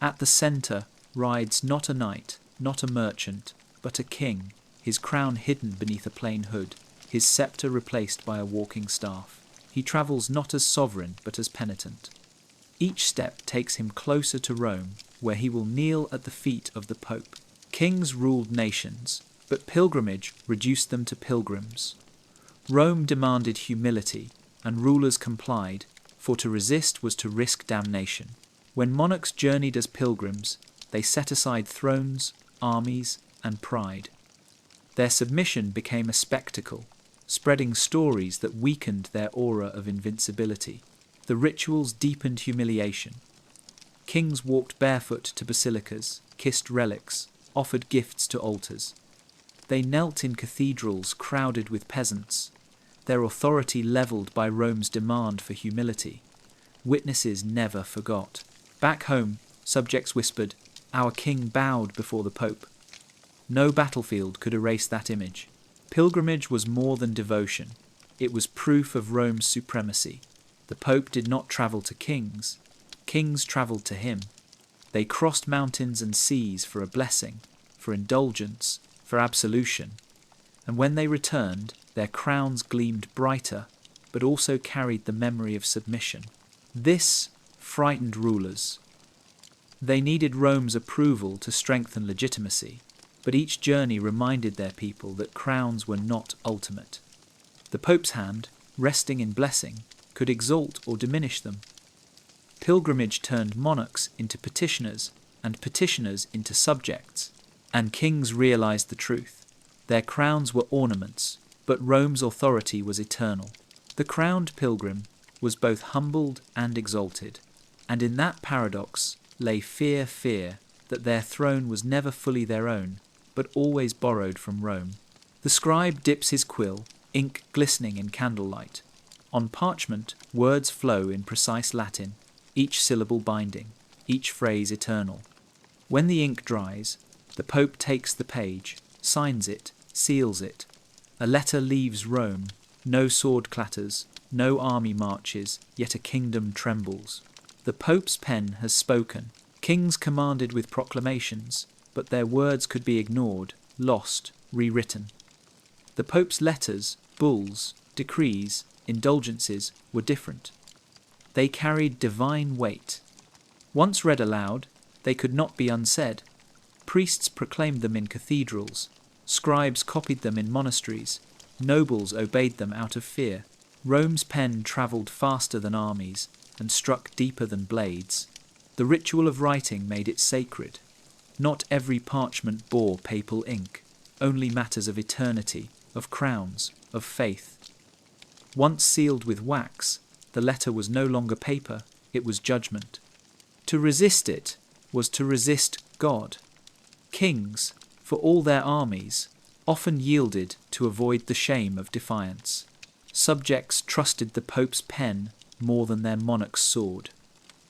At the centre rides not a knight, not a merchant, but a king, his crown hidden beneath a plain hood, his sceptre replaced by a walking staff. He travels not as sovereign, but as penitent. Each step takes him closer to Rome, where he will kneel at the feet of the Pope. Kings ruled nations, but pilgrimage reduced them to pilgrims. Rome demanded humility, and rulers complied, for to resist was to risk damnation. When monarchs journeyed as pilgrims, they set aside thrones, armies, and pride. Their submission became a spectacle, spreading stories that weakened their aura of invincibility. The rituals deepened humiliation. Kings walked barefoot to basilicas, kissed relics, offered gifts to altars. They knelt in cathedrals crowded with peasants, their authority levelled by Rome's demand for humility. Witnesses never forgot. Back home, subjects whispered, "Our king bowed before the Pope." No battlefield could erase that image. Pilgrimage was more than devotion. It was proof of Rome's supremacy. The Pope did not travel to kings. Kings travelled to him. They crossed mountains and seas for a blessing, for indulgence, for absolution. And when they returned, their crowns gleamed brighter, but also carried the memory of submission. This frightened rulers. They needed Rome's approval to strengthen legitimacy, but each journey reminded their people that crowns were not ultimate. The Pope's hand, resting in blessing, could exalt or diminish them. Pilgrimage turned monarchs into petitioners, and petitioners into subjects, and kings realized the truth. Their crowns were ornaments, but Rome's authority was eternal. The crowned pilgrim was both humbled and exalted, and in that paradox lay fear that their throne was never fully their own, but always borrowed from Rome. The scribe dips his quill, ink glistening in candlelight. On parchment, words flow in precise Latin, each syllable binding, each phrase eternal. When the ink dries, the Pope takes the page, signs it, seals it. A letter leaves Rome, no sword clatters, no army marches, yet a kingdom trembles. The Pope's pen has spoken. Kings commanded with proclamations, but their words could be ignored, lost, rewritten. The Pope's letters, bulls, decrees, indulgences were different. They carried divine weight. Once read aloud, they could not be unsaid. Priests proclaimed them in cathedrals, scribes copied them in monasteries, nobles obeyed them out of fear. Rome's pen travelled faster than armies and struck deeper than blades. The ritual of writing made it sacred. Not every parchment bore papal ink, only matters of eternity, of crowns, of faith. Once sealed with wax, the letter was no longer paper, it was judgment. To resist it was to resist God. Kings, for all their armies, often yielded to avoid the shame of defiance. Subjects trusted the Pope's pen more than their monarch's sword.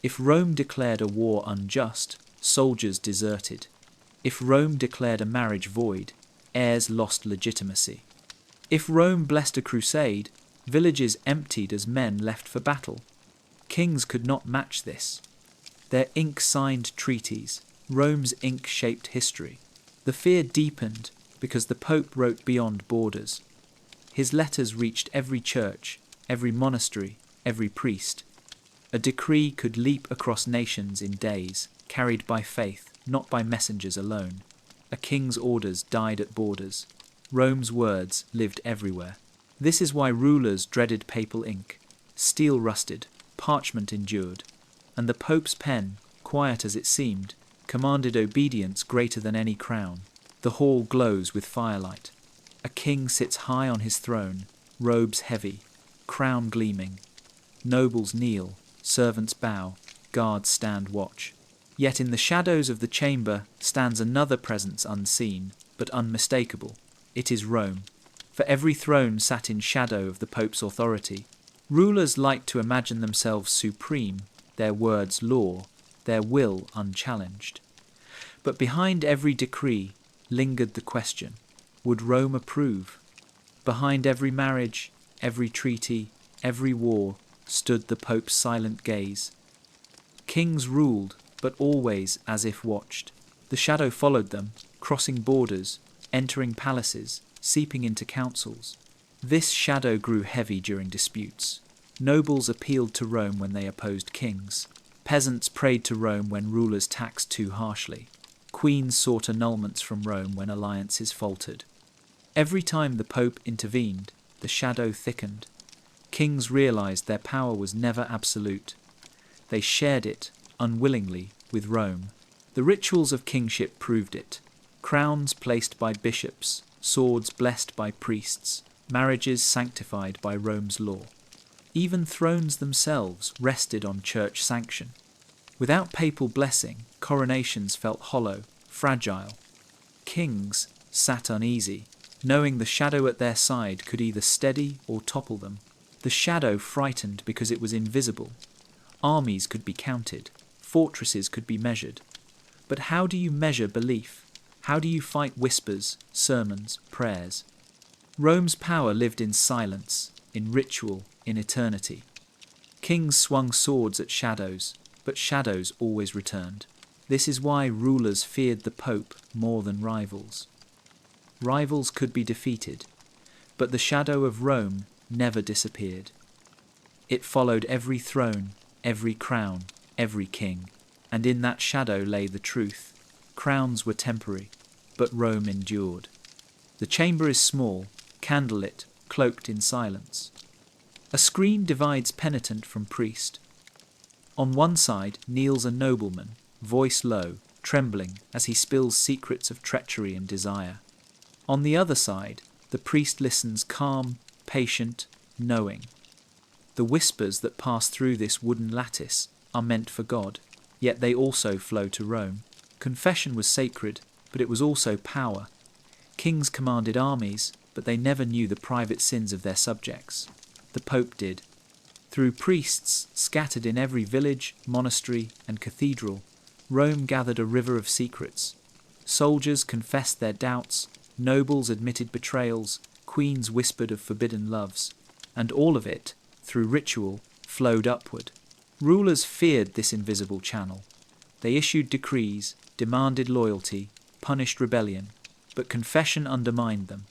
If Rome declared a war unjust, soldiers deserted. If Rome declared a marriage void, heirs lost legitimacy. If Rome blessed a crusade, villages emptied as men left for battle. Kings could not match this. Their ink signed treaties, Rome's ink shaped history. The fear deepened because the Pope wrote beyond borders. His letters reached every church, every monastery, every priest. A decree could leap across nations in days, carried by faith, not by messengers alone. A king's orders died at borders. Rome's words lived everywhere. This is why rulers dreaded papal ink. Steel rusted, parchment endured, and the Pope's pen, quiet as it seemed, commanded obedience greater than any crown. The hall glows with firelight. A king sits high on his throne, robes heavy, crown gleaming. Nobles kneel, servants bow, guards stand watch. Yet in the shadows of the chamber stands another presence unseen, but unmistakable. It is Rome. For every throne sat in shadow of the Pope's authority. Rulers liked to imagine themselves supreme, their words law, their will unchallenged. But behind every decree lingered the question, would Rome approve? Behind every marriage, every treaty, every war, stood the Pope's silent gaze. Kings ruled, but always as if watched. The shadow followed them, crossing borders, entering palaces, seeping into councils. This shadow grew heavy during disputes. Nobles appealed to Rome when they opposed kings. Peasants prayed to Rome when rulers taxed too harshly. Queens sought annulments from Rome when alliances faltered. Every time the Pope intervened, the shadow thickened. Kings realized their power was never absolute. They shared it, unwillingly, with Rome. The rituals of kingship proved it. Crowns placed by bishops, swords blessed by priests, marriages sanctified by Rome's law. Even thrones themselves rested on church sanction. Without papal blessing, coronations felt hollow, fragile. Kings sat uneasy, knowing the shadow at their side could either steady or topple them. The shadow frightened because it was invisible. Armies could be counted, fortresses could be measured. But how do you measure belief? How do you fight whispers, sermons, prayers? Rome's power lived in silence, in ritual, in eternity. Kings swung swords at shadows, but shadows always returned. This is why rulers feared the Pope more than rivals. Rivals could be defeated, but the shadow of Rome never disappeared. It followed every throne, every crown, every king, and in that shadow lay the truth. Crowns were temporary, but Rome endured. The chamber is small, candlelit, cloaked in silence. A screen divides penitent from priest. On one side kneels a nobleman, voice low, trembling as he spills secrets of treachery and desire. On the other side, the priest listens calm, patient, knowing. The whispers that pass through this wooden lattice are meant for God, yet they also flow to Rome. Confession was sacred, but it was also power. Kings commanded armies, but they never knew the private sins of their subjects. The Pope did. Through priests scattered in every village, monastery, and cathedral, Rome gathered a river of secrets. Soldiers confessed their doubts, nobles admitted betrayals, queens whispered of forbidden loves, and all of it through ritual, flowed upward. Rulers feared this invisible channel. They issued decrees, demanded loyalty, punished rebellion, but confession undermined them.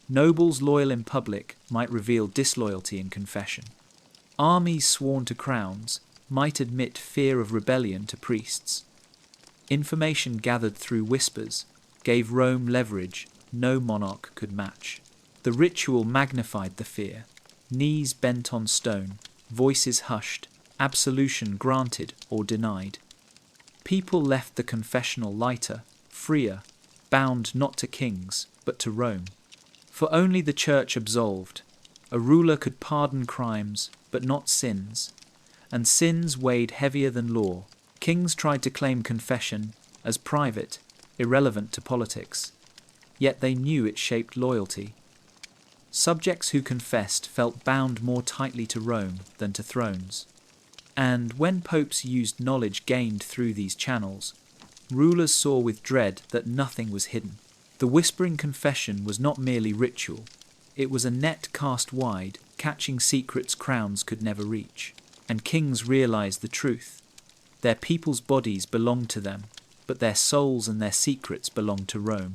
Nobles loyal in public might reveal disloyalty in confession. Armies sworn to crowns might admit fear of rebellion to priests. Information gathered through whispers gave Rome leverage no monarch could match. The ritual magnified the fear. Knees bent on stone, voices hushed, absolution granted or denied. People left the confessional lighter, freer, bound not to kings, but to Rome. For only the church absolved. A ruler could pardon crimes, but not sins. And sins weighed heavier than law. Kings tried to claim confession as private, irrelevant to politics. Yet they knew it shaped loyalty. Subjects who confessed felt bound more tightly to Rome than to thrones. And when popes used knowledge gained through these channels, rulers saw with dread that nothing was hidden. The whispering confession was not merely ritual. It was a net cast wide, catching secrets crowns could never reach. And kings realized the truth. Their people's bodies belonged to them, but their souls and their secrets belonged to Rome.